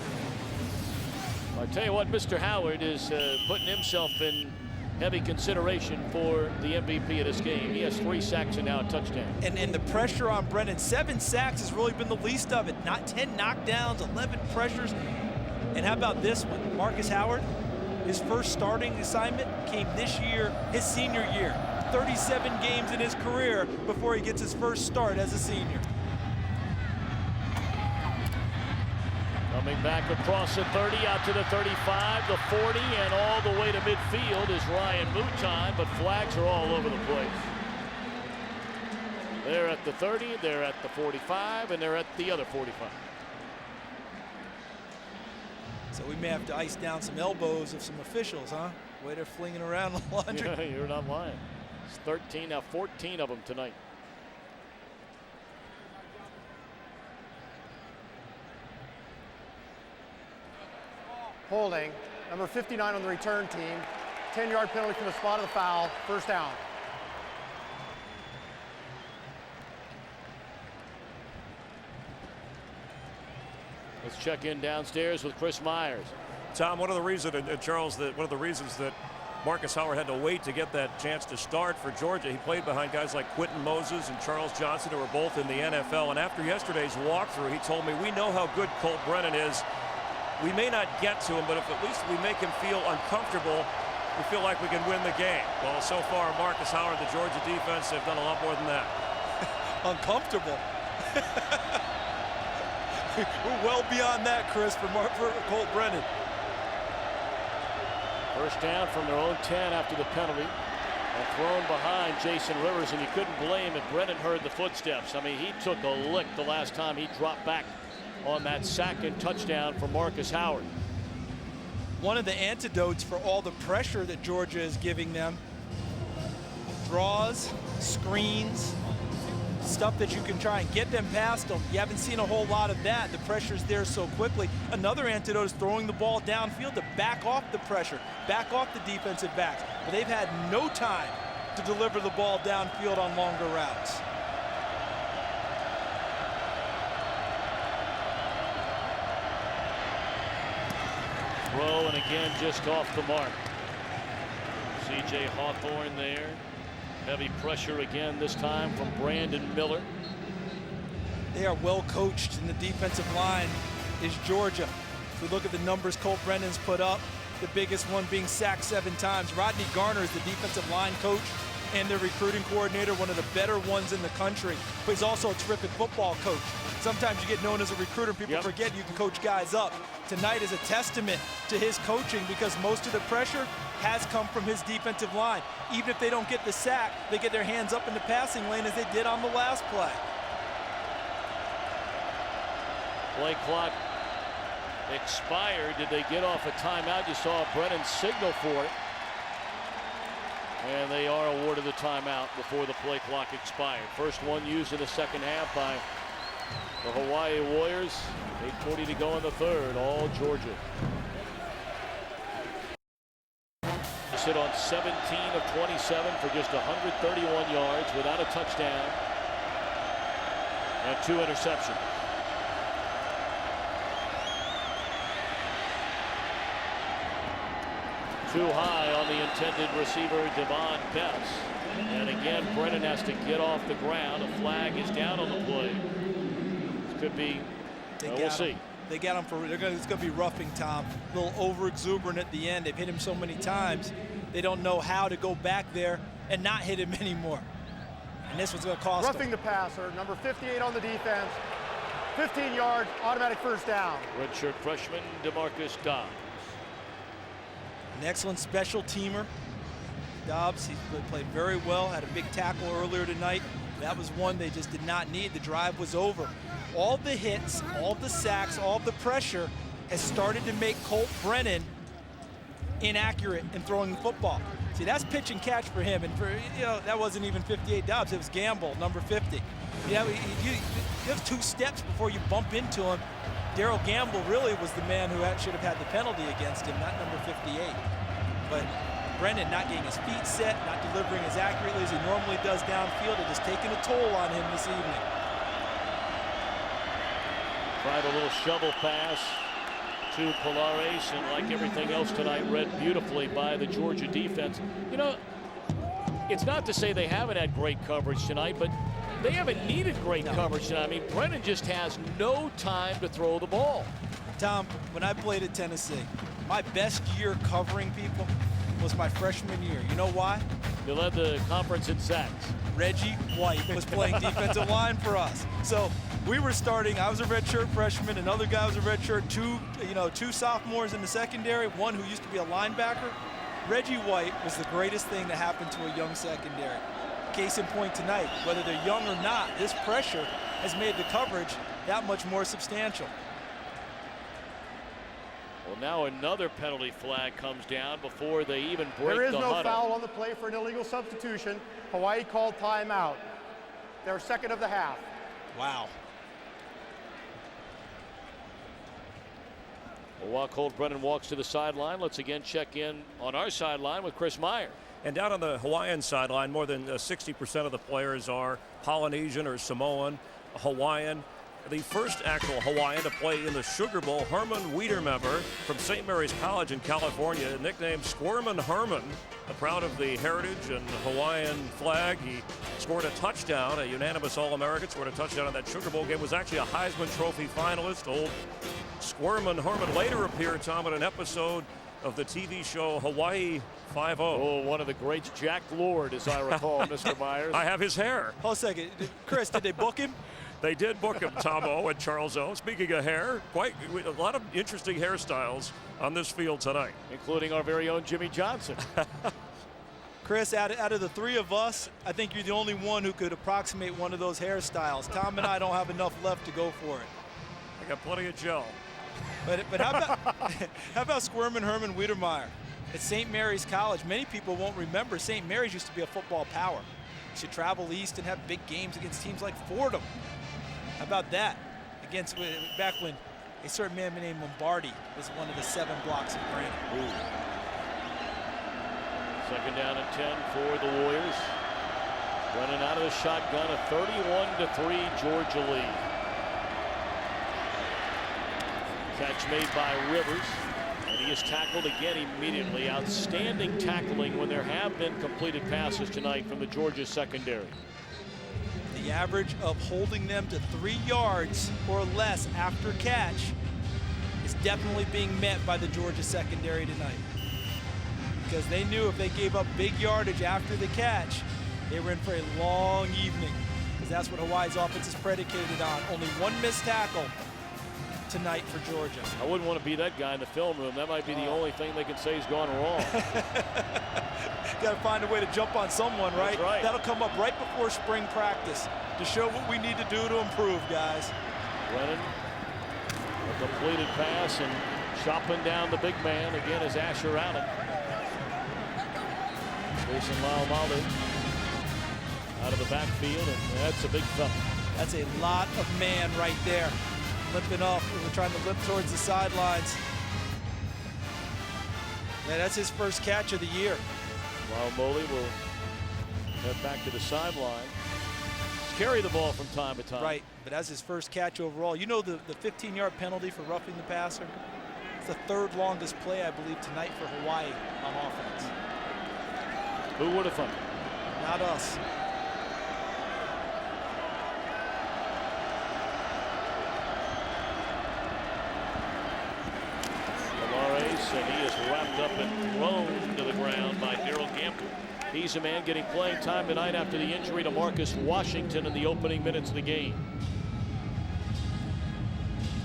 Speaker 2: I tell you what, Mr. Howard is putting himself in heavy consideration for the MVP of this game. He has 3 sacks and now a touchdown.
Speaker 1: And the pressure on Brennan, 7 sacks has really been the least of it. Not 10 knockdowns, 11 pressures. And how about this one? Marcus Howard, his first starting assignment came this year, his senior year. 37 games in his career before he gets his first start as a senior.
Speaker 2: Coming back across the 30, out to the 35, the 40, and all the way to midfield is Ryan Mouton, but flags are all over the place. They're at the 30, they're at the 45, and they're at the other 45.
Speaker 1: So we may have to ice down some elbows of some officials, huh? The way they're flinging around the laundry.
Speaker 2: Yeah, you're not lying. It's 13, now 14 of them tonight.
Speaker 5: Holding, number 59 on the return team. 10-yard penalty from the spot of the foul. First down.
Speaker 2: Let's check in downstairs with Chris Myers.
Speaker 3: Tom, one of the reasons, and Charles, one of the reasons that Marcus Howard had to wait to get that chance to start for Georgia, he played behind guys like Quentin Moses and Charles Johnson, who are both in the NFL. And after yesterday's walkthrough, he told me, we know how good Colt Brennan is. We may not get to him, but if at least we make him feel uncomfortable, we feel like we can win the game. Well, so far, Marcus Howard, the Georgia defense, they've done a lot more than that.
Speaker 1: Uncomfortable. We're well beyond that, Chris, for Colt Brennan.
Speaker 2: First down from their own 10 after the penalty. And thrown behind Jason Rivers, and you couldn't blame if Brennan heard the footsteps. I mean, he took a lick the last time he dropped back on that sack and touchdown for Marcus Howard.
Speaker 1: One of the antidotes for all the pressure that Georgia is giving them, draws, screens, stuff that you can try and get them past them. You haven't seen a whole lot of that. The pressure's there so quickly. Another antidote is throwing the ball downfield to back off the pressure, back off the defensive backs. But they've had no time to deliver the ball downfield on longer routes.
Speaker 2: Throw, and again just off the mark. C.J. Hawthorne there. Heavy pressure again, this time from Brandon Miller.
Speaker 1: They are well coached, in the defensive line is Georgia. If we look at the numbers Colt Brennan's put up, the biggest one being sacked 7 times. Rodney Garner is the defensive line coach and their recruiting coordinator, one of the better ones in the country. But he's also a terrific football coach. Sometimes you get known as a recruiter, people forget you can coach guys up. Tonight is a testament to his coaching because most of the pressure has come from his defensive line. Even if they don't get the sack, they get their hands up in the passing lane as they did on the last play.
Speaker 2: Play clock expired. Did they get off a timeout? You saw Brennan signal for it. And they are awarded the timeout before the play clock expired. First one used in the second half by the Hawaii Warriors. 8:40 to go in the third, all Georgia. Sit on 17 of 27 for just 131 yards without a touchdown and 2 interceptions. Too high on the intended receiver, Devon Bess. And again, Brennan has to get off the ground. A flag is down on the play. This could be, we'll see.
Speaker 1: They got him for, it's going to be roughing, Tom. A little over-exuberant at the end. They've hit him so many times, they don't know how to go back there and not hit him anymore. And this was going to cost
Speaker 5: roughing
Speaker 1: him.
Speaker 5: the passer, number 58 on the defense. 15 yards, automatic first down.
Speaker 2: Redshirt freshman DeMarcus Dobbs.
Speaker 1: An excellent special teamer. Dobbs, he played very well, had a big tackle earlier tonight. That was one they just did not need. The drive was over. All the hits, all the sacks, all the pressure has started to make Colt Brennan inaccurate in throwing the football. See, that's pitch and catch for him, and for, you know, that wasn't even 58 Dobbs, it was Gamble, number 50. You know, you have 2 steps before you bump into him. Darryl Gamble really was the man who should have had the penalty against him, not number 58. But Brennan not getting his feet set, not delivering as accurately as he normally does downfield, it has taken a toll on him this evening.
Speaker 2: Tried a little shovel pass to Pilares, and like everything else tonight, read beautifully by the Georgia defense. You know, it's not to say they haven't had great coverage tonight, but they haven't needed great coverage tonight. I mean, Brennan just has no time to throw the ball.
Speaker 1: Tom, when I played at Tennessee, my best year covering people was my freshman year. You know why?
Speaker 2: You led the conference in sacks.
Speaker 1: Reggie White was playing defensive line for us. So we were starting, I was a redshirt freshman, another guy was a redshirt, 2 sophomores in the secondary, one who used to be a linebacker. Reggie White was the greatest thing to happen to a young secondary. Case in point tonight, whether they're young or not, this pressure has made the coverage that much more substantial.
Speaker 2: Well, now another penalty flag comes down before they even break
Speaker 5: there is
Speaker 2: the
Speaker 5: no
Speaker 2: huddle.
Speaker 5: foul on the play for an illegal substitution. Hawaii called timeout. Their second of the half.
Speaker 1: Wow.
Speaker 2: Well, while Colt Brennan walks to the sideline, let's again check in on our sideline with Chris Meyer.
Speaker 3: And down on the Hawaiian sideline, more than 60% of the players are Polynesian or Samoan, Hawaiian. the first actual Hawaiian to play in the Sugar Bowl, Herman Wiedermemer from St. Mary's College in California, nicknamed Squirmin' Herman, proud of the heritage and Hawaiian flag. He scored a touchdown, a unanimous All-American, scored a touchdown in that Sugar Bowl game, was actually a Heisman Trophy finalist. Old Squirmin' Herman later appeared, Tom, in an episode of the TV show Hawaii 5-0.
Speaker 2: Oh, one of the greats, Jack Lord, as I recall, Mr. Myers.
Speaker 3: I have his hair.
Speaker 1: Hold a second. Chris, did they book him?
Speaker 3: They did book him, Tom O and Charles O. Speaking of hair, quite a lot of interesting hairstyles on this field tonight.
Speaker 2: Including our very own Jimmy Johnson.
Speaker 1: Chris, out of the three of us, I think you're the only one who could approximate one of those hairstyles. Tom and I don't have enough left to go for it.
Speaker 3: I got plenty of gel.
Speaker 1: But how about Squirmin' Herman Wiedermeyer at St. Mary's College? Many people won't remember St. Mary's used to be a football power. You should travel east and have big games against teams like Fordham. How about that? Against back when a certain man named Lombardi was one of the 7 blocks of granite.
Speaker 2: Ooh. Second down and 10 for the Warriors. Running out of the shotgun, a 31-3 Georgia lead. Catch made by Rivers, and he is tackled again immediately. Outstanding tackling when there have been completed passes tonight from the Georgia secondary.
Speaker 1: The average of holding them to 3 yards or less after catch is definitely being met by the Georgia secondary tonight. Because they knew if they gave up big yardage after the catch, they were in for a long evening. Because that's what Hawaii's offense is predicated on. Only 1 missed tackle tonight for Georgia.
Speaker 2: I wouldn't want to be that guy in the film room. That might be the only thing they can say has gone wrong.
Speaker 1: Got to find a way to jump on someone, right?
Speaker 2: That's right.
Speaker 1: That'll come up right before spring practice to show what we need to do to improve, guys.
Speaker 2: Brennan, a completed pass and chopping down the big man again is Asher Allen. Jason Laumalu out of the backfield, and that's a big fella.
Speaker 1: That's a lot of man right there. Limping off. We're trying to limp towards the sidelines. Yeah, that's his first catch of the year.
Speaker 2: Laumalu will head back to the sideline. Carry the ball from time to time.
Speaker 1: Right, but that's his first catch overall. You know the 15-yard penalty for roughing the passer? It's the 3rd longest play, I believe, tonight for Hawaii on offense.
Speaker 2: Who would have thought?
Speaker 1: Not us.
Speaker 2: And he is wrapped up and thrown to the ground by Darrell Gamble. He's a man getting playing time tonight after the injury to Marcus Washington in the opening minutes of the game.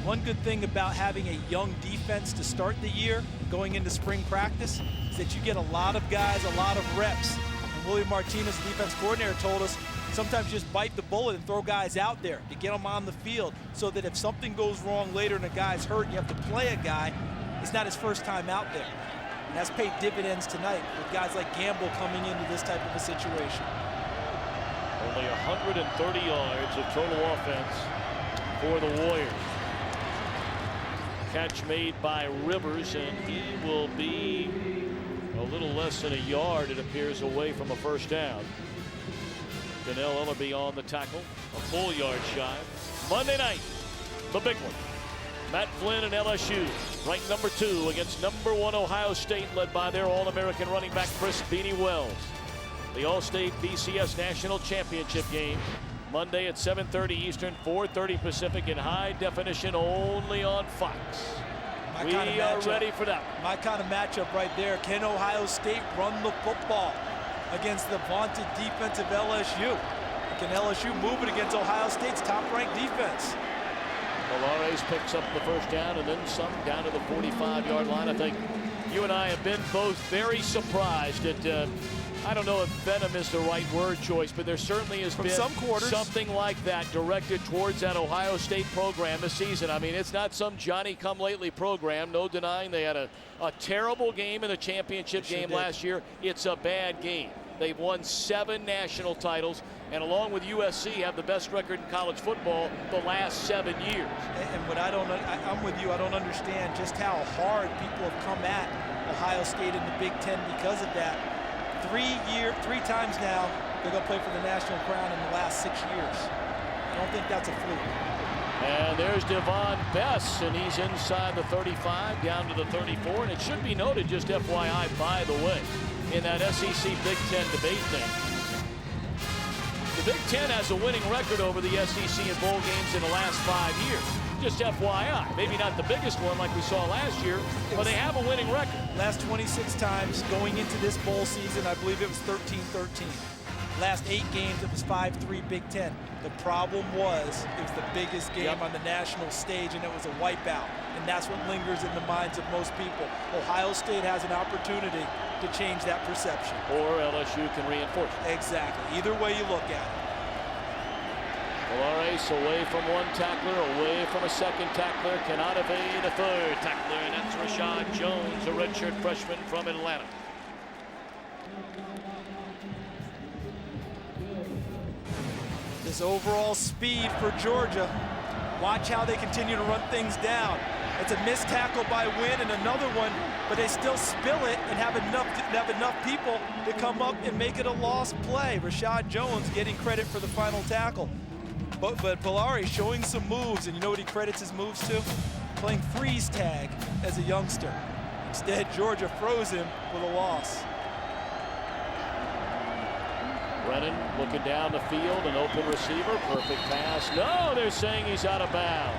Speaker 1: One good thing about having a young defense to start the year, going into spring practice, is that you get a lot of guys, a lot of reps. And William Martinez, the defense coordinator, told us sometimes just bite the bullet and throw guys out there to get them on the field so that if something goes wrong later and a guy's hurt and you have to play a guy, it's not his first time out there. And that's paid dividends tonight with guys like Gamble coming into this type of a situation.
Speaker 2: Only 130 yards of total offense for the Warriors. Catch made by Rivers, and he will be a little less than a yard, it appears, away from a first down. Donnell Ellerby on the tackle, a full yard shy. Monday night, the big one. Matt Flynn and LSU, ranked number 2 against number 1 Ohio State, led by their All-American running back Chris Beanie Wells. The All-State BCS National Championship game, Monday at 7:30 Eastern, 4:30 Pacific, in high definition only on Fox. We are ready for that.
Speaker 1: My kind of matchup right there. Can Ohio State run the football against the vaunted defensive LSU? Can LSU move it against Ohio State's top-ranked defense?
Speaker 2: Malares picks up the first down and then some down to the 45-yard line. I think you and I have been both very surprised at, I don't know if venom is the right word choice, but there certainly has been
Speaker 1: some quarters
Speaker 2: something like that directed towards that Ohio State program this season. I mean, it's not some Johnny-come-lately program. No denying they had a terrible game in the championship game last year. It's a bad game. They've won 7 national titles, and along with USC, have the best record in college football the last 7 years.
Speaker 1: And what I'm with you. I don't understand just how hard people have come at Ohio State in the Big Ten because of that. 3 times now they're going to play for the national crown in the last 6 years. don't think that's a fluke.
Speaker 2: And there's Devon Bess, and he's inside the 35, down to the 34. And it should be noted, just FYI, by the way, in that SEC Big Ten debate thing, the Big Ten has a winning record over the SEC in bowl games in the last 5 years. Just FYI, maybe not the biggest one like we saw last year, but they have a winning record.
Speaker 1: Last 26 times going into this bowl season, I believe it was 13-13. Last 8 games, it was 5-3 Big Ten. The problem was it was the biggest game on the national stage, and it was a wipeout. And that's what lingers in the minds of most people. Ohio State has an opportunity to change that perception.
Speaker 2: Or LSU can reinforce it.
Speaker 1: Exactly. Either way you look at it.
Speaker 2: Polaris away from one tackler, away from a second tackler, cannot evade a third tackler, and that's Rashad Jones, a redshirt freshman from Atlanta.
Speaker 1: This overall speed for Georgia. Watch how they continue to run things down. It's a missed tackle by Wynn and another one, but they still spill it and have enough people to come up and make it a lost play. Rashad Jones getting credit for the final tackle. But Polari showing some moves, and you know what he credits his moves to? Playing freeze tag as a youngster. Instead, Georgia froze him with a loss.
Speaker 2: Brennan looking down the field, an open receiver, perfect pass. No, they're saying he's out of bounds.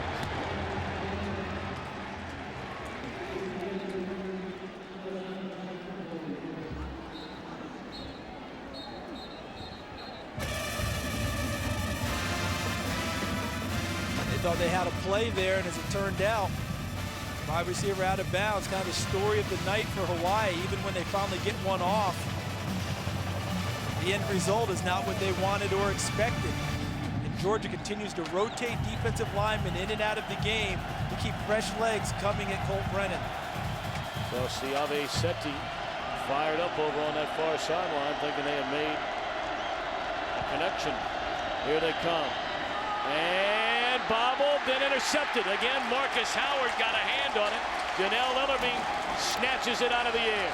Speaker 1: Thought they had a play there, and as it turned out, wide receiver out of bounds. Kind of the story of the night for Hawaii. Even when they finally get one off, the end result is not what they wanted or expected. And Georgia continues to rotate defensive linemen in and out of the game to keep fresh legs coming at Colt Brennan.
Speaker 2: So Siave Seti fired up over on that far sideline, thinking they had made a connection. Here they come. And bobbled, then intercepted. Again, Marcus Howard got a hand on it. Donnell Ellerby snatches it out of the air.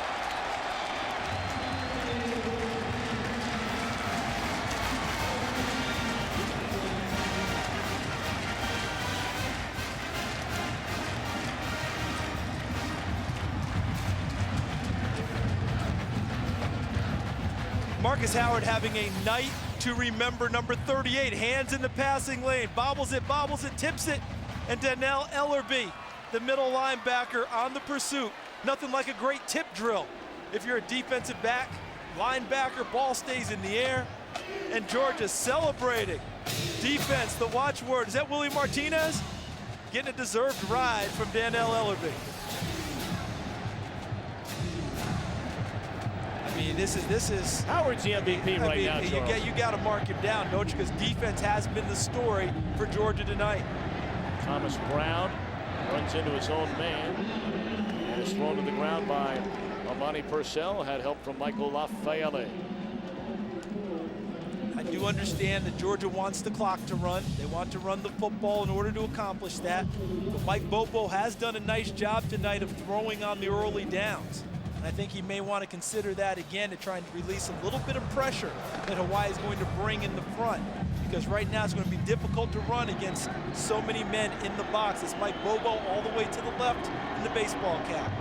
Speaker 1: Marcus Howard having a night to remember. Number 38, hands in the passing lane, bobbles it, tips it, and Donnell Ellerby, the middle linebacker, on the pursuit. Nothing like a great tip drill. If you're a defensive back, linebacker, ball stays in the air, and Georgia celebrating. Defense, the watchword. Is that Willie Martinez? Getting a deserved ride from Donnell Ellerby. I mean, this is
Speaker 2: Howard's the MVP right now, Charles.
Speaker 1: You got to mark him down, don't you? Because defense has been the story for Georgia tonight.
Speaker 2: Thomas Brown runs into his own man and is thrown to the ground by Amani Purcell. Had help from Michael Lafayette.
Speaker 1: I do understand that Georgia wants the clock to run. They want to run the football in order to accomplish that. But Mike Bobo has done a nice job tonight of throwing on the early downs. I think he may want to consider that again to try and release a little bit of pressure that Hawaii is going to bring in the front. Because right now it's going to be difficult to run against so many men in the box. It's Mike Bobo all the way to the left in the baseball cap.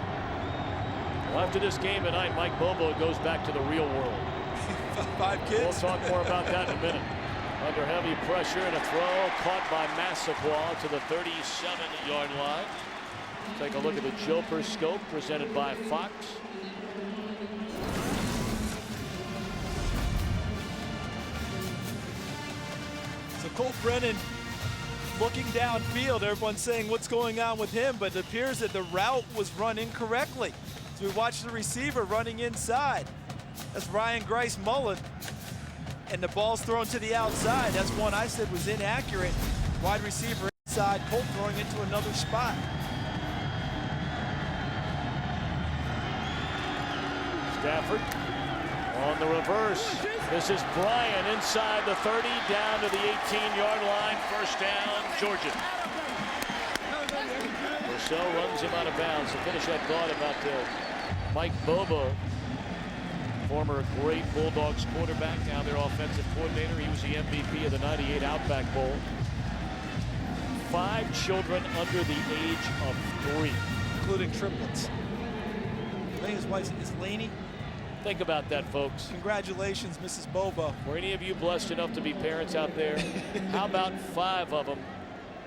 Speaker 2: Well, after this game tonight, Mike Bobo goes back to the real world.
Speaker 1: 5 kids.
Speaker 2: We'll talk more about that in a minute. Under heavy pressure and a throw caught by Massaquoi to the 37-yard line. Take a look at the Joper scope presented by Fox.
Speaker 1: So Colt Brennan looking downfield. Everyone's saying what's going on with him, but it appears that the route was run incorrectly. So we watched the receiver running inside. That's Ryan Grice Mullen. And the ball's thrown to the outside. That's one I said was inaccurate. Wide receiver inside, Colt throwing into another spot.
Speaker 2: Stafford on the reverse. This is Bryan inside the 30, down to the 18-yard line. First down, Georgia. Purcell runs him out of bounds. To finish that thought about Mike Bobo former great Bulldogs quarterback, now their offensive coordinator. He was the MVP of the '98 Outback Bowl. 5 children under the age of 3,
Speaker 1: including triplets. I think his wife is Laney.
Speaker 2: Think about that, folks.
Speaker 1: Congratulations, Mrs. Bobo.
Speaker 2: Were any of you blessed enough to be parents out there? How about 5 of them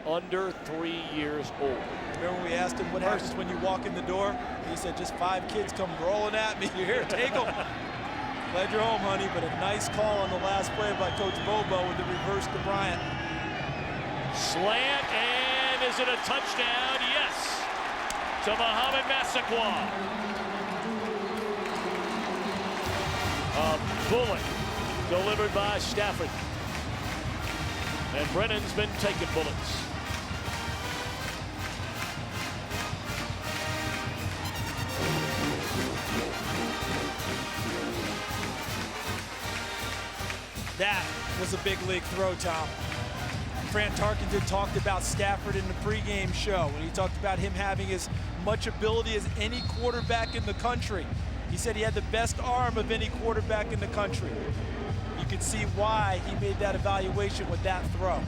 Speaker 2: under 3 years old?
Speaker 1: Remember we asked him what happens when you walk in the door? He said, just 5 kids come rolling at me. You're here, take them. Glad you're home, honey, but a nice call on the last play by Coach Bobo with the reverse to Bryant.
Speaker 2: Slant, and is it a touchdown? Yes, to Mohamed Massaquoi. A bullet delivered by Stafford. And Brennan's been taking bullets.
Speaker 1: That was a big league throw, Tom. Fran Tarkenton talked about Stafford in the pregame show when he talked about him having as much ability as any quarterback in the country. He said he had the best arm of any quarterback in the country. You could see why he made that evaluation with that throw.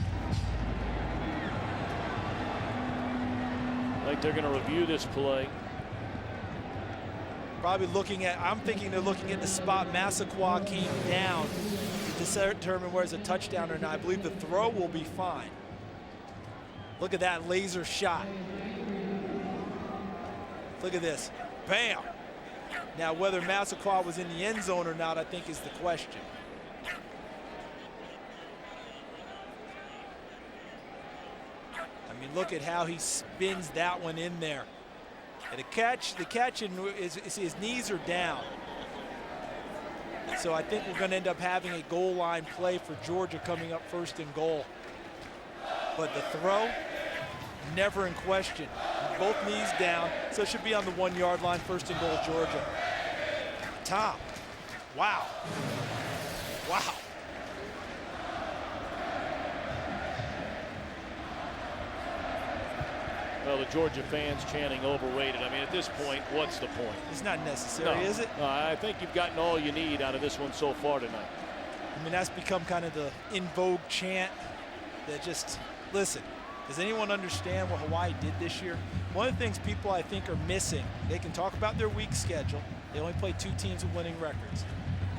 Speaker 2: Like they're going to review this play.
Speaker 1: Probably looking at, I'm thinking they're looking at the spot Massaquoi came down to determine where's a touchdown or not. I believe the throw will be fine. Look at that laser shot. Look at this. Bam! Now, whether Massaquoi was in the end zone or not, I think is the question. I mean, look at how he spins that one in there. And the catch is his knees are down. So I think we're going to end up having a goal line play for Georgia coming up first and goal. But the throw, never in question. Both knees down, so it should be on the 1 yard line, first and goal, Georgia. Tom, wow. Wow.
Speaker 2: Well, the Georgia fans chanting overrated. I mean, at this point, what's the point?
Speaker 1: It's not necessary, is it?
Speaker 2: No, I think you've gotten all you need out of this one so far tonight.
Speaker 1: I mean, that's become kind of the in vogue chant that just, listen, does anyone understand what Hawaii did this year? One of the things people, I think, are missing, they can talk about their weak schedule. They only play 2 teams with winning records.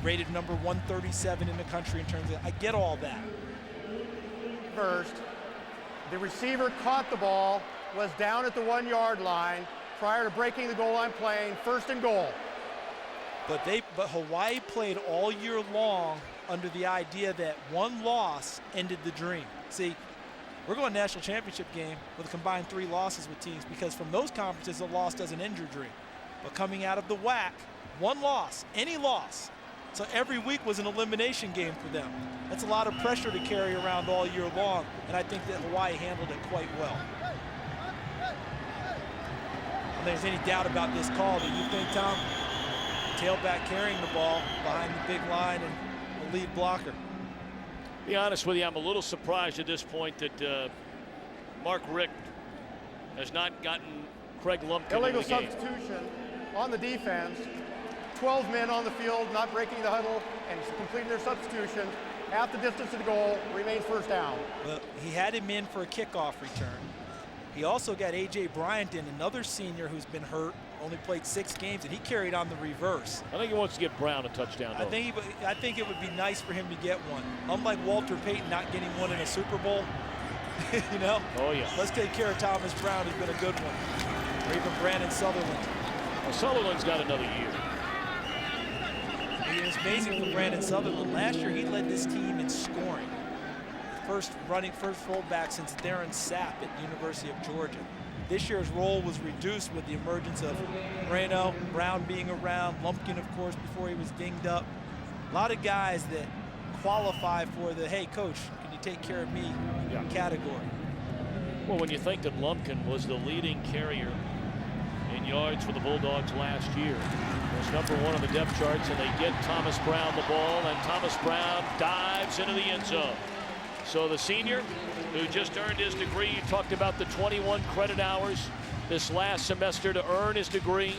Speaker 1: Rated number 137 in the country in terms of, I get all that.
Speaker 5: First, the receiver caught the ball, was down at the 1 yard line prior to breaking the goal line, playing first and goal.
Speaker 1: But Hawaii played all year long under the idea that one loss ended the dream. See, we're going to a national championship game with a combined 3 losses with teams because from those conferences, a loss doesn't end your dream. But coming out of the WAC, 1 loss, any loss. So every week was an elimination game for them. That's a lot of pressure to carry around all year long, and I think that Hawaii handled it quite well. I don't think there's any doubt about this call. Do you think, Tom? Tailback carrying the ball behind the big line and the lead blocker.
Speaker 2: Be honest with you, I'm a little surprised at this point that Mark Richt has not gotten Craig Lumpkin
Speaker 5: Illegal
Speaker 2: in the game.
Speaker 5: substitution on the defense. 12 men on the field, not breaking the huddle and completing their substitution. Half the distance to the goal, remains first down.
Speaker 1: Well, he had him in for a kickoff return. He also got A.J. Bryant in, another senior who's been hurt, only played 6 games, and he carried on the reverse.
Speaker 2: I think he wants to get Brown a touchdown.
Speaker 1: I think it would be nice for him to get one. Unlike Walter Payton not getting one in a Super Bowl, you know?
Speaker 2: Oh, yeah.
Speaker 1: Let's take care of Thomas Brown, who's been a good one. Or even Brandon Sutherland.
Speaker 2: Well, Sutherland's got another year.
Speaker 1: It's amazing for Brandon Sutherland. Last year, he led this team in scoring. First fullback since Darren Sapp at the University of Georgia. This year's role was reduced with the emergence of Moreno, Brown being around, Lumpkin, of course, before he was dinged up. A lot of guys that qualify for the, hey, coach, can you take care of me category.
Speaker 2: Well, when you think that Lumpkin was the leading carrier in yards for the Bulldogs last year, was number 1 on the depth charts, and they get Thomas Brown the ball, and Thomas Brown dives into the end zone. So the senior who just earned his degree, you talked about the 21 credit hours this last semester to earn his degree.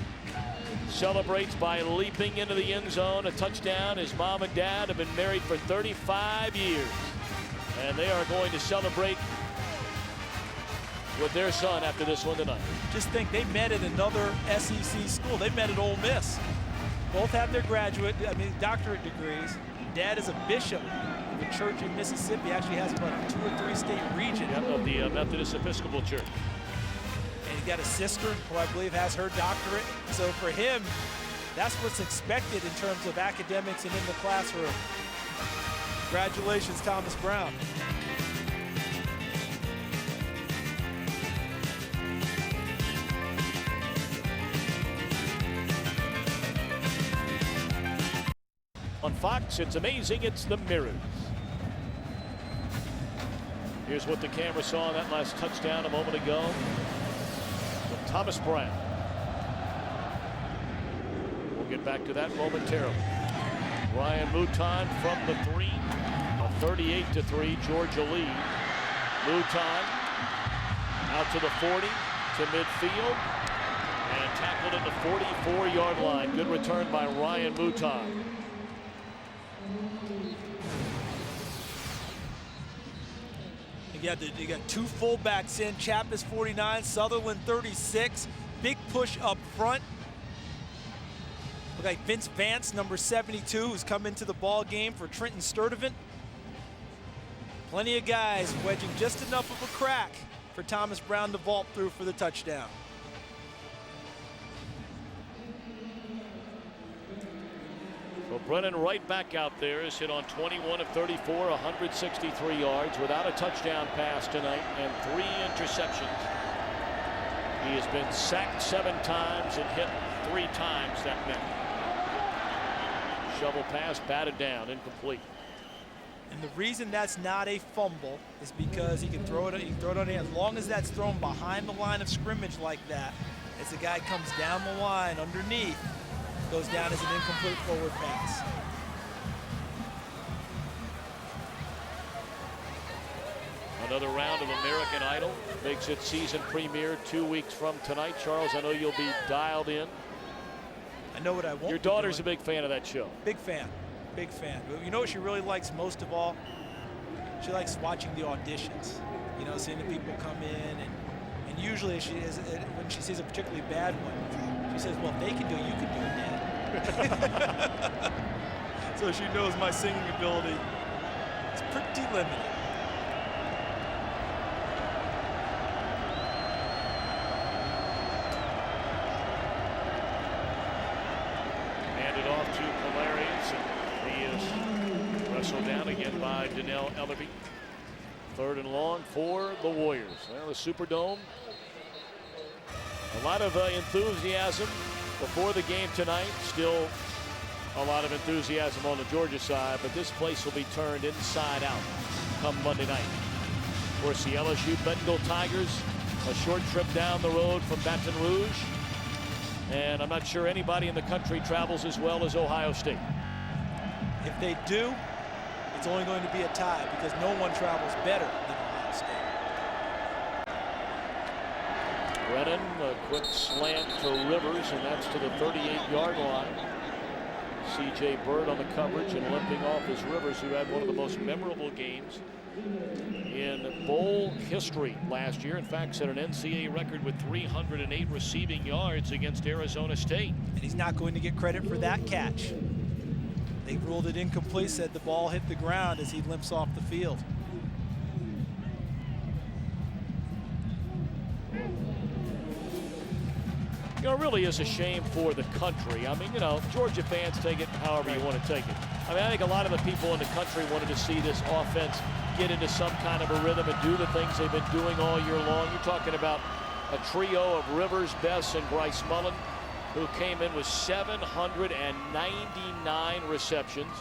Speaker 2: celebrates by leaping into the end zone, a touchdown. His mom and dad have been married for 35 years, and they are going to celebrate with their son after this one tonight.
Speaker 1: Just think, they met at another SEC school. They met at Ole Miss. Both have their doctorate degrees. Dad is a bishop of a church in Mississippi. Actually has about a 2 or 3 state region.
Speaker 2: Yep, of the Methodist Episcopal Church.
Speaker 1: And he's got a sister who I believe has her doctorate. So for him, that's what's expected in terms of academics and in the classroom. Congratulations, Thomas Brown.
Speaker 2: On Fox, it's amazing, it's the mirrors. Here's what the camera saw on that last touchdown a moment ago with Thomas Brown. We'll get back to that momentarily. Ryan Mouton from the 3, a 38-3 Georgia lead. Mouton out to the 40, to midfield, and tackled at the 44-yard line. Good return by Ryan Mouton.
Speaker 1: You got 2 fullbacks in. Chappis 49, Sutherland 36. Big push up front. Look like Vince Vance, number 72, who's come into the ball game for Trenton Sturdivant. Plenty of guys wedging just enough of a crack for Thomas Brown to vault through for the touchdown.
Speaker 2: So Brennan right back out there is hit on 21 of 34, 163 yards without a touchdown pass tonight and 3 interceptions. He has been sacked 7 times and hit 3 times that many. Shovel pass batted down, incomplete.
Speaker 1: And the reason that's not a fumble is because he can throw it. He can throw it on the end. As long as that's thrown behind the line of scrimmage like that, as the guy comes down the line underneath, goes down as an incomplete forward pass.
Speaker 2: Another round of American Idol makes its season premiere 2 weeks from tonight. Charles, I know you'll be dialed in.
Speaker 1: I know what I want.
Speaker 2: Your daughter's a big fan of that show.
Speaker 1: Big fan. Big fan. But you know what she really likes most of all? She likes watching the auditions. You know, seeing the people come in, and usually when she sees a particularly bad one, she says, well, if they can do it, you can do it, Dad. So she knows my singing ability is pretty limited.
Speaker 2: Handed off to Polarius, and he is wrestled down again by Donnell Ellerby. 3rd and long for the Warriors. Well, the Superdome, a lot of enthusiasm before the game tonight. Still a lot of enthusiasm on the Georgia side, but this place will be turned inside out come Monday night. Of course, the LSU Bengal Tigers, a short trip down the road from Baton Rouge, and I'm not sure anybody in the country travels as well as Ohio State.
Speaker 1: If they do, it's only going to be a tie because no one travels better than Ohio State.
Speaker 2: Brennan, a quick slant to Rivers, and that's to the 38-yard line. C.J. Bird on the coverage and limping off is Rivers, who had one of the most memorable games in bowl history last year. In fact, set an NCAA record with 308 receiving yards against Arizona State.
Speaker 1: And he's not going to get credit for that catch. They ruled it incomplete, said the ball hit the ground as he limps off the field.
Speaker 2: You know, it really is a shame for the country. I mean, you know, Georgia fans take it however you want to take it. I mean, I think a lot of the people in the country wanted to see this offense get into some kind of a rhythm and do the things they've been doing all year long. You're talking about a trio of Rivers, Bess, and Bryce Mullen, who came in with 799 receptions,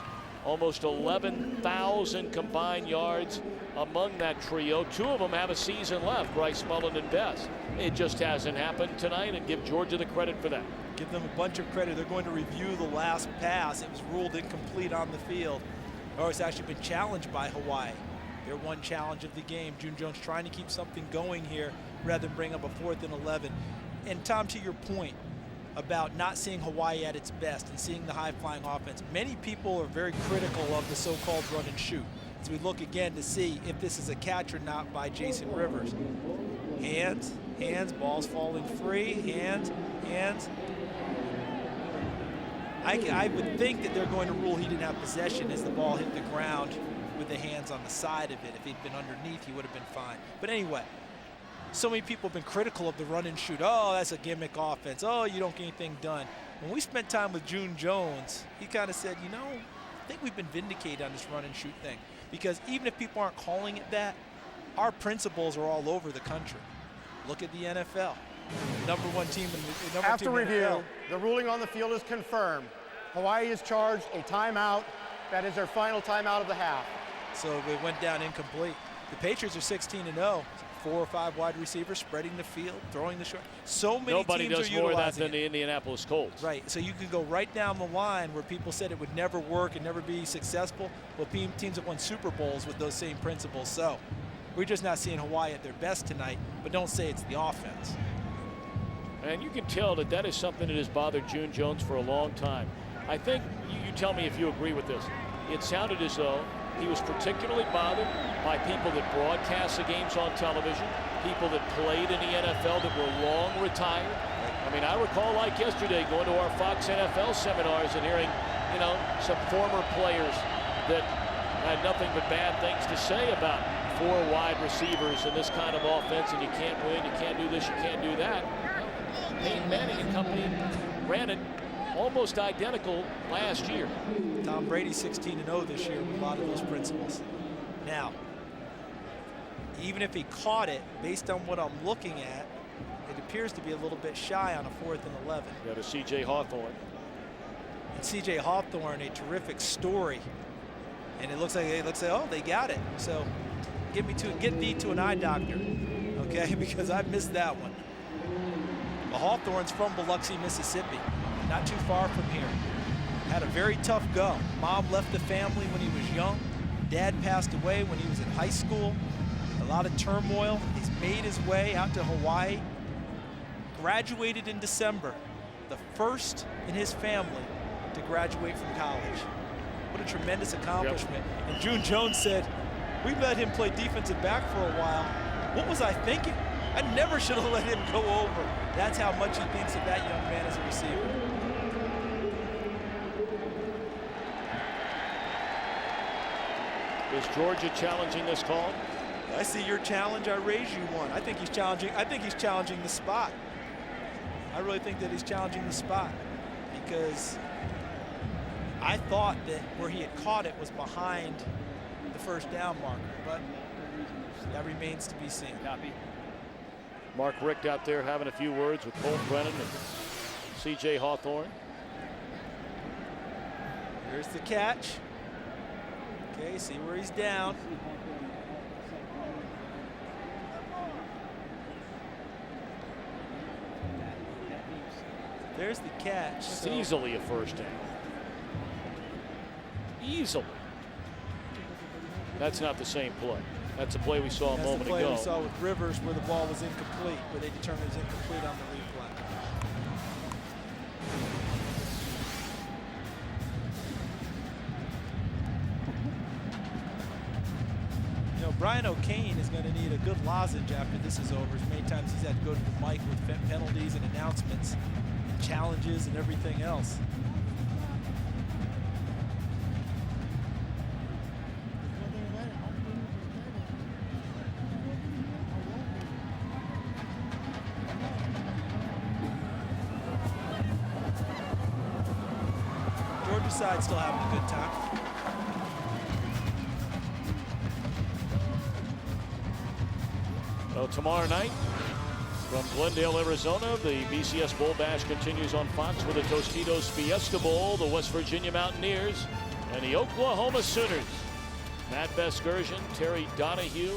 Speaker 2: almost 11,000 combined yards among that trio. 2 of them have a season left, Bryce Mullen and Bess. It just hasn't happened tonight, and give Georgia the credit for that.
Speaker 1: Give them a bunch of credit. They're going to review the last pass. It was ruled incomplete on the field. Or it's actually been challenged by Hawaii. Their one challenge of the game. June Jones trying to keep something going here rather than bring up a 4th and 11. And Tom, to your point, about not seeing Hawaii at its best and seeing the high-flying offense. Many people are very critical of the so-called run and shoot. As we look again to see if this is a catch or not by Jason Rivers. Hands, ball's falling free, hands. I would think that they're going to rule he didn't have possession as the ball hit the ground with the hands on the side of it. If he'd been underneath, he would have been fine. But anyway, so many people have been critical of the run and shoot. Oh, that's a gimmick offense. Oh, you don't get anything done. When we spent time with June Jones, he kind of said, you know, I think we've been vindicated on this run and shoot thing. Because even if people aren't calling it that, our principles are all over the country. Look at the NFL. Number one team in the
Speaker 5: After review,
Speaker 1: NFL.
Speaker 5: the ruling on the field is confirmed. Hawaii is charged a timeout. That is their final timeout of the half.
Speaker 1: So it went down incomplete. The Patriots are 16-0. 4 or 5 wide receivers spreading the field, throwing the short. So many
Speaker 2: Nobody
Speaker 1: teams
Speaker 2: does
Speaker 1: are
Speaker 2: more of that
Speaker 1: utilizing
Speaker 2: than the Indianapolis Colts.
Speaker 1: Right, so you can go right down the line where people said it would never work and never be successful. Well, teams have won Super Bowls with those same principles. So we're just not seeing Hawaii at their best tonight, but don't say it's the offense.
Speaker 2: And you can tell that that is something that has bothered June Jones for a long time. I think, you tell me if you agree with this, it sounded as though he was particularly bothered by people that broadcast the games on television, people that played in the NFL that were long retired. I mean, I recall like yesterday going to our Fox NFL seminars and hearing, you know, some former players that had nothing but bad things to say about 4 wide receivers in this kind of offense, and you can't win, you can't do this, you can't do that. Peyton Manning and company ran it almost identical last year.
Speaker 1: Tom Brady 16-0 this year with a lot of those principles. Now, even if he caught it, based on what I'm looking at, it appears to be a little bit shy on a 4th and 11.
Speaker 2: Got a C.J. Hawthorne.
Speaker 1: And C.J. Hawthorne, a terrific story. And it looks like oh, they got it. So get me to an eye doctor, okay? Because I missed that one. Well, Hawthorne's from Biloxi, Mississippi, not too far from here. Had a very tough go. Mom left the family when he was young. Dad passed away when he was in high school. A lot of turmoil. He's made his way out to Hawaii. Graduated in December. The first in his family to graduate from college. What a tremendous accomplishment. Yep. And June Jones said, we let him play defensive back for a while. What was I thinking? I never should have let him go over. That's how much he thinks of that young man as a receiver.
Speaker 2: Is Georgia challenging this call?
Speaker 1: I see your challenge. I raise you one. I think he's challenging the spot. I really think that he's challenging the spot because I thought that where he had caught it was behind the first down marker, but that remains to be seen.
Speaker 2: Copy. Mark Richt out there having a few words with Colt Brennan and C.J. Hawthorne.
Speaker 1: Here's the catch. Okay, see where he's down. There's the catch.
Speaker 2: It's easily a first down. Easily. That's not the same play. That's a play we saw a moment ago.
Speaker 1: That's the play we saw with Rivers where the ball was incomplete, where they determined it was incomplete on the replay. You know, Brian O'Kane is going to need a good lozenge after this is over. As many times he's had to go to the mic with penalties and announcements, challenges and everything else. Georgia side still having a good time.
Speaker 2: So tomorrow night from Glendale, Arizona, the BCS Bowl Bash continues on Fox with the Tostitos Fiesta Bowl, the West Virginia Mountaineers, and the Oklahoma Sooners. Matt Vescursion, Terry Donahue,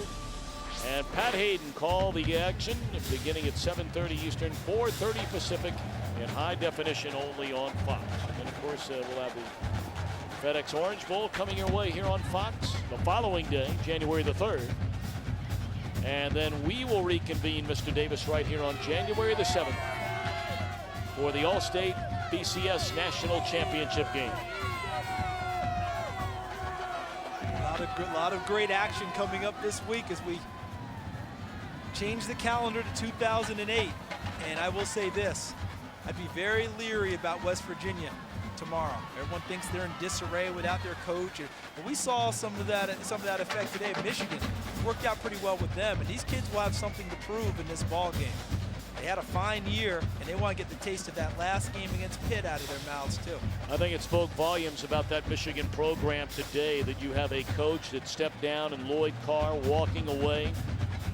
Speaker 2: and Pat Hayden call the action beginning at 7:30 Eastern, 4:30 Pacific in high definition only on Fox. And of course, we'll have the FedEx Orange Bowl coming your way here on Fox the following day, January the 3rd. And then we will reconvene, Mr. Davis, right here on January the 7th. for the All-State BCS National Championship game.
Speaker 1: A lot of great action coming up this week as we change the calendar to 2008. And I will say this, I'd be very leery about West Virginia tomorrow. Everyone thinks they're in disarray without their coach. But we saw some of that effect today. Michigan worked out pretty well with them, and these kids will have something to prove in this ball game. They had a fine year, and they want to get the taste of that last game against Pitt out of their mouths, too.
Speaker 2: I think it spoke volumes about that Michigan program today that you have a coach that stepped down and Lloyd Carr walking away,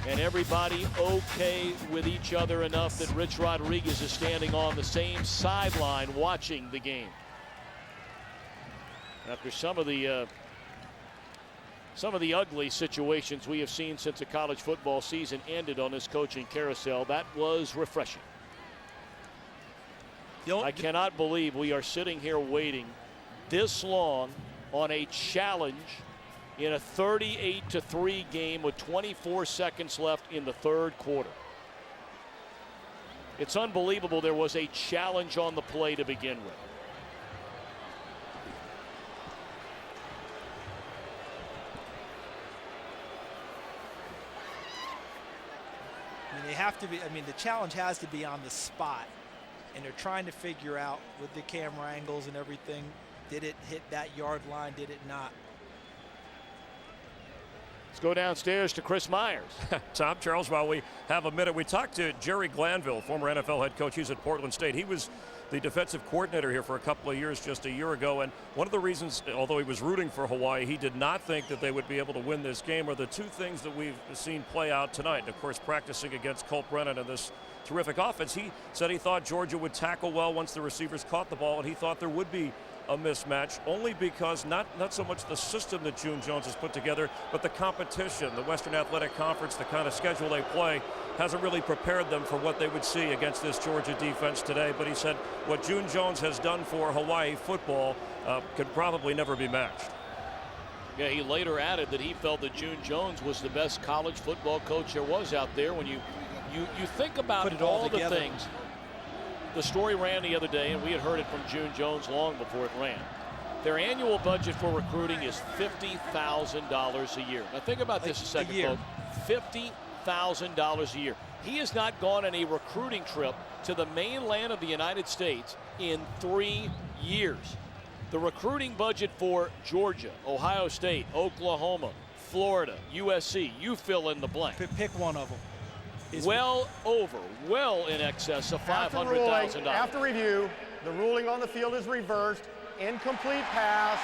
Speaker 2: and everybody okay with each other enough that Rich Rodriguez is standing on the same sideline watching the game. After some of the ugly situations we have seen since the college football season ended on this coaching carousel, that was refreshing. I cannot believe we are sitting here waiting this long on a challenge in a 38-3 game with 24 seconds left in the third quarter. It's unbelievable there was a challenge on the play to begin with.
Speaker 1: They have to be, the challenge has to be on the spot, and they're trying to figure out with the camera angles and everything, did it hit that yard line, did it not?
Speaker 2: Let's go downstairs to Chris Myers.
Speaker 3: Tom, Charles, while we have a minute, we talked to Jerry Glanville, former NFL head coach. He's at Portland State. He was the defensive coordinator here for a couple of years just a year ago, and one of the reasons, although he was rooting for Hawaii, he did not think that they would be able to win this game are the two things that we've seen play out tonight. And of course, practicing against Colt Brennan and this terrific offense. He said he thought Georgia would tackle well once the receivers caught the ball, and he thought there would be a mismatch, only because not so much the system that June Jones has put together, but the competition, the Western Athletic Conference, the kind of schedule they play, hasn't really prepared them for what they would see against this Georgia defense today. But he said what June Jones has done for Hawaii football could probably never be matched.
Speaker 2: Yeah, he later added that he felt that June Jones was the best college football coach there was out there. When you think about all the things. The story ran the other day, and we had heard it from June Jones long before it ran. Their annual budget for recruiting is $50,000 a year. Now think about this a second, folks. $50,000 a year. He has not gone on a recruiting trip to the mainland of the United States in 3 years. The recruiting budget for Georgia, Ohio State, Oklahoma, Florida, USC, you fill in the blank.
Speaker 1: Pick one of them.
Speaker 2: Well in excess of $500,000.
Speaker 5: After review, the ruling on the field is reversed. Incomplete pass.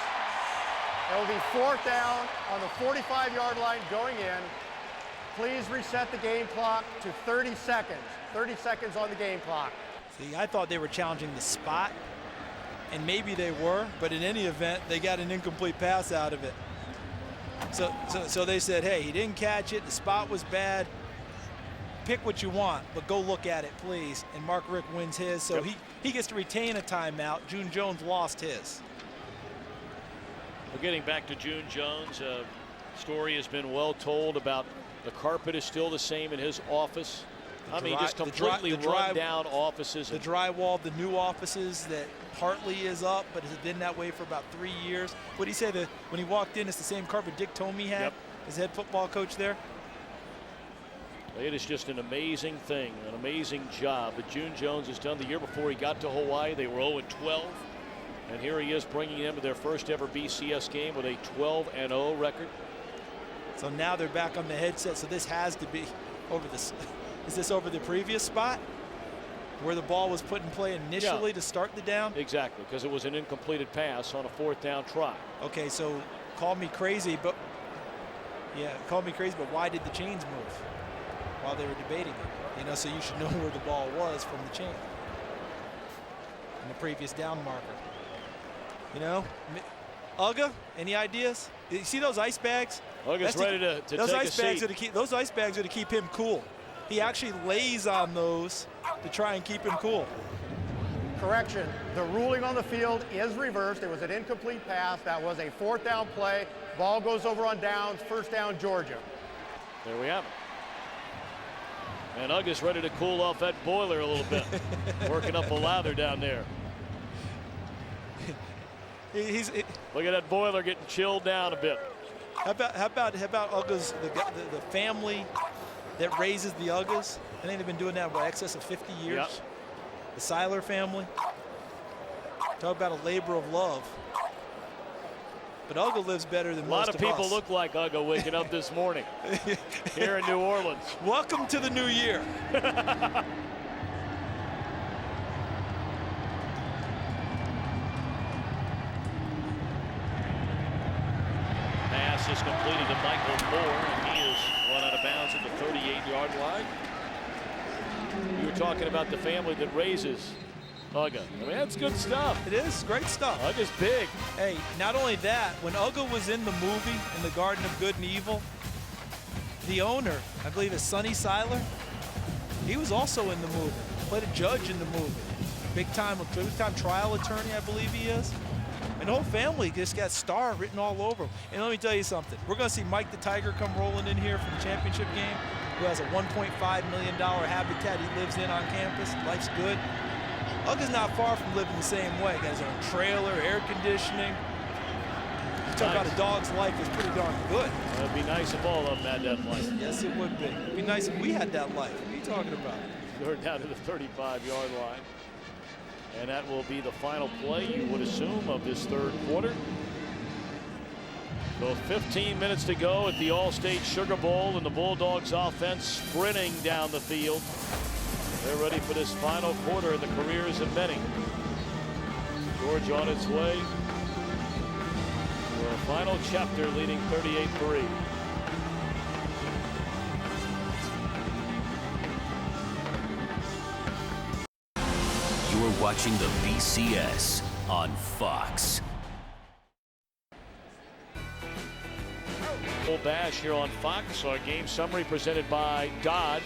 Speaker 5: It will be 4th down on the 45-yard line going in. Please reset the game clock to 30 seconds. 30 seconds on the game clock.
Speaker 1: See, I thought they were challenging the spot, and maybe they were, but in any event, they got an incomplete pass out of it. So they said, hey, he didn't catch it, the spot was bad. Pick what you want, but go look at it, please. And Mark Richt wins his, so he gets to retain a timeout. June Jones lost his.
Speaker 2: Well, getting back to June Jones, story has been well told about the carpet is still the same in his office. Just completely run down offices.
Speaker 1: The drywall, the new offices that partly is up, but has been that way for about 3 years. What did he say? That when he walked in, it's the same carpet Dick Tomey had, his head football coach there.
Speaker 2: It is just an amazing thing, an amazing job that June Jones has done. The year before he got to Hawaii, they were 0-12. And here he is bringing them to their first ever BCS game with a 12-0 record.
Speaker 1: So now they're back on the headset, so this has to be over this. Is this over the previous spot where the ball was put in play initially to start the down?
Speaker 2: Exactly, because it was an incompleted pass on a 4th down try.
Speaker 1: Okay, so call me crazy, but why did the chains move while they were debating it? So you should know where the ball was from the chain and the previous down marker. Uga, any ideas? You see those ice bags?
Speaker 2: Uga's ready to take a seat.
Speaker 1: Those ice bags are to keep him cool. He actually lays on those to try and keep him cool.
Speaker 5: Correction, the ruling on the field is reversed. It was an incomplete pass. That was a 4th down play. Ball goes over on downs, 1st down Georgia.
Speaker 2: There we have it. And Uga's ready to cool off that boiler a little bit. Working up a lather down there. Look at that boiler getting chilled down a bit.
Speaker 1: How about Uga's, the family that raises the Ugas? I think they've been doing that for excess of 50 years.
Speaker 2: Yep.
Speaker 1: The Seiler family. Talk about a labor of love. But Uga lives better than most of us.
Speaker 2: A lot of people look like Uga waking up this morning here in New Orleans.
Speaker 1: Welcome to the new year.
Speaker 2: Pass is completed to Michael Moore, and he is run out of bounds at the 38-yard line. You were talking about the family that raises Uga. I mean, that's good stuff.
Speaker 1: It is great stuff.
Speaker 2: Uga's big.
Speaker 1: Hey, not only that, when Uga was in the movie, in the Garden of Good and Evil, the owner, I believe is Sonny Seiler, he was also in the movie. Played a judge in the movie. Big time trial attorney, I believe he is. And the whole family just got star written all over him. And let me tell you something. We're going to see Mike the Tiger come rolling in here for the championship game, who has a $1.5 million habitat he lives in on campus. Life's good. Uga's not far from living the same way. Got his own trailer, air conditioning. Talk about a dog's life is pretty darn good.
Speaker 2: It'd be nice if all of them had that life.
Speaker 1: Yes, it would be. It'd be nice if we had that life. What are you talking about?
Speaker 2: They're down to the 35-yard line. And that will be the final play, you would assume, of this third quarter. So 15 minutes to go at the All-State Sugar Bowl, and the Bulldogs offense sprinting down the field. They're ready for this final quarter in the careers of many. George on its way for a final chapter, leading 38-3.
Speaker 8: You're watching the BCS on Fox.
Speaker 2: Full bash here on Fox. Our game summary presented by Dodge.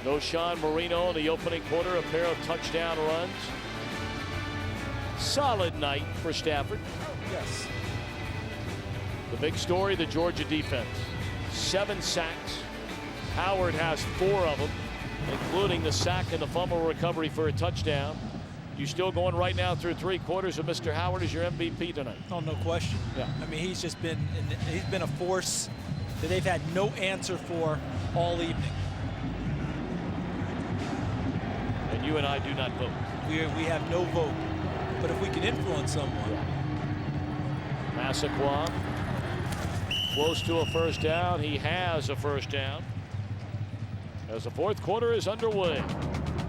Speaker 2: No Sean Marino in the opening quarter, a pair of touchdown runs. Solid night for Stafford.
Speaker 1: Yes.
Speaker 2: The big story, the Georgia defense. 7 sacks. Howard has 4 of them, including the sack and the fumble recovery for a touchdown. You still going right now through 3 quarters of Mr. Howard as your MVP tonight?
Speaker 1: Oh, no question.
Speaker 2: Yeah.
Speaker 1: I mean, he's been a force that they've had no answer for all evening.
Speaker 2: And you and I do not vote.
Speaker 1: We have no vote. But if we can influence someone.
Speaker 2: Massaquoi close to a first down. He has a first down. As the fourth quarter is underway.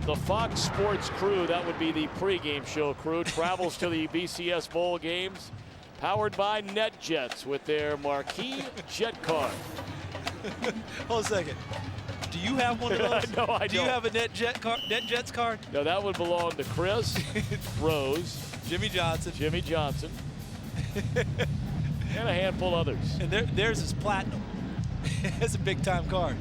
Speaker 2: The Fox Sports crew, that would be the pregame show crew, travels to the BCS Bowl games, powered by NetJets with their marquee jet card.
Speaker 1: Hold a second. Do you have one of those?
Speaker 2: No, I don't.
Speaker 1: Do you have a NetJets card?
Speaker 2: No, that would belong to Chris, Rose,
Speaker 1: Jimmy Johnson,
Speaker 2: and a handful others.
Speaker 1: And theirs is platinum. It's a big-time card.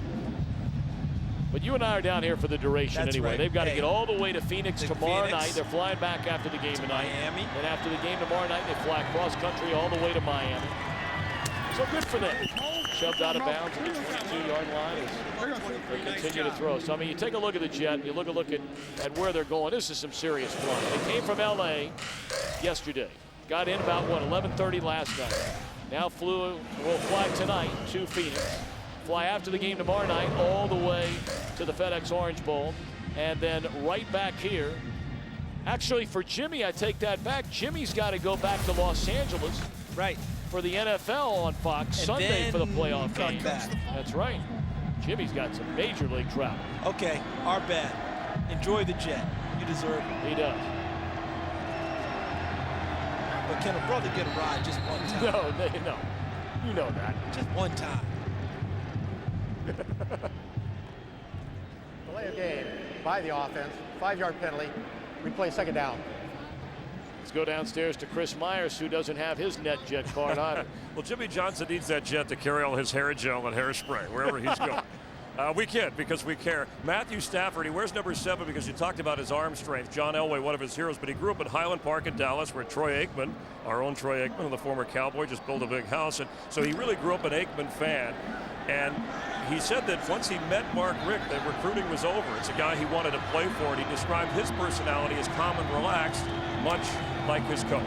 Speaker 2: But you and I are down here for the duration.
Speaker 1: That's
Speaker 2: anyway.
Speaker 1: Right.
Speaker 2: They've got to get all the way to Phoenix tomorrow
Speaker 1: Phoenix.
Speaker 2: night. They're flying back after the game tonight.
Speaker 1: Miami.
Speaker 2: And after the game tomorrow night, they fly cross country all the way to Miami. So good for them. Shoved out of bounds at the 22-yard line as they continue to throw. So, I mean, you take a look at the Jet, you look at where they're going. This is some serious flying. They came from L.A. yesterday. Got in about, 11:30 last night. Now will fly tonight to Phoenix. Fly after the game tomorrow night all the way to the FedEx Orange Bowl. And then right back here. Actually, for Jimmy, I take that back. Jimmy's got to go back to Los Angeles.
Speaker 1: Right.
Speaker 2: For the NFL on Fox
Speaker 1: And
Speaker 2: Sunday for the playoff
Speaker 1: come
Speaker 2: game.
Speaker 1: back.
Speaker 2: That's right. Jimmy's got some major league travel.
Speaker 1: Okay, our bad. Enjoy the jet. You deserve it.
Speaker 2: He does.
Speaker 1: But can a brother get a ride just one time?
Speaker 2: No. You know that.
Speaker 1: Just one time.
Speaker 5: Delay of game by the offense. 5-yard penalty. We play second down.
Speaker 2: Let's go downstairs to Chris Myers, who doesn't have his NetJet card either.
Speaker 3: Well, Jimmy Johnson needs that jet to carry all his hair gel and hairspray wherever he's going. We kid because we care. Matthew Stafford, he wears number 7 because you talked about his arm strength. John Elway, one of his heroes, but he grew up in Highland Park in Dallas where Troy Aikman, our own Troy Aikman, the former Cowboy, just built a big house. And so he really grew up an Aikman fan. And he said that once he met Mark Richt, that recruiting was over. It's a guy he wanted to play for, and he described his personality as calm and relaxed, much like his coach.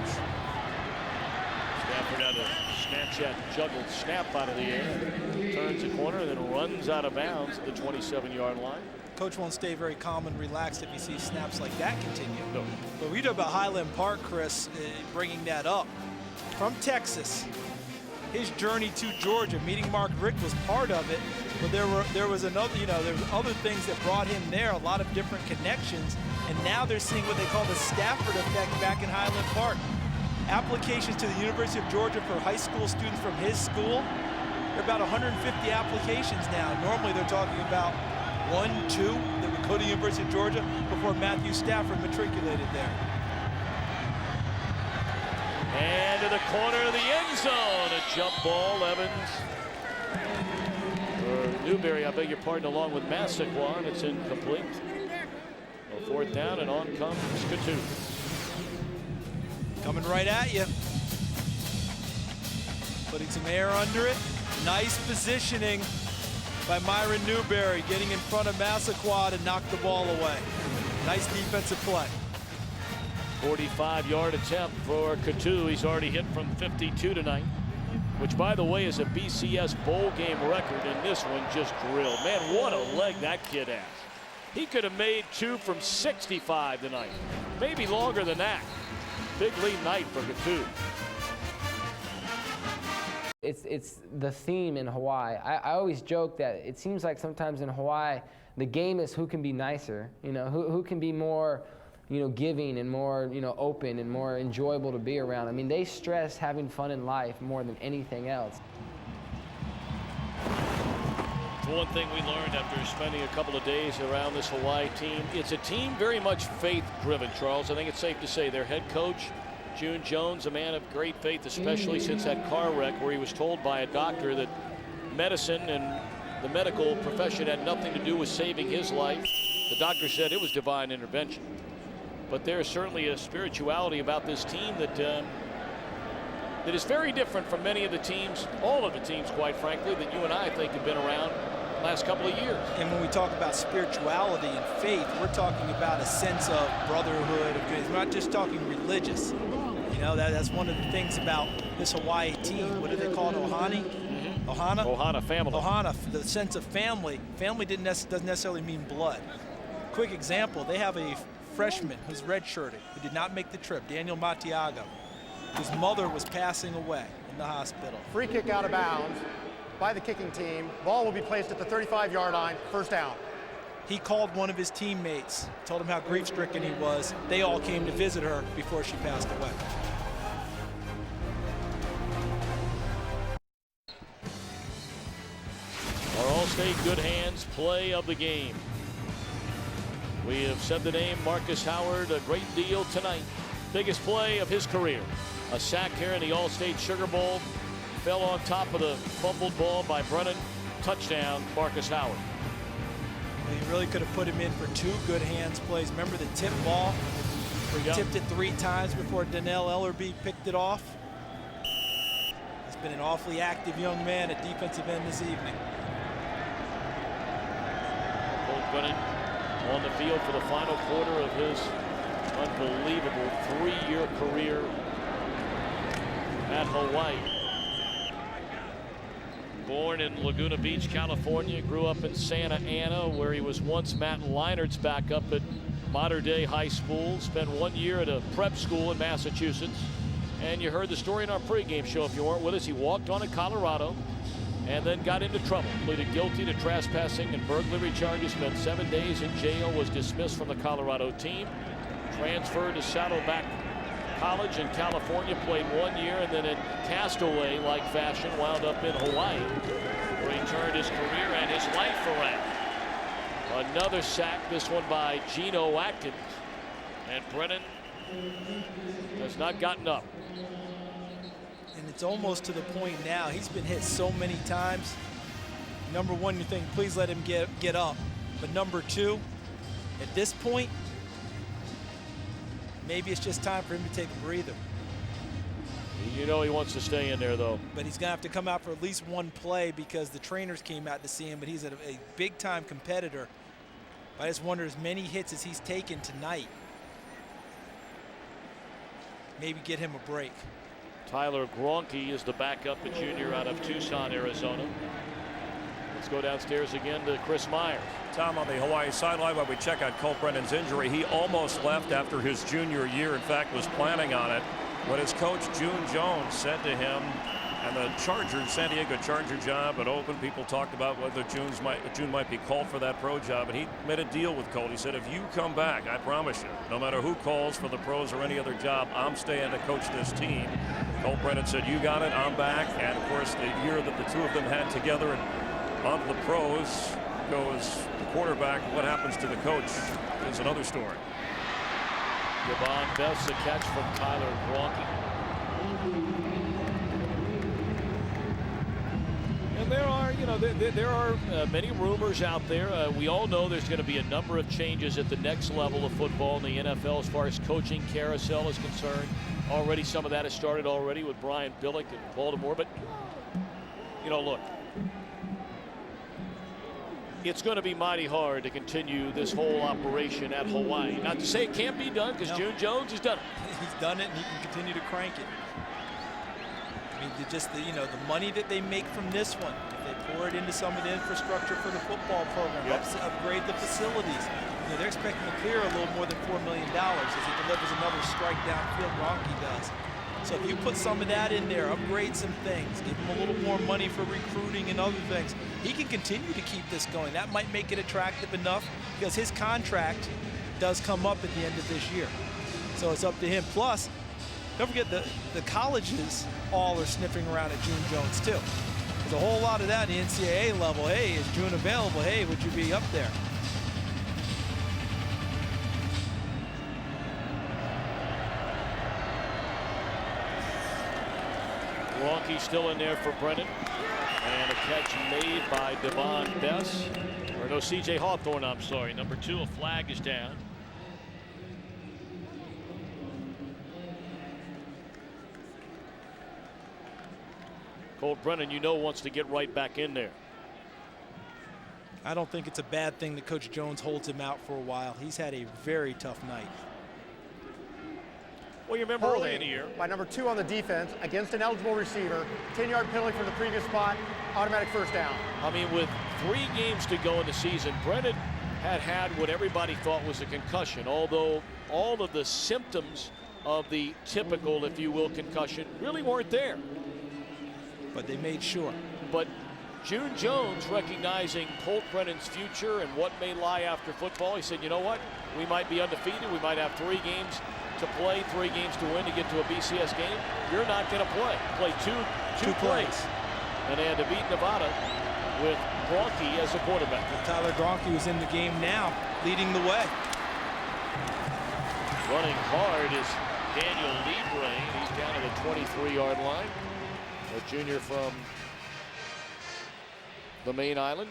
Speaker 2: Stafford had a Snapchat juggled snap out of the air, turns a corner, and then runs out of bounds at the 27-yard line.
Speaker 1: Coach won't stay very calm and relaxed if he sees snaps like that continue. No. But we talk about Highland Park, Chris, bringing that up. From Texas, his journey to Georgia, meeting Mark Richt was part of it, but there was another, there was other things that brought him there, a lot of different connections, and now they're seeing what they call the Stafford effect back in Highland Park. Applications to the University of Georgia for high school students from his school, there are about 150 applications now. Normally they're talking about 1, 2 that would go to the University of Georgia before Matthew Stafford matriculated there.
Speaker 2: And to the corner of the end zone, a jump ball, Evans. Or Newberry, I beg your pardon, along with Massaquoi, and it's incomplete. A fourth down, and on comes Coutu.
Speaker 1: Coming right at you. Putting some air under it. Nice positioning by Myron Newberry, getting in front of Massaquoi to knock the ball away. Nice defensive play.
Speaker 2: 45-yard attempt for Coutu. He's already hit from 52 tonight, which, by the way, is a BCS bowl game record, and this one just drilled. Man, what a leg that kid has. He could have made 2 from 65 tonight, maybe longer than that. Big lead night for Coutu.
Speaker 6: It's the theme in Hawaii. I always joke that it seems like sometimes in Hawaii, the game is who can be nicer, who can be more giving and more, open and more enjoyable to be around. I mean, they stress having fun in life more than anything else.
Speaker 2: One thing we learned after spending a couple of days around this Hawaii team, it's a team very much faith-driven, Charles. I think it's safe to say their head coach, June Jones, a man of great faith, especially since that car wreck where he was told by a doctor that medicine and the medical profession had nothing to do with saving his life. The doctor said it was divine intervention. But there's certainly a spirituality about this team that that is very different from many of the teams, all of the teams, quite frankly, that you and I think have been around the last couple of years.
Speaker 1: And when we talk about spirituality and faith, we're talking about a sense of brotherhood. We're not just talking religious. That's one of the things about this Hawaii team. What do they call it, Ohana?
Speaker 2: Mm-hmm.
Speaker 1: Ohana?
Speaker 2: Ohana family.
Speaker 1: Ohana, the sense of family. Family doesn't necessarily mean blood. Quick example, they have a freshman who's redshirted, who did not make the trip, Daniel Matiago. His mother was passing away in the hospital.
Speaker 5: Free kick out of bounds by the kicking team. Ball will be placed at the 35-yard line, first down.
Speaker 1: He called one of his teammates, told him how grief-stricken he was. They all came to visit her before she passed away.
Speaker 2: Our All-State good hands play of the game. We have said the name Marcus Howard a great deal tonight. Biggest play of his career. A sack here in the All-State Sugar Bowl. Fell on top of the fumbled ball by Brennan. Touchdown, Marcus Howard.
Speaker 1: He really could have put him in for 2 good hands plays. Remember the tip ball where he tipped it 3 times before Donnell Ellerby picked it off? He's been an awfully active young man at defensive end this evening.
Speaker 2: Colt Brennan on the field for the final quarter of his unbelievable 3-year career at Hawaii. Born in Laguna Beach, California, grew up in Santa Ana, where he was once Matt Leinert's backup at Mater Dei High School. Spent 1 year at a prep school in Massachusetts. And you heard the story in our pregame show if you weren't with us. He walked on in Colorado and then got into trouble. Pleaded guilty to trespassing and burglary charges. Spent 7 days in jail. Was dismissed from the Colorado team. Transferred to Saddleback College in California. Played 1 year, and then in castaway-like fashion wound up in Hawaii, where he turned his career and his life around. Another sack, this one by Geno Atkins. And Brennan has not gotten up.
Speaker 1: And it's almost to the point now, he's been hit so many times. Number one, you think, please let him get up. But number 2, at this point, maybe it's just time for him to take a breather.
Speaker 2: You know he wants to stay in there, though.
Speaker 1: But he's going to have to come out for at least one play because the trainers came out to see him, but he's a big-time competitor. I just wonder, as many hits as he's taken tonight, maybe get him a break.
Speaker 2: Tyler Gronke is the backup, a junior out of Tucson, Arizona. Let's go downstairs again to Chris Myers.
Speaker 3: Tom, on the Hawaii sideline while we check on Colt Brennan's injury, he almost left after his junior year. In fact, was planning on it when his coach June Jones said to him, and the San Diego Charger job had opened. People talked about whether June might be called for that pro job, and he made a deal with Colt. He said, if you come back, I promise you, no matter who calls for the pros or any other job, I'm staying to coach this team. Colt Brennan said, you got it, I'm back. And of course, the year that the two of them had together and onto the pros goes the quarterback. What happens to the coach is another story.
Speaker 2: Devon Best, a catch from Tyler Gronke. And there are, there are many rumors out there. We all know there's going to be a number of changes at the next level of football in the NFL as far as coaching carousel is concerned. Already some of that has started already with Brian Billick in Baltimore. But, look, it's going to be mighty hard to continue this whole operation at Hawaii. Not to say it can't be done, because June Jones has done it.
Speaker 1: He's done it, and he can continue to crank it. I mean, just the money that they make from this one, if they pour it into some of the infrastructure for the football program, upgrade the facilities. They're expecting to clear a little more than $4 million as he delivers another strike downfield. Gronke does. So if you put some of that in there, upgrade some things, give him a little more money for recruiting and other things, he can continue to keep this going. That might make it attractive enough because his contract does come up at the end of this year. So it's up to him. Plus, don't forget the colleges all are sniffing around at June Jones too. There's a whole lot of that in the NCAA level. Hey, is June available? Hey, would you be up there?
Speaker 2: Gronke still in there for Brennan. And a catch made by Devon Bess. Or no, C.J. Hawthorne, I'm sorry. Number 2, a flag is down. Colt Brennan, wants to get right back in there.
Speaker 1: I don't think it's a bad thing that Coach Jones holds him out for a while. He's had a very tough night.
Speaker 2: Well, you remember early in the year.
Speaker 5: By number 2 on the defense against an eligible receiver, 10-yard penalty from the previous spot, automatic first down.
Speaker 2: I mean, with 3 games to go in the season, Brennan had what everybody thought was a concussion, although all of the symptoms of the typical, if you will, concussion really weren't there.
Speaker 1: But they made sure.
Speaker 2: But June Jones, recognizing Colt Brennan's future and what may lie after football, he said, you know what? We might be undefeated. We might have 3 games to play, 3 games to win to get to a BCS game. You're not going to play. Play two plays. And they had to beat Nevada with Gronke as a quarterback.
Speaker 1: And Tyler Gronke was in the game now, leading the way.
Speaker 2: Running hard is Daniel Libre. He's down at the 23-yard line. A junior from the main island.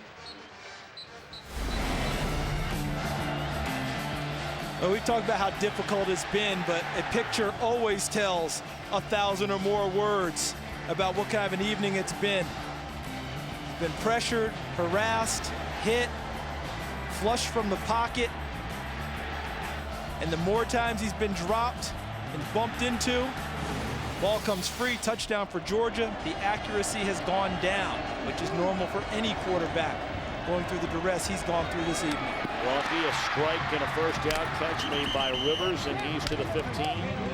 Speaker 1: Well, we talked about how difficult it's been, but a picture always tells 1,000 or more words about what kind of an evening it's been. Been pressured, harassed, hit, flushed from the pocket. And the more times he's been dropped and bumped into, ball comes free, touchdown for Georgia. The accuracy has gone down, which is normal for any quarterback going through the duress he's gone through this evening.
Speaker 2: Gronke, a strike and a first down catch made by Rivers, and he's to the 15,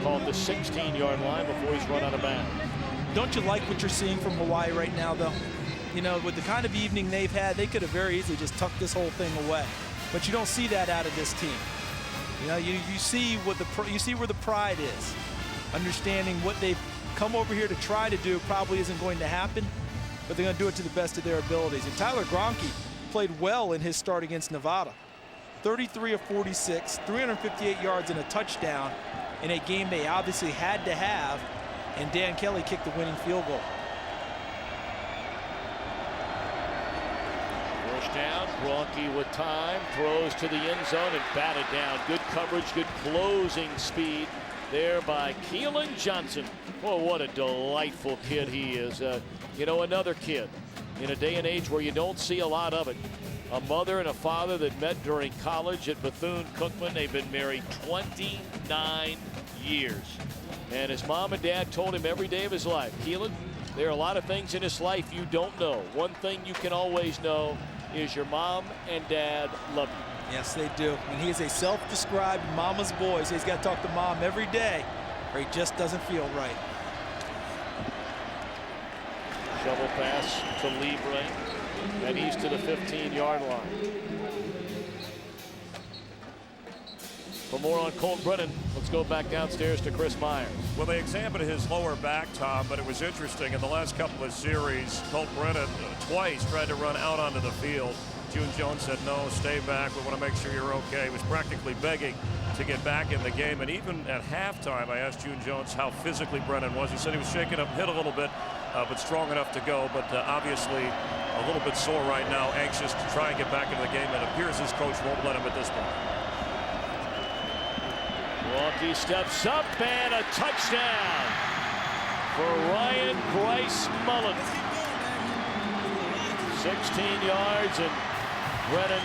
Speaker 2: called the 16-yard line before he's run out of bounds.
Speaker 1: Don't you like what you're seeing from Hawaii right now, though? With the kind of evening they've had, they could have very easily just tucked this whole thing away. But you don't see that out of this team. You see where the pride is. Understanding what they've come over here to try to do probably isn't going to happen, but they're going to do it to the best of their abilities. And Tyler Gronke played well in his start against Nevada. 33 of 46, 358 yards and a touchdown in a game they obviously had to have, and Dan Kelly kicked the winning field goal.
Speaker 2: First down, Gronke with time, throws to the end zone and batted down. Good coverage, good closing speed there by Keelan Johnson. Boy, what a delightful kid he is. You know, another kid in a day and age where you don't see a lot of it. A mother and a father that met during college at Bethune-Cookman. They've been married 29 years. And his mom and dad told him every day of his life, Keelan, there are a lot of things in this life you don't know. One thing you can always know is your mom and dad love you.
Speaker 1: Yes, they do. And he is a self-described mama's boy. So he's got to talk to mom every day, or he just doesn't feel right.
Speaker 2: Shovel pass to Libre, and he's to the 15-yard line. For more on Colt Brennan, let's go back downstairs to Chris Myers.
Speaker 3: Well, they examined his lower back, Tom, but it was interesting. In the last couple of series, Colt Brennan twice tried to run out onto the field. June Jones said, no, stay back. We want to make sure you're okay. He was practically begging to get back in the game. And even at halftime, I asked June Jones how physically Brennan was. He said he was shaken up, hit a little bit, but strong enough to go. But obviously a little bit sore right now, anxious to try and get back into the game. It appears his coach won't let him at this point.
Speaker 2: Milwaukee steps up, and a touchdown for Ryan Bryce Mullen. 16 yards, and Brennan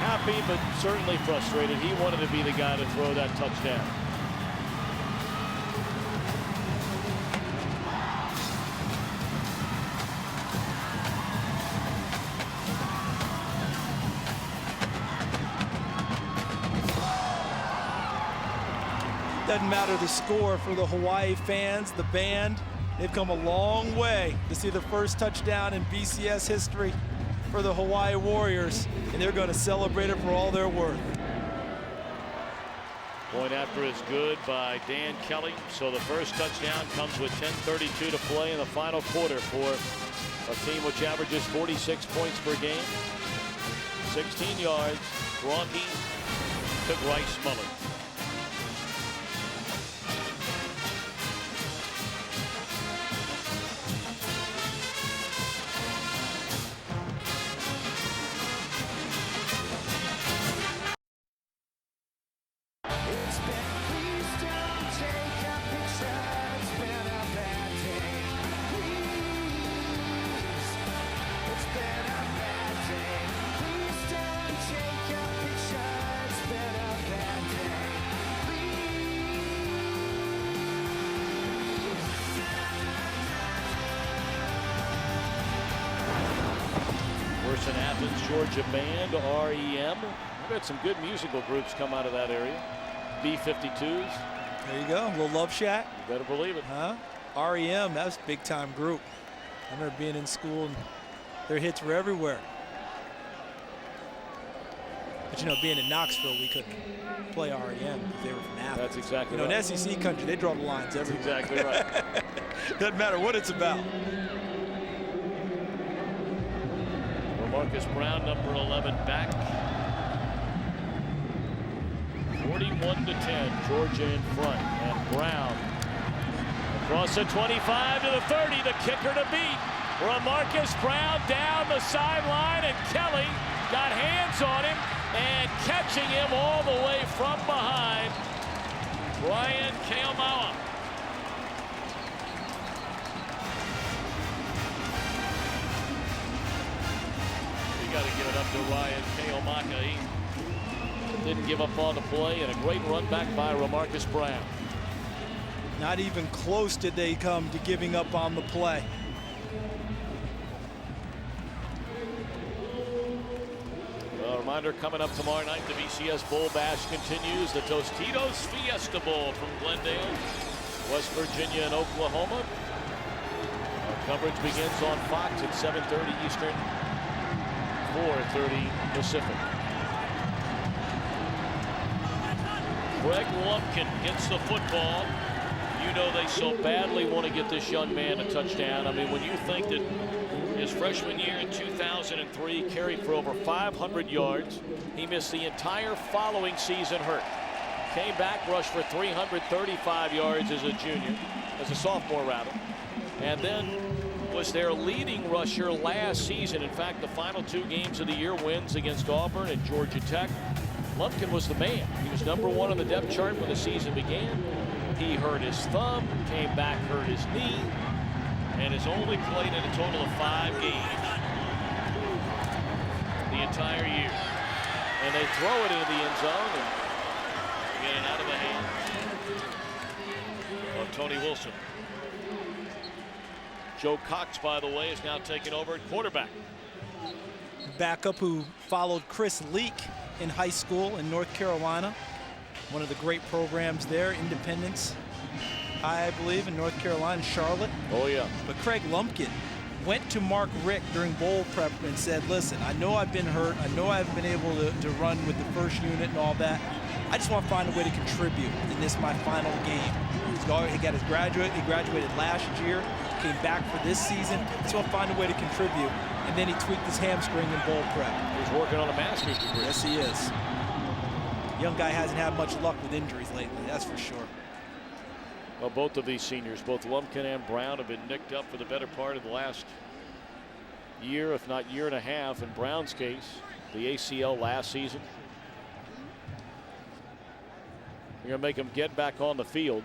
Speaker 2: happy but certainly frustrated. He wanted to be the guy to throw that touchdown.
Speaker 1: Doesn't matter the score for the Hawaii fans, the band. They've come a long way to see the first touchdown in BCS history for the Hawaii Warriors, and they're going to celebrate it for all they're worth.
Speaker 2: Point after is good by Dan Kelly. So the first touchdown comes with 10:32 to play in the final quarter for a team which averages 46 points per game. 16 yards, Gronky to Bryce Mullen. Athens, Georgia band, REM. We've had some good musical groups come out of that area. B-52s.
Speaker 1: There you go, a little Love Shack.
Speaker 2: You better believe it.
Speaker 1: Huh? REM, that was a big time group. I remember being in school and their hits were everywhere. But you know, being in Knoxville, we couldn't play REM because they were from Athens.
Speaker 2: That's exactly right.
Speaker 1: You know, in SEC country, they draw the lines everywhere.
Speaker 2: That's exactly right.
Speaker 1: Doesn't matter what it's about.
Speaker 2: Marcus Brown, number 11, back. 41-10, Georgia in front, and Brown across the 25 to the 30, the kicker to beat. Marcus Brown down the sideline, and Kelly got hands on him and catching him all the way from behind. Brian Keomawa. Got to give it up to Ryan Keomaka. He didn't give up on the play, and a great run back by Marcus Brown.
Speaker 1: Not even close did they come to giving up on the play.
Speaker 2: A reminder, coming up tomorrow night, the BCS Bowl Bash continues. The Tostitos Fiesta Bowl from Glendale, West Virginia and Oklahoma. Our coverage begins on Fox at 7:30 Eastern. 4:30 Pacific. Greg Lumpkin gets the football. You know they so badly want to get this young man a touchdown. I mean, when you think that his freshman year in 2003 carried for over 500 yards, he missed the entire following season hurt. Came back, rushed for 335 yards as a junior, as a sophomore rather, and then was their leading rusher last season. In fact, the final two games of the year, wins against Auburn and Georgia Tech. Lumpkin was the man. He was #1 on the depth chart when the season began. He hurt his thumb, came back, hurt his knee, and has only played in a total of 5 games the entire year. And they throw it into the end zone and get it out of the hands of Tony Wilson. Joe Cox, by the way, is now taking over at quarterback.
Speaker 1: Backup who followed Chris Leak in high school in North Carolina. One of the great programs there, Independence High, I believe, in North Carolina, Charlotte.
Speaker 2: Oh, yeah.
Speaker 1: But Craig Lumpkin went to Mark Richt during bowl prep and said, listen, I know I've been hurt. I know I haven't been able to run with the first unit and all that. I just want to find a way to contribute in this, my final game. He got his graduate. He graduated last year, came back for this season. Just want to find a way to contribute. And then he tweaked his hamstring in bowl prep.
Speaker 2: He's working on a master's degree.
Speaker 1: Yes, he is. Young guy hasn't had much luck with injuries lately, that's for sure.
Speaker 2: Well, both of these seniors, both Lumpkin and Brown, have been nicked up for the better part of the last year, if not year and a half. In Brown's case, the ACL last season. You're going to make him get back on the field.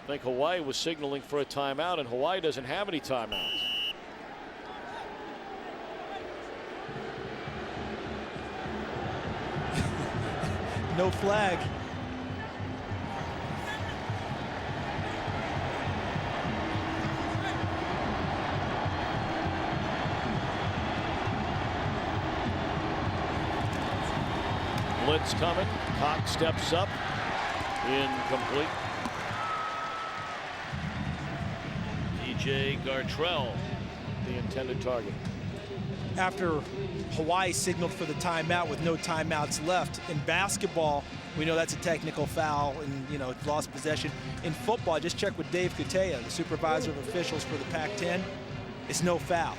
Speaker 2: I think Hawaii was signaling for a timeout, and Hawaii doesn't have any timeouts.
Speaker 1: No flag.
Speaker 2: Blitz coming. Cox steps up. Incomplete. DJ Gartrell, the intended target.
Speaker 1: After Hawaii signaled for the timeout with no timeouts left. In basketball, we know that's a technical foul and, you know, lost possession. In football, I just checked with Dave Kuteya, the supervisor of officials for the Pac-10. It's no foul.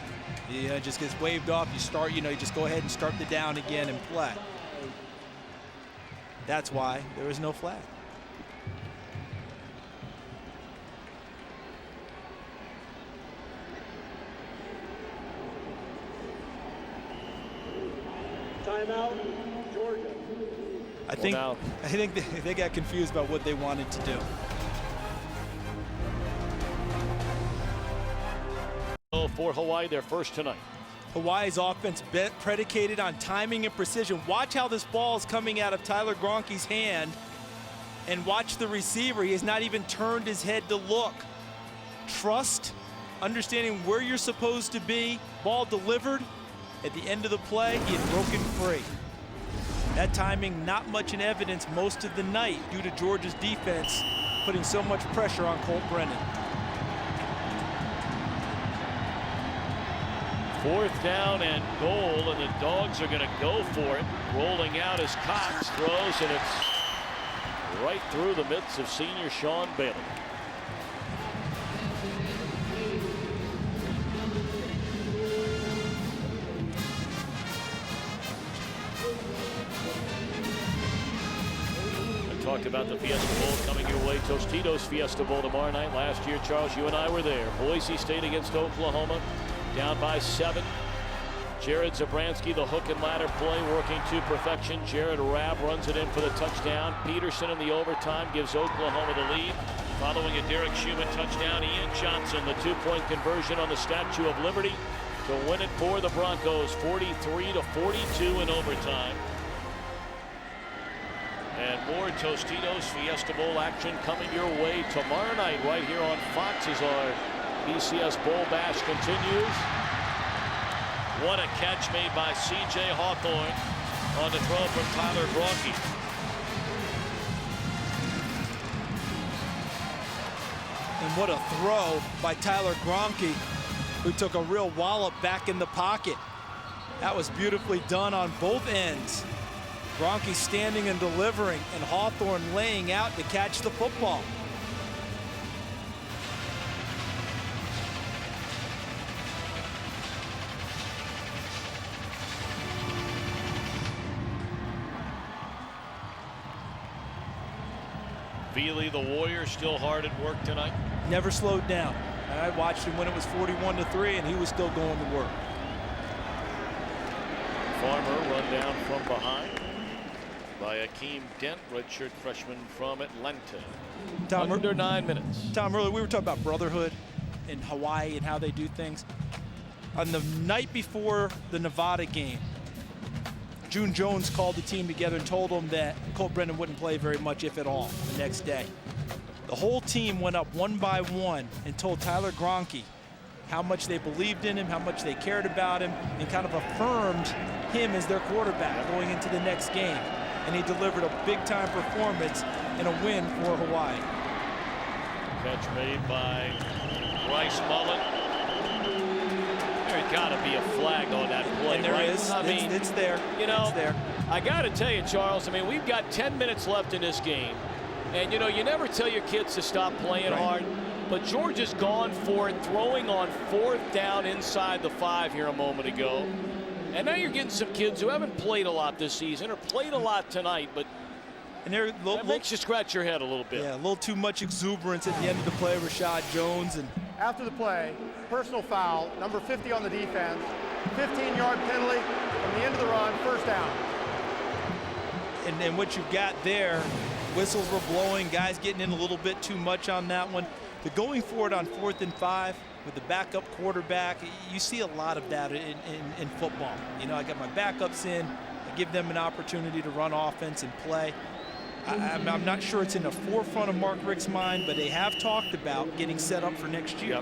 Speaker 1: It just gets waved off. You start, you just go ahead and start the down again and play. That's why there is no flag.
Speaker 27: Timeout, Georgia.
Speaker 1: I think they got confused about what they wanted to do.
Speaker 2: For Hawaii, their first tonight.
Speaker 1: Hawaii's offense predicated on timing and precision. Watch how this ball is coming out of Tyler Gronke's hand, and watch the receiver. He has not even turned his head to look. Trust, understanding where you're supposed to be. Ball delivered. At the end of the play, he had broken free. That timing not much in evidence most of the night due to Georgia's defense putting so much pressure on Colt Brennan.
Speaker 2: 4th down and goal, and the Dogs are going to go for it. Rolling out as Cox throws, and it's right through the midst of senior Sean Bailey. Talked about the Fiesta Bowl coming your way. Tostitos Fiesta Bowl tomorrow night. Last year, Charles, you and I were there. Boise State against Oklahoma, down by 7. Jared Zabransky, the hook and ladder play, working to perfection. Jared Rabb runs it in for the touchdown. Peterson in the overtime gives Oklahoma the lead. Following a Derek Schumann touchdown, Ian Johnson, the 2-point conversion on the Statue of Liberty to win it for the Broncos, 43-42 in overtime. And more Tostitos Fiesta Bowl action coming your way tomorrow night right here on Fox as our BCS Bowl Bash continues. What a catch made by C.J. Hawthorne on the throw from Tyler Gronke.
Speaker 1: And what a throw by Tyler Gronke, who took a real wallop back in the pocket. That was beautifully done on both ends. Gronke standing and delivering, and Hawthorne laying out to catch the football.
Speaker 2: Veely, the Warrior, still hard at work tonight.
Speaker 1: Never slowed down. I watched him when it was 41-3, and he was still going to work.
Speaker 2: Farmer run down from behind by Akeem Dent, redshirt freshman from Atlanta.
Speaker 1: Tom,
Speaker 2: under 9 minutes.
Speaker 1: Tom, earlier we were talking about brotherhood in Hawaii and how they do things. On the night before the Nevada game, June Jones called the team together and told them that Colt Brennan wouldn't play very much, if at all, the next day. The whole team went up one by one and told Tyler Gronke how much they believed in him, how much they cared about him, and kind of affirmed him as their quarterback going into the next game. And he delivered a big-time performance and a win for Hawaii.
Speaker 2: Catch made by Bryce Mullen. There's got to be a flag on that play,
Speaker 1: and there
Speaker 2: right?
Speaker 1: is.
Speaker 2: I mean,
Speaker 1: it's there.
Speaker 2: You know,
Speaker 1: it's there.
Speaker 2: I got to tell you, Charles, I mean, we've got 10 minutes left in this game. And, you know, you never tell your kids to stop playing hard. But Georgia's gone for it, throwing on 4th down inside the 5 here a moment ago. And now you're getting some kids who haven't played a lot this season or played a lot tonight, but that makes you scratch your head a little bit.
Speaker 1: Yeah, a little too much exuberance at the end of the play, Rashad Jones. And
Speaker 5: after the play, personal foul, number 50 on the defense, 15-yard penalty from the end of the run, 1st down.
Speaker 1: And what you've got there, whistles were blowing, guys getting in a little bit too much on that one. The going for it on 4th and 5 with the backup quarterback, you see a lot of that in football. You know, I got my backups in, I give them an opportunity to run offense and play. I'm not sure it's in the forefront of Mark Richt's mind, but they have talked about getting set up for next year.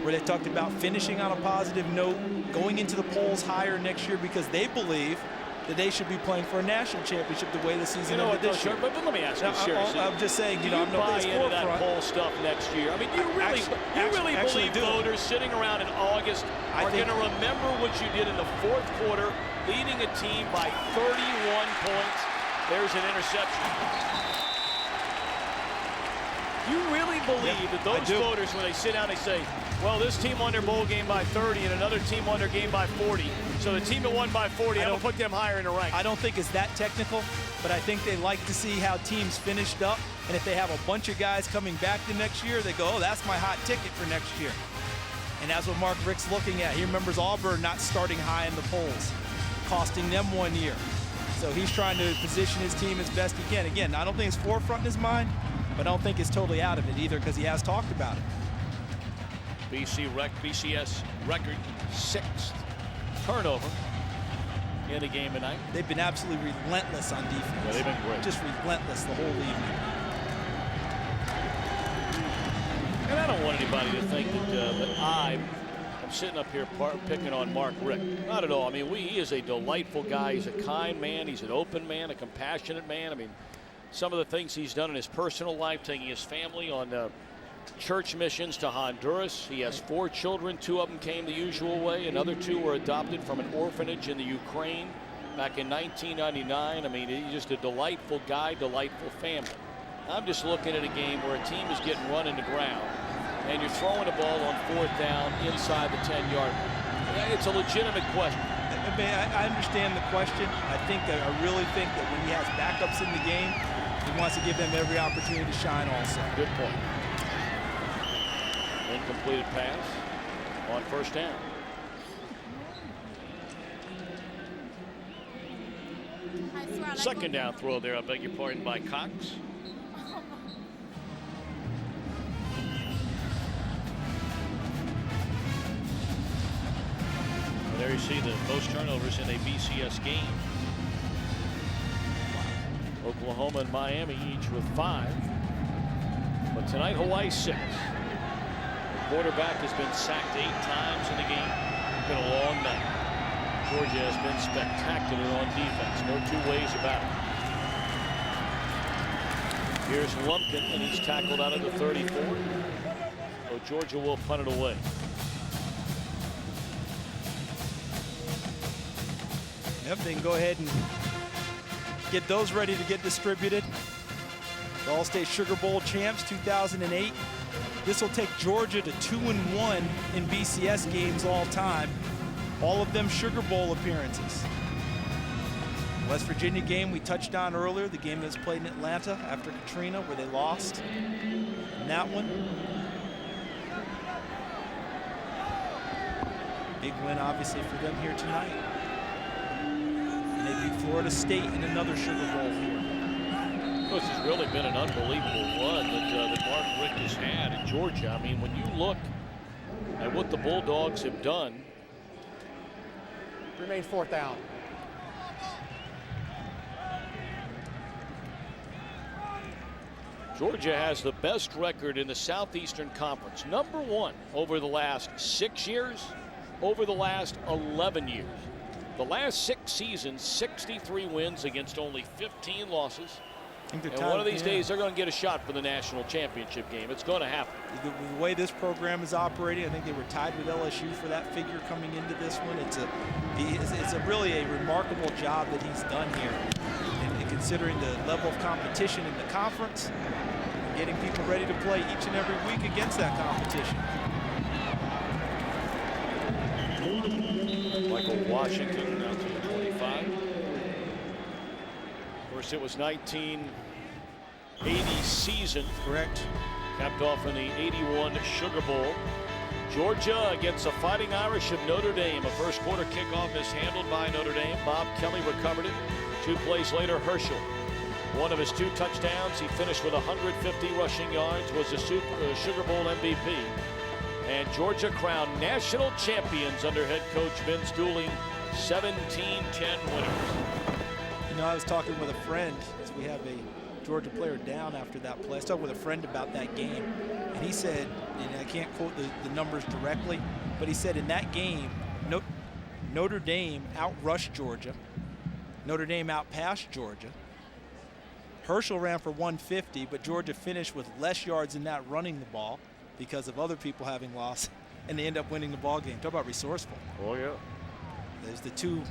Speaker 1: Where they talked about finishing on a positive note, going into the polls higher next year because they believe that they should be playing for a national championship the way the season ended this year.
Speaker 2: But let me ask you seriously.
Speaker 1: I'm just saying, you know, I'm not
Speaker 2: buy into that poll stuff next year. I mean, you really believe voters sitting around in August are going to remember what you did in the 4th quarter, leading a team by 31 points. There's an interception. You really believe that those voters, when they sit down, they say, well, this team won their bowl game by 30 and another team won their game by 40. So the team that won by 40, I don't put them higher in the ranks.
Speaker 1: I don't think it's that technical, but I think they like to see how teams finished up. And if they have a bunch of guys coming back to next year, they go, oh, that's my hot ticket for next year. And that's what Mark Richt's looking at. He remembers Auburn not starting high in the polls, costing them 1 year. So he's trying to position his team as best he can. Again, I don't think it's forefront in his mind, but I don't think it's totally out of it either because he has talked about it.
Speaker 2: BCS record 6th turnover in the game tonight.
Speaker 1: They've been absolutely relentless on defense.
Speaker 2: Yeah, they've been great.
Speaker 1: Just relentless the whole evening.
Speaker 2: And I don't want anybody to think that I'm sitting up here picking on Mark Richt. Not at all. I mean, he is a delightful guy. He's a kind man. He's an open man, a compassionate man. I mean, some of the things he's done in his personal life, taking his family on church missions to Honduras. He has 4 children. 2 of them came the usual way. Another 2 were adopted from an orphanage in the Ukraine back in 1999. I mean, he's just a delightful guy, delightful family. I'm just looking at a game where a team is getting run into ground and you're throwing the ball on 4th down inside the 10-yard line. It's a legitimate question.
Speaker 1: I understand the question. I really think that when he has backups in the game, he wants to give them every opportunity to shine also.
Speaker 2: Good point. Incompleted pass on 1st down. Second down throw there, I beg your pardon, by Cox. And there you see the most turnovers in a BCS game. Oklahoma and Miami each with 5. But tonight, Hawaii 6. The quarterback has been sacked 8 times in the game. It's been a long night. Georgia has been spectacular on defense. No 2 ways about it. Here's Lumpkin, and he's tackled out of the 34. So Georgia will punt it away.
Speaker 1: Yep, they can go ahead and get those ready to get distributed. The All-State Sugar Bowl champs, 2008. This will take Georgia to 2-1 in BCS games all time. All of them Sugar Bowl appearances. West Virginia game we touched on earlier, the game that was played in Atlanta after Katrina where they lost. And that one. Big win obviously for them here tonight. And they beat Florida State in another Sugar Bowl here.
Speaker 2: This has really been an unbelievable run that Mark Richt has had in Georgia. I mean, when you look at what the Bulldogs have done.
Speaker 5: Remains 4th down.
Speaker 2: Georgia has the best record in the Southeastern Conference. #1 over the last 6 years, over the last 11 years. The last 6 seasons, 63 wins against only 15 losses. And one of these days, they're going to get a shot for the national championship game. It's going to happen.
Speaker 1: The way this program is operating, I think they were tied with LSU for that figure coming into this one. It's really a remarkable job that he's done here. And considering the level of competition in the conference, getting people ready to play each and every week against that competition.
Speaker 2: Michael Washington, 1925. Of course, it was 1980 season.
Speaker 1: Correct.
Speaker 2: Capped off in the 81 Sugar Bowl. Georgia against the Fighting Irish of Notre Dame. A first quarter kickoff mishandled by Notre Dame. Bob Kelly recovered it. 2 plays later, Herschel. One of his 2 touchdowns. He finished with 150 rushing yards, was the Sugar Bowl MVP. And Georgia crowned national champions under head coach Vince Dooley, 17-10 winners.
Speaker 1: You know, I was talking with a friend, as we have a Georgia player down after that play. I was talking with a friend about that game, and he said, and I can't quote the numbers directly, but he said in that game, Notre Dame outrushed Georgia. Notre Dame outpassed Georgia. Herschel ran for 150, but Georgia finished with less yards than that running the ball because of other people having lost, and they end up winning the ball game. Talk about resourceful.
Speaker 2: Oh, yeah.
Speaker 1: There's the 2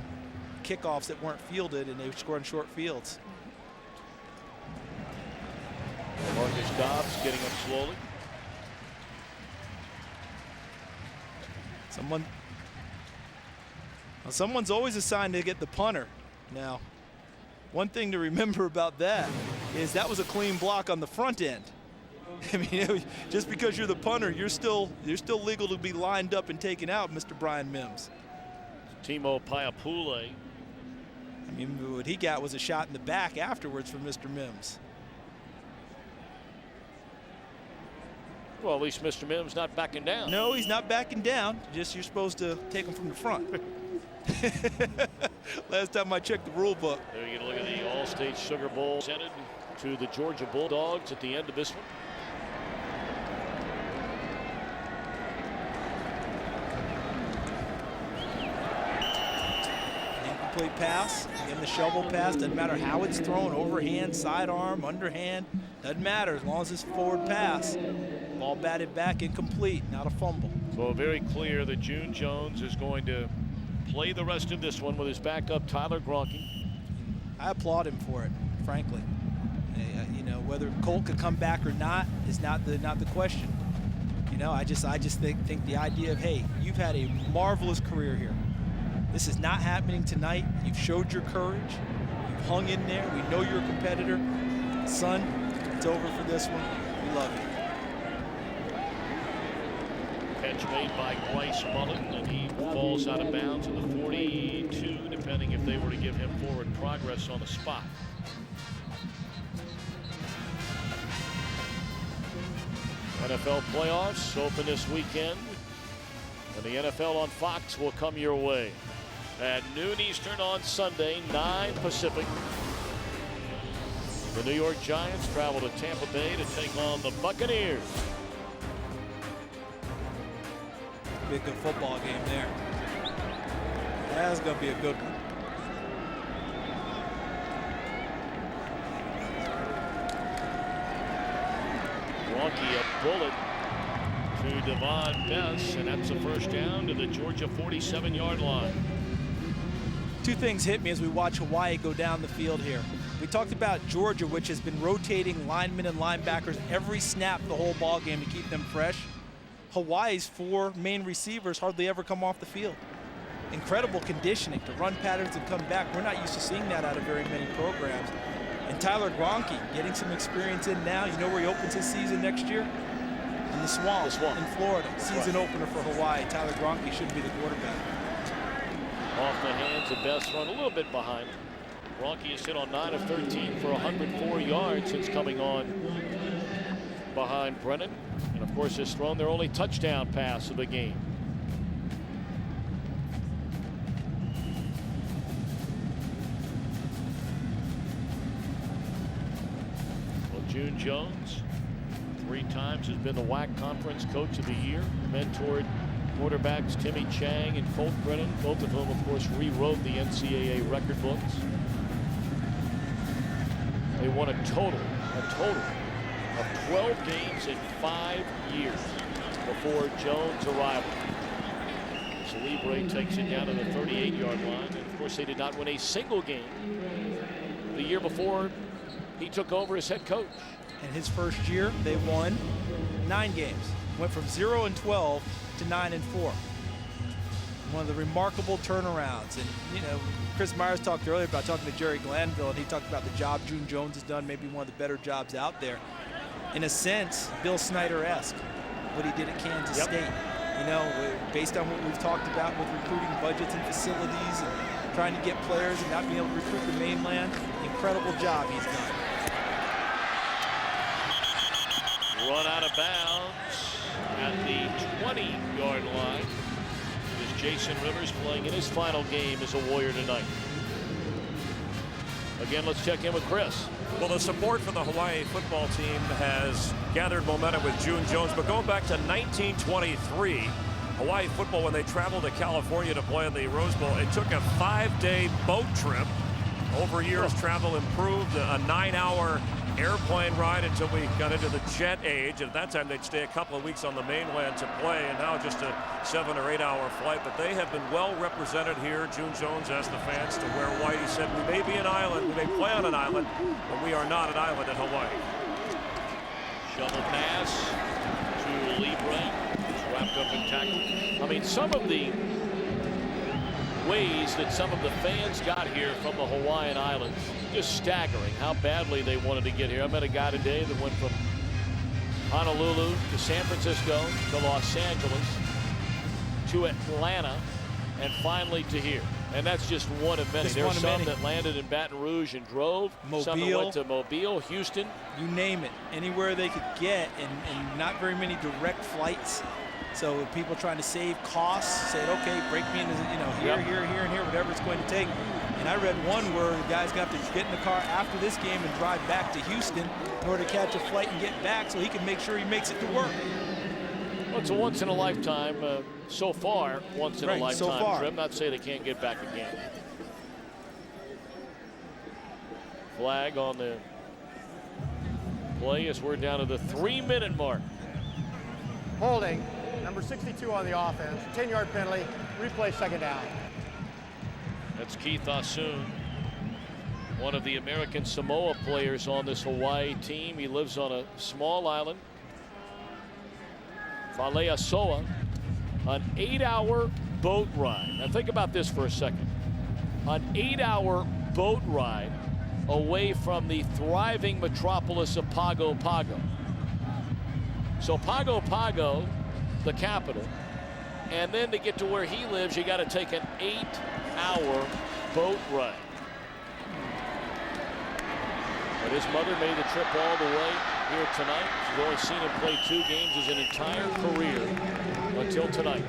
Speaker 1: kickoffs that weren't fielded, and they scored in short fields.
Speaker 2: Marcus Dobbs getting up slowly.
Speaker 1: Someone's always assigned to get the punter. Now, one thing to remember about that is that was a clean block on the front end. I mean, just because you're the punter, you're still legal to be lined up and taken out, Mr. Brian Mims.
Speaker 2: Timo Paiapule.
Speaker 1: I mean, what he got was a shot in the back afterwards from Mr. Mims.
Speaker 2: Well, at least Mr. Mims not backing down.
Speaker 1: No, he's not backing down. Just you're supposed to take him from the front. Last time I checked the rule book.
Speaker 2: There you can look at the All-State Sugar Bowl presented to the Georgia Bulldogs at the end of this one.
Speaker 1: Incomplete pass. Again, the shovel pass. Doesn't matter how it's thrown. Overhand, sidearm, underhand. Doesn't matter as long as it's forward pass. Ball batted back, incomplete, not a fumble.
Speaker 2: So very clear that June Jones is going to play the rest of this one with his backup Tyler Gronke.
Speaker 1: I applaud him for it, frankly. You know, whether Colt could come back or not is not the question. You know, I just think the idea of, hey, you've had a marvelous career here. This is not happening tonight. You've showed your courage. You've hung in there. We know you're a competitor. Son, it's over for this one. We love you.
Speaker 2: Catch made by Bryce Mullen, and he falls out of bounds at the 42, depending if they were to give him forward progress on the spot. NFL playoffs open this weekend, and the NFL on Fox will come your way at noon Eastern on Sunday, 9 Pacific. The New York Giants travel to Tampa Bay to take on the Buccaneers.
Speaker 1: Be a good football game there. That's going to be a good one.
Speaker 2: Gronke a bullet to Devon Bess, and that's a first down to the Georgia 47-yard line.
Speaker 1: 2 things hit me as we watch Hawaii go down the field here. We talked about Georgia, which has been rotating linemen and linebackers every snap the whole ball game to keep them fresh. Hawaii's 4 main receivers hardly ever come off the field. Incredible conditioning to run patterns and come back. We're not used to seeing that out of very many programs. And Tyler Gronke getting some experience in now. You know where he opens his season next year? In the Swamp in Florida. Season opener for Hawaii. Tyler Gronke should be the quarterback.
Speaker 2: Off the hands Islands at best run a little bit behind. Ronke has hit on 9 of 13 for 104 yards since coming on behind Brennan. And of course has thrown their only touchdown pass of the game. Well, June Jones 3 times has been the WAC Conference Coach of the Year. Mentored quarterbacks Timmy Chang and Colt Brennan, both of whom of course rewrote the NCAA record books. They won a total of 12 games in 5 years before Jones' arrival. So Libre takes it down to the 38-yard line. And of course they did not win a single game the year before he took over as head coach.
Speaker 1: In his first year, they won 9 games. Went from 0-12 to 9-4. One of the remarkable turnarounds. And, you know, Chris Myers talked earlier about talking to Jerry Glanville, and he talked about the job June Jones has done, maybe one of the better jobs out there. In a sense, Bill Snyder-esque, what he did at Kansas State. You know, based on what we've talked about with recruiting budgets and facilities and trying to get players and not being able to recruit the mainland, incredible job he's done.
Speaker 2: Run out of bounds at the 20-yard line. It is Jason Rivers playing in his final game as a Warrior tonight. Again, let's check in with Chris.
Speaker 3: Well, the support for the Hawaii football team has gathered momentum with June Jones, but going back to 1923, Hawaii football, when they traveled to California to play in the Rose Bowl, it took a 5-day boat trip. Over years, travel improved, a 9-hour airplane ride until we got into the jet age. At that time, they'd stay a couple of weeks on the mainland to play, and now just a 7 or 8 hour flight. But they have been well represented here. June Jones asked the fans to wear white. He said, we may be an island, we may play on an island, but we are not an island at Hawaii.
Speaker 2: Shovel pass to Libre, who's wrapped up in tackle. I mean, some of the ways that some of the fans got here from the Hawaiian Islands, just staggering how badly they wanted to get here. I met a guy today that went from Honolulu to San Francisco to Los Angeles to Atlanta and finally to here. And that's just one of many. There are some that landed in Baton Rouge and drove. Some that went to Mobile, Houston.
Speaker 1: You name it. Anywhere they could get, and not very many direct flights. So people trying to save costs said, okay, break me into, you know, here, here, here, and here, whatever it's going to take. And I read one where the guy's got to get in the car after this game and drive back to Houston in order to catch a flight and get back so he can make sure he makes it to work.
Speaker 2: Well, it's a once in a lifetime, so far, once in a lifetime trip. Not to say they can't get back again. Flag on the play as we're down to the 3-minute mark.
Speaker 5: Holding. Number 62 on the offense, 10-yard penalty, replay, second down.
Speaker 2: That's Keith Asun, one of the American Samoa players on this Hawaii team. He lives on a small island, Waleasoa, an 8-hour boat ride. Now think about this for a second. An 8-hour boat ride away from the thriving metropolis of Pago Pago. So Pago Pago, the capital, and then to get to where he lives, you got to take an 8-hour boat ride. But his mother made the trip all the way here tonight. She's only seen him play 2 games his entire career until tonight.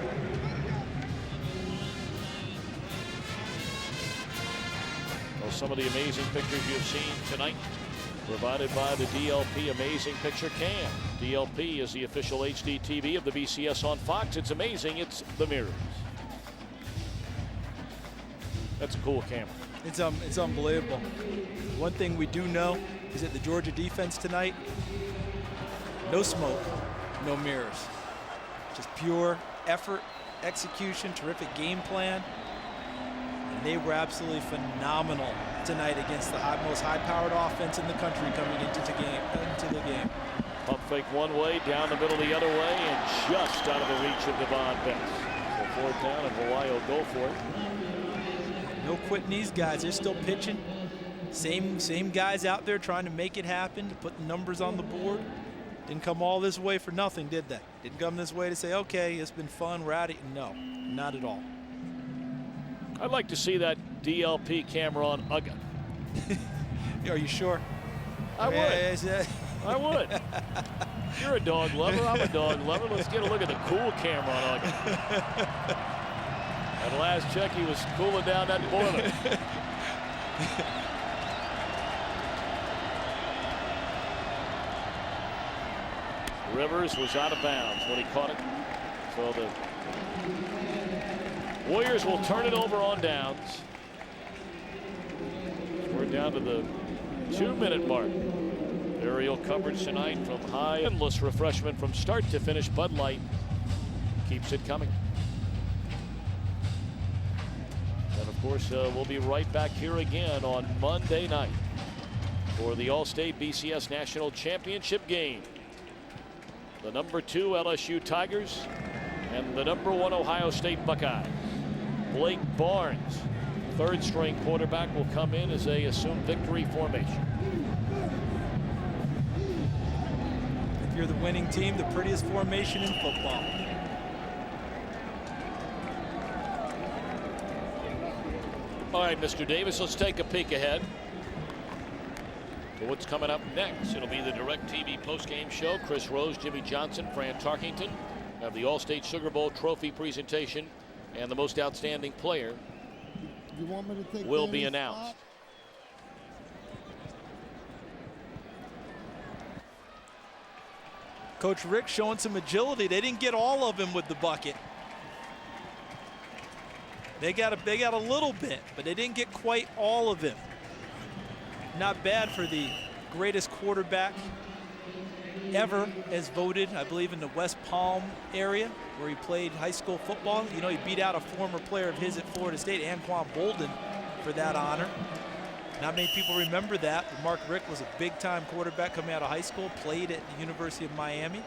Speaker 2: Well, some of the amazing pictures you've seen tonight provided by the DLP Amazing Picture Cam. DLP is the official HD TV of the BCS on Fox. It's amazing. It's the mirrors. That's a cool camera.
Speaker 1: It's unbelievable. One thing we do know is that the Georgia defense tonight, no smoke, no mirrors. Just pure effort, execution, terrific game plan. And they were absolutely phenomenal tonight against the most high-powered offense in the country coming into the game.
Speaker 2: Pump fake one way, down the middle the other way, and just out of the reach of Devon Betts. So 4th down, and Hawaii will go for it.
Speaker 1: No quitting these guys. They're still pitching. Same guys out there trying to make it happen, to put the numbers on the board. Didn't come all this way for nothing, did they? Didn't come this way to say, okay, it's been fun, we're at it. No, not at all.
Speaker 2: I'd like to see that DLP camera on Uga.
Speaker 1: Are you sure?
Speaker 2: I would. I would. You're a dog lover. I'm a dog lover. Let's get a look at the cool camera on Uga. At last check, he was cooling down that boiler. Rivers was out of bounds when he caught it. So the Warriors will turn it over on downs. We're down to the 2-minute mark. Aerial coverage tonight from high. Endless refreshment from start to finish. Bud Light keeps it coming. And of course, we'll be right back here again on Monday night for the All-State BCS National Championship game. The number 2 LSU Tigers and the number 1 Ohio State Buckeyes. Blake Barnes, third-string quarterback, will come in as they assume victory formation.
Speaker 1: If you're the winning team, the prettiest formation in football.
Speaker 2: All right, Mr. Davis, let's take a peek ahead to what's coming up next. It'll be the DirecTV postgame show. Chris Rose, Jimmy Johnson, Fran Tarkington have the All-State Sugar Bowl trophy presentation, and the most outstanding player will be announced.
Speaker 1: Coach Rick showing some agility. They didn't get all of him with the bucket. They got a little bit, but they didn't get quite all of him. Not bad for the greatest quarterback ever, as voted, I believe, in the West Palm area where he played high school football. You know, he beat out a former player of his at Florida State, Anquan Bolden, for that honor. Not many people remember that, but Mark Richt was a big-time quarterback coming out of high school, played at the University of Miami.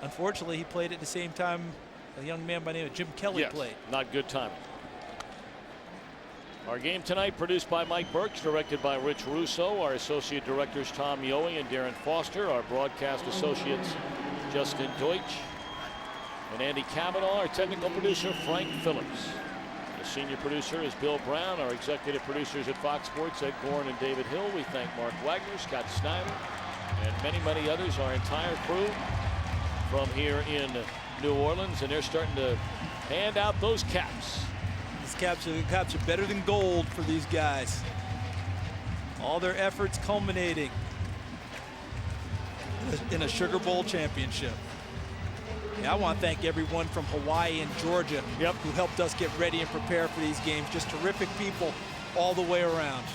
Speaker 1: Unfortunately, he played at the same time a young man by the name of Jim Kelly played.
Speaker 2: Not good timing. Our game tonight produced by Mike Burks, directed by Rich Russo. Our associate directors Tom Yohe and Darren Foster. Our broadcast associates Justin Deutsch and Andy Cavanaugh. Our technical producer Frank Phillips. The senior producer is Bill Brown. Our executive producers at Fox Sports, Ed Gorn and David Hill. We thank Mark Wagner, Scott Snyder, and many, many others. Our entire crew from here in New Orleans, and they're starting to hand out those caps.
Speaker 1: These caps are better than gold for these guys. All their efforts culminating in a Sugar Bowl championship. Yeah, I want to thank everyone from Hawaii and Georgia who helped us get ready and prepare for these games. Just terrific people all the way around.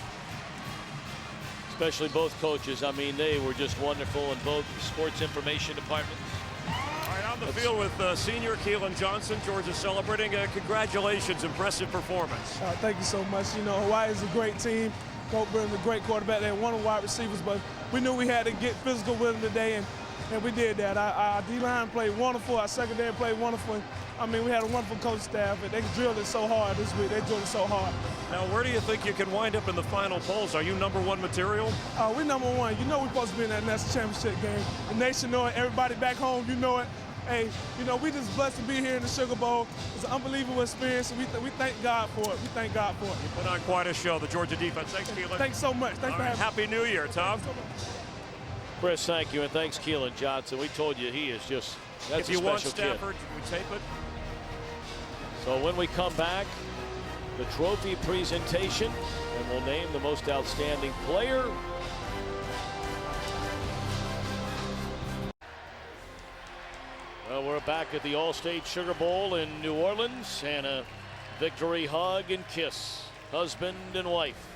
Speaker 2: Especially both coaches. I mean, they were just wonderful in both sports information departments.
Speaker 3: All right, on the field with senior Keelan Johnson. Georgia celebrating. Congratulations, impressive performance.
Speaker 7: Thank you so much. You know, Hawaii is a great team. Coach Burton's a great quarterback. They had one of the wide receivers, but we knew we had to get physical with them today, and we did that. Our D-line played wonderful. Our secondary played wonderful. I mean, we had a wonderful coach staff, and they drilled it so hard this week. They drilled it so hard.
Speaker 3: Now, where do you think you can wind up in the final polls? Are you #1 material?
Speaker 7: We're #1. You know we're supposed to be in that national championship game. The nation know it. Everybody back home, you know it. Hey, you know, we just blessed to be here in the Sugar Bowl. It's an unbelievable experience, and we thank God for it. We thank God for it.
Speaker 3: You put on quite a show, the Georgia defense. Thanks, Keelan.
Speaker 7: Thanks so much. Thanks for having me.
Speaker 3: Happy New Year, Tom.
Speaker 2: Chris, thank you, and thanks, Keelan Johnson. We told you he is just, that's
Speaker 3: if you
Speaker 2: a
Speaker 3: want
Speaker 2: special
Speaker 3: Stafford,
Speaker 2: kid.
Speaker 3: we tape it.
Speaker 2: So when we come back, the trophy presentation, and we'll name the most outstanding player. Well, we're back at the All-State Sugar Bowl in New Orleans, and a victory hug and kiss, husband and wife.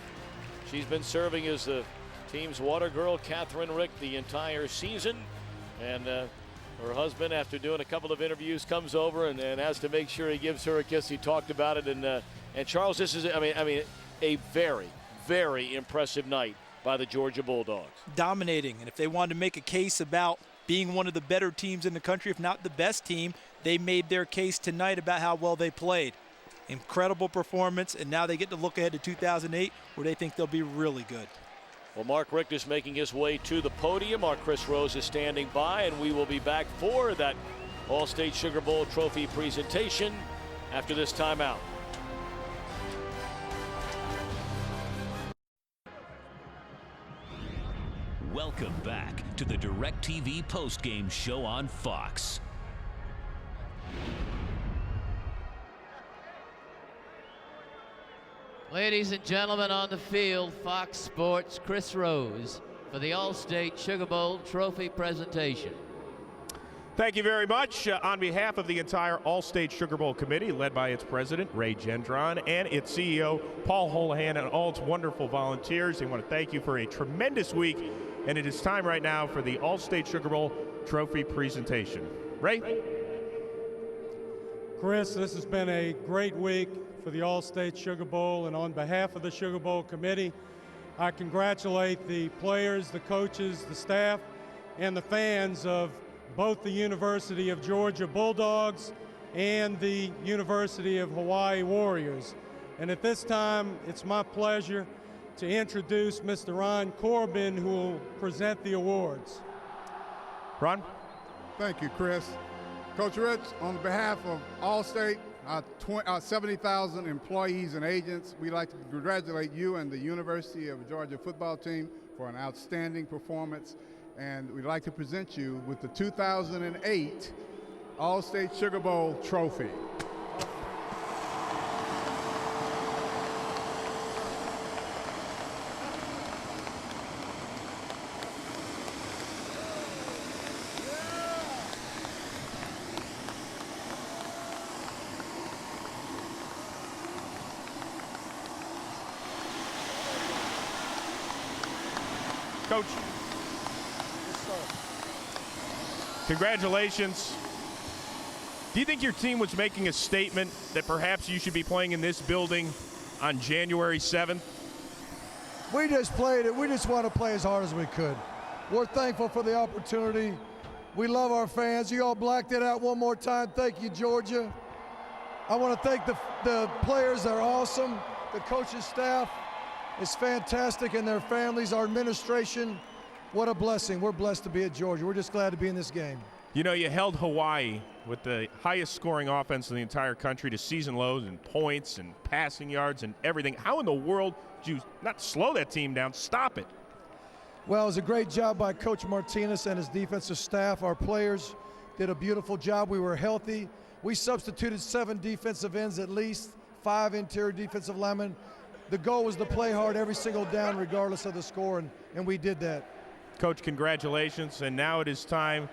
Speaker 2: She's been serving as the team's water girl, Catherine Rick, the entire season, and her husband, after doing a couple of interviews, comes over and has to make sure he gives her a kiss. He talked about it, and Charles, this is, I mean, a very, very impressive night by the Georgia Bulldogs.
Speaker 1: Dominating, and if they wanted to make a case about being one of the better teams in the country, if not the best team, they made their case tonight about how well they played. Incredible performance, and now they get to look ahead to 2008, where they think they'll be really good.
Speaker 2: Well, Mark Richt is making his way to the podium. Our Chris Rose is standing by, and we will be back for that All-State Sugar Bowl trophy presentation after this timeout.
Speaker 8: Welcome back to the DirecTV postgame show on Fox.
Speaker 9: Ladies and gentlemen, on the field, Fox Sports' Chris Rose for the All-State Sugar Bowl trophy presentation.
Speaker 10: Thank you very much. On behalf of the entire All-State Sugar Bowl committee, led by its president, Ray Gendron, and its CEO, Paul Holohan, and all its wonderful volunteers, they want to thank you for a tremendous week. And it is time right now for the All-State Sugar Bowl trophy presentation. Ray?
Speaker 11: Chris, this has been a great week for the All-State Sugar Bowl, and on behalf of the Sugar Bowl committee, I congratulate the players, the coaches, the staff, and the fans of both the University of Georgia Bulldogs and the University of Hawaii Warriors. And at this time, it's my pleasure to introduce Mr. Ron Corbin, who will present the awards.
Speaker 10: Ron?
Speaker 12: Thank you, Chris. Coach Rich, on behalf of All-State, our 70,000 employees and agents, we'd like to congratulate you and the University of Georgia football team for an outstanding performance. And we'd like to present you with the 2008 All-State Sugar Bowl trophy.
Speaker 10: Coach, congratulations. Do you think your team was making a statement that perhaps you should be playing in this building on January 7th?
Speaker 13: We just played it. We just want to play as hard as we could. We're thankful for the opportunity. We love our fans. You all blacked it out one more time. Thank you, Georgia. I want to thank the players. They're awesome. The coaching staff is fantastic, and their families, our administration. What a blessing. We're blessed to be at Georgia. We're just glad to be in this game.
Speaker 10: You know, you held Hawaii with the highest scoring offense in the entire country to season lows in points and passing yards and everything. How in the world did you not slow that team down, stop it?
Speaker 13: Well, it was a great job by Coach Martinez and his defensive staff. Our players did a beautiful job. We were healthy. We substituted 7 defensive ends at least, 5 interior defensive linemen. The goal was to play hard every single down regardless of the score, and we did that.
Speaker 10: Coach, congratulations. And now it is time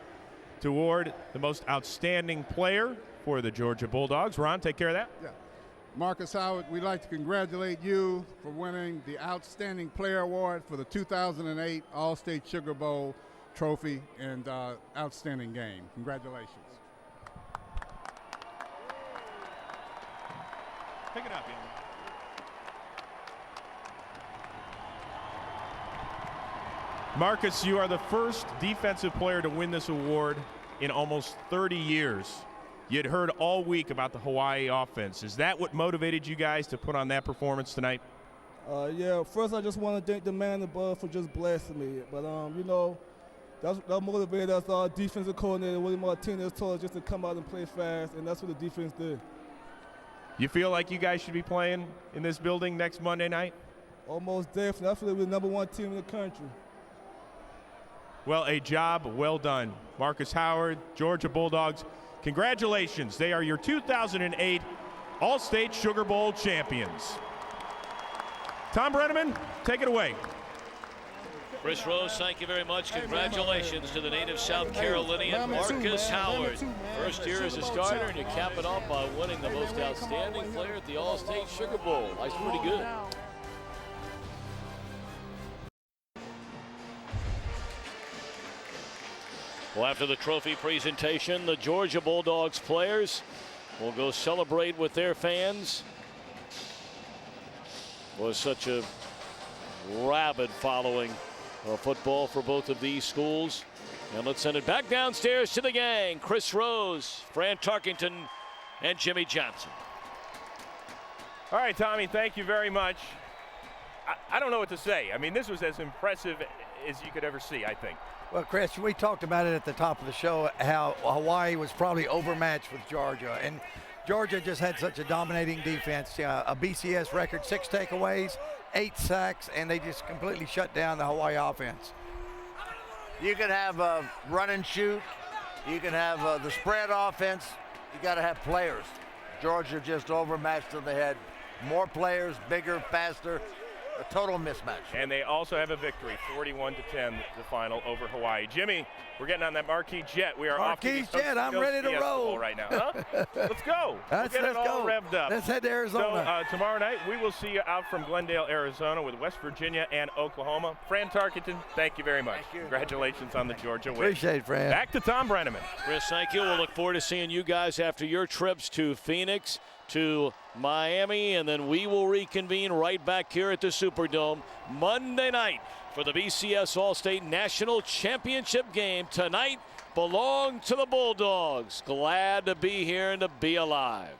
Speaker 10: to award the most outstanding player for the Georgia Bulldogs. Ron, take care of that.
Speaker 12: Yeah. Marcus Howard, we'd like to congratulate you for winning the Outstanding Player Award for the 2008 All-State Sugar Bowl trophy and outstanding game. Congratulations.
Speaker 10: Pick it up, Ian. Marcus, you are the first defensive player to win this award in almost 30 years. You'd heard all week about the Hawaii offense. Is that what motivated you guys to put on that performance tonight?
Speaker 7: Yeah, first I just want to thank the man above for just blessing me. But, you know, that motivated us. Our defensive coordinator, Willie Martinez, told us just to come out and play fast, and that's what the defense did.
Speaker 10: You feel like you guys should be playing in this building next Monday night?
Speaker 7: Almost definitely. I feel like we're the #1 team in the country.
Speaker 10: Well, a job well done. Marcus Howard, Georgia Bulldogs, congratulations. They are your 2008 All-State Sugar Bowl champions. Tom Brenneman, take it away.
Speaker 2: Chris Rose, thank you very much. Congratulations to the native South Carolinian Marcus Howard. First year as a starter, and you cap it off by winning the most outstanding player at the All-State Sugar Bowl. That's pretty good. Well, after the trophy presentation, the Georgia Bulldogs players will go celebrate with their fans. It was such a rabid following of football for both of these schools. And let's send it back downstairs to the gang. Chris Rose, Fran Tarkington, and Jimmy Johnson.
Speaker 10: All right, Tommy, thank you very much. I don't know what to say. I mean, this was as impressive as you could ever see, I think.
Speaker 17: Well, Chris, we talked about it at the top of the show, how Hawaii was probably overmatched with Georgia. And Georgia just had such a dominating defense, a BCS record, 6 takeaways, 8 sacks, and they just completely shut down the Hawaii offense.
Speaker 14: You can have a run and shoot. You can have the spread offense. You got to have players. Georgia just overmatched to the head. More players, bigger, faster. A total mismatch.
Speaker 10: And they also have a victory, 41-10, the final over Hawaii. Jimmy, we're getting on that Marquis Jet. We are
Speaker 17: Marquis
Speaker 10: off to
Speaker 17: Jet, I'm ready to roll
Speaker 10: right now. Huh? Let's go.
Speaker 17: Let's
Speaker 10: get it all
Speaker 17: go.
Speaker 10: revved up.
Speaker 17: Let's head to Arizona.
Speaker 10: So tomorrow night, we will see you out from Glendale, Arizona with West Virginia and Oklahoma. Fran Tarkenton, thank you very much. Congratulations on the Georgia win.
Speaker 17: Appreciate it, Fran.
Speaker 10: Back to Tom Brenneman.
Speaker 2: Chris, thank you. We'll look forward to seeing you guys after your trips to Phoenix, to Miami, and then we will reconvene right back here at the Superdome Monday night for the BCS All-State National Championship game. Tonight belongs to the Bulldogs. Glad to be here and to be alive.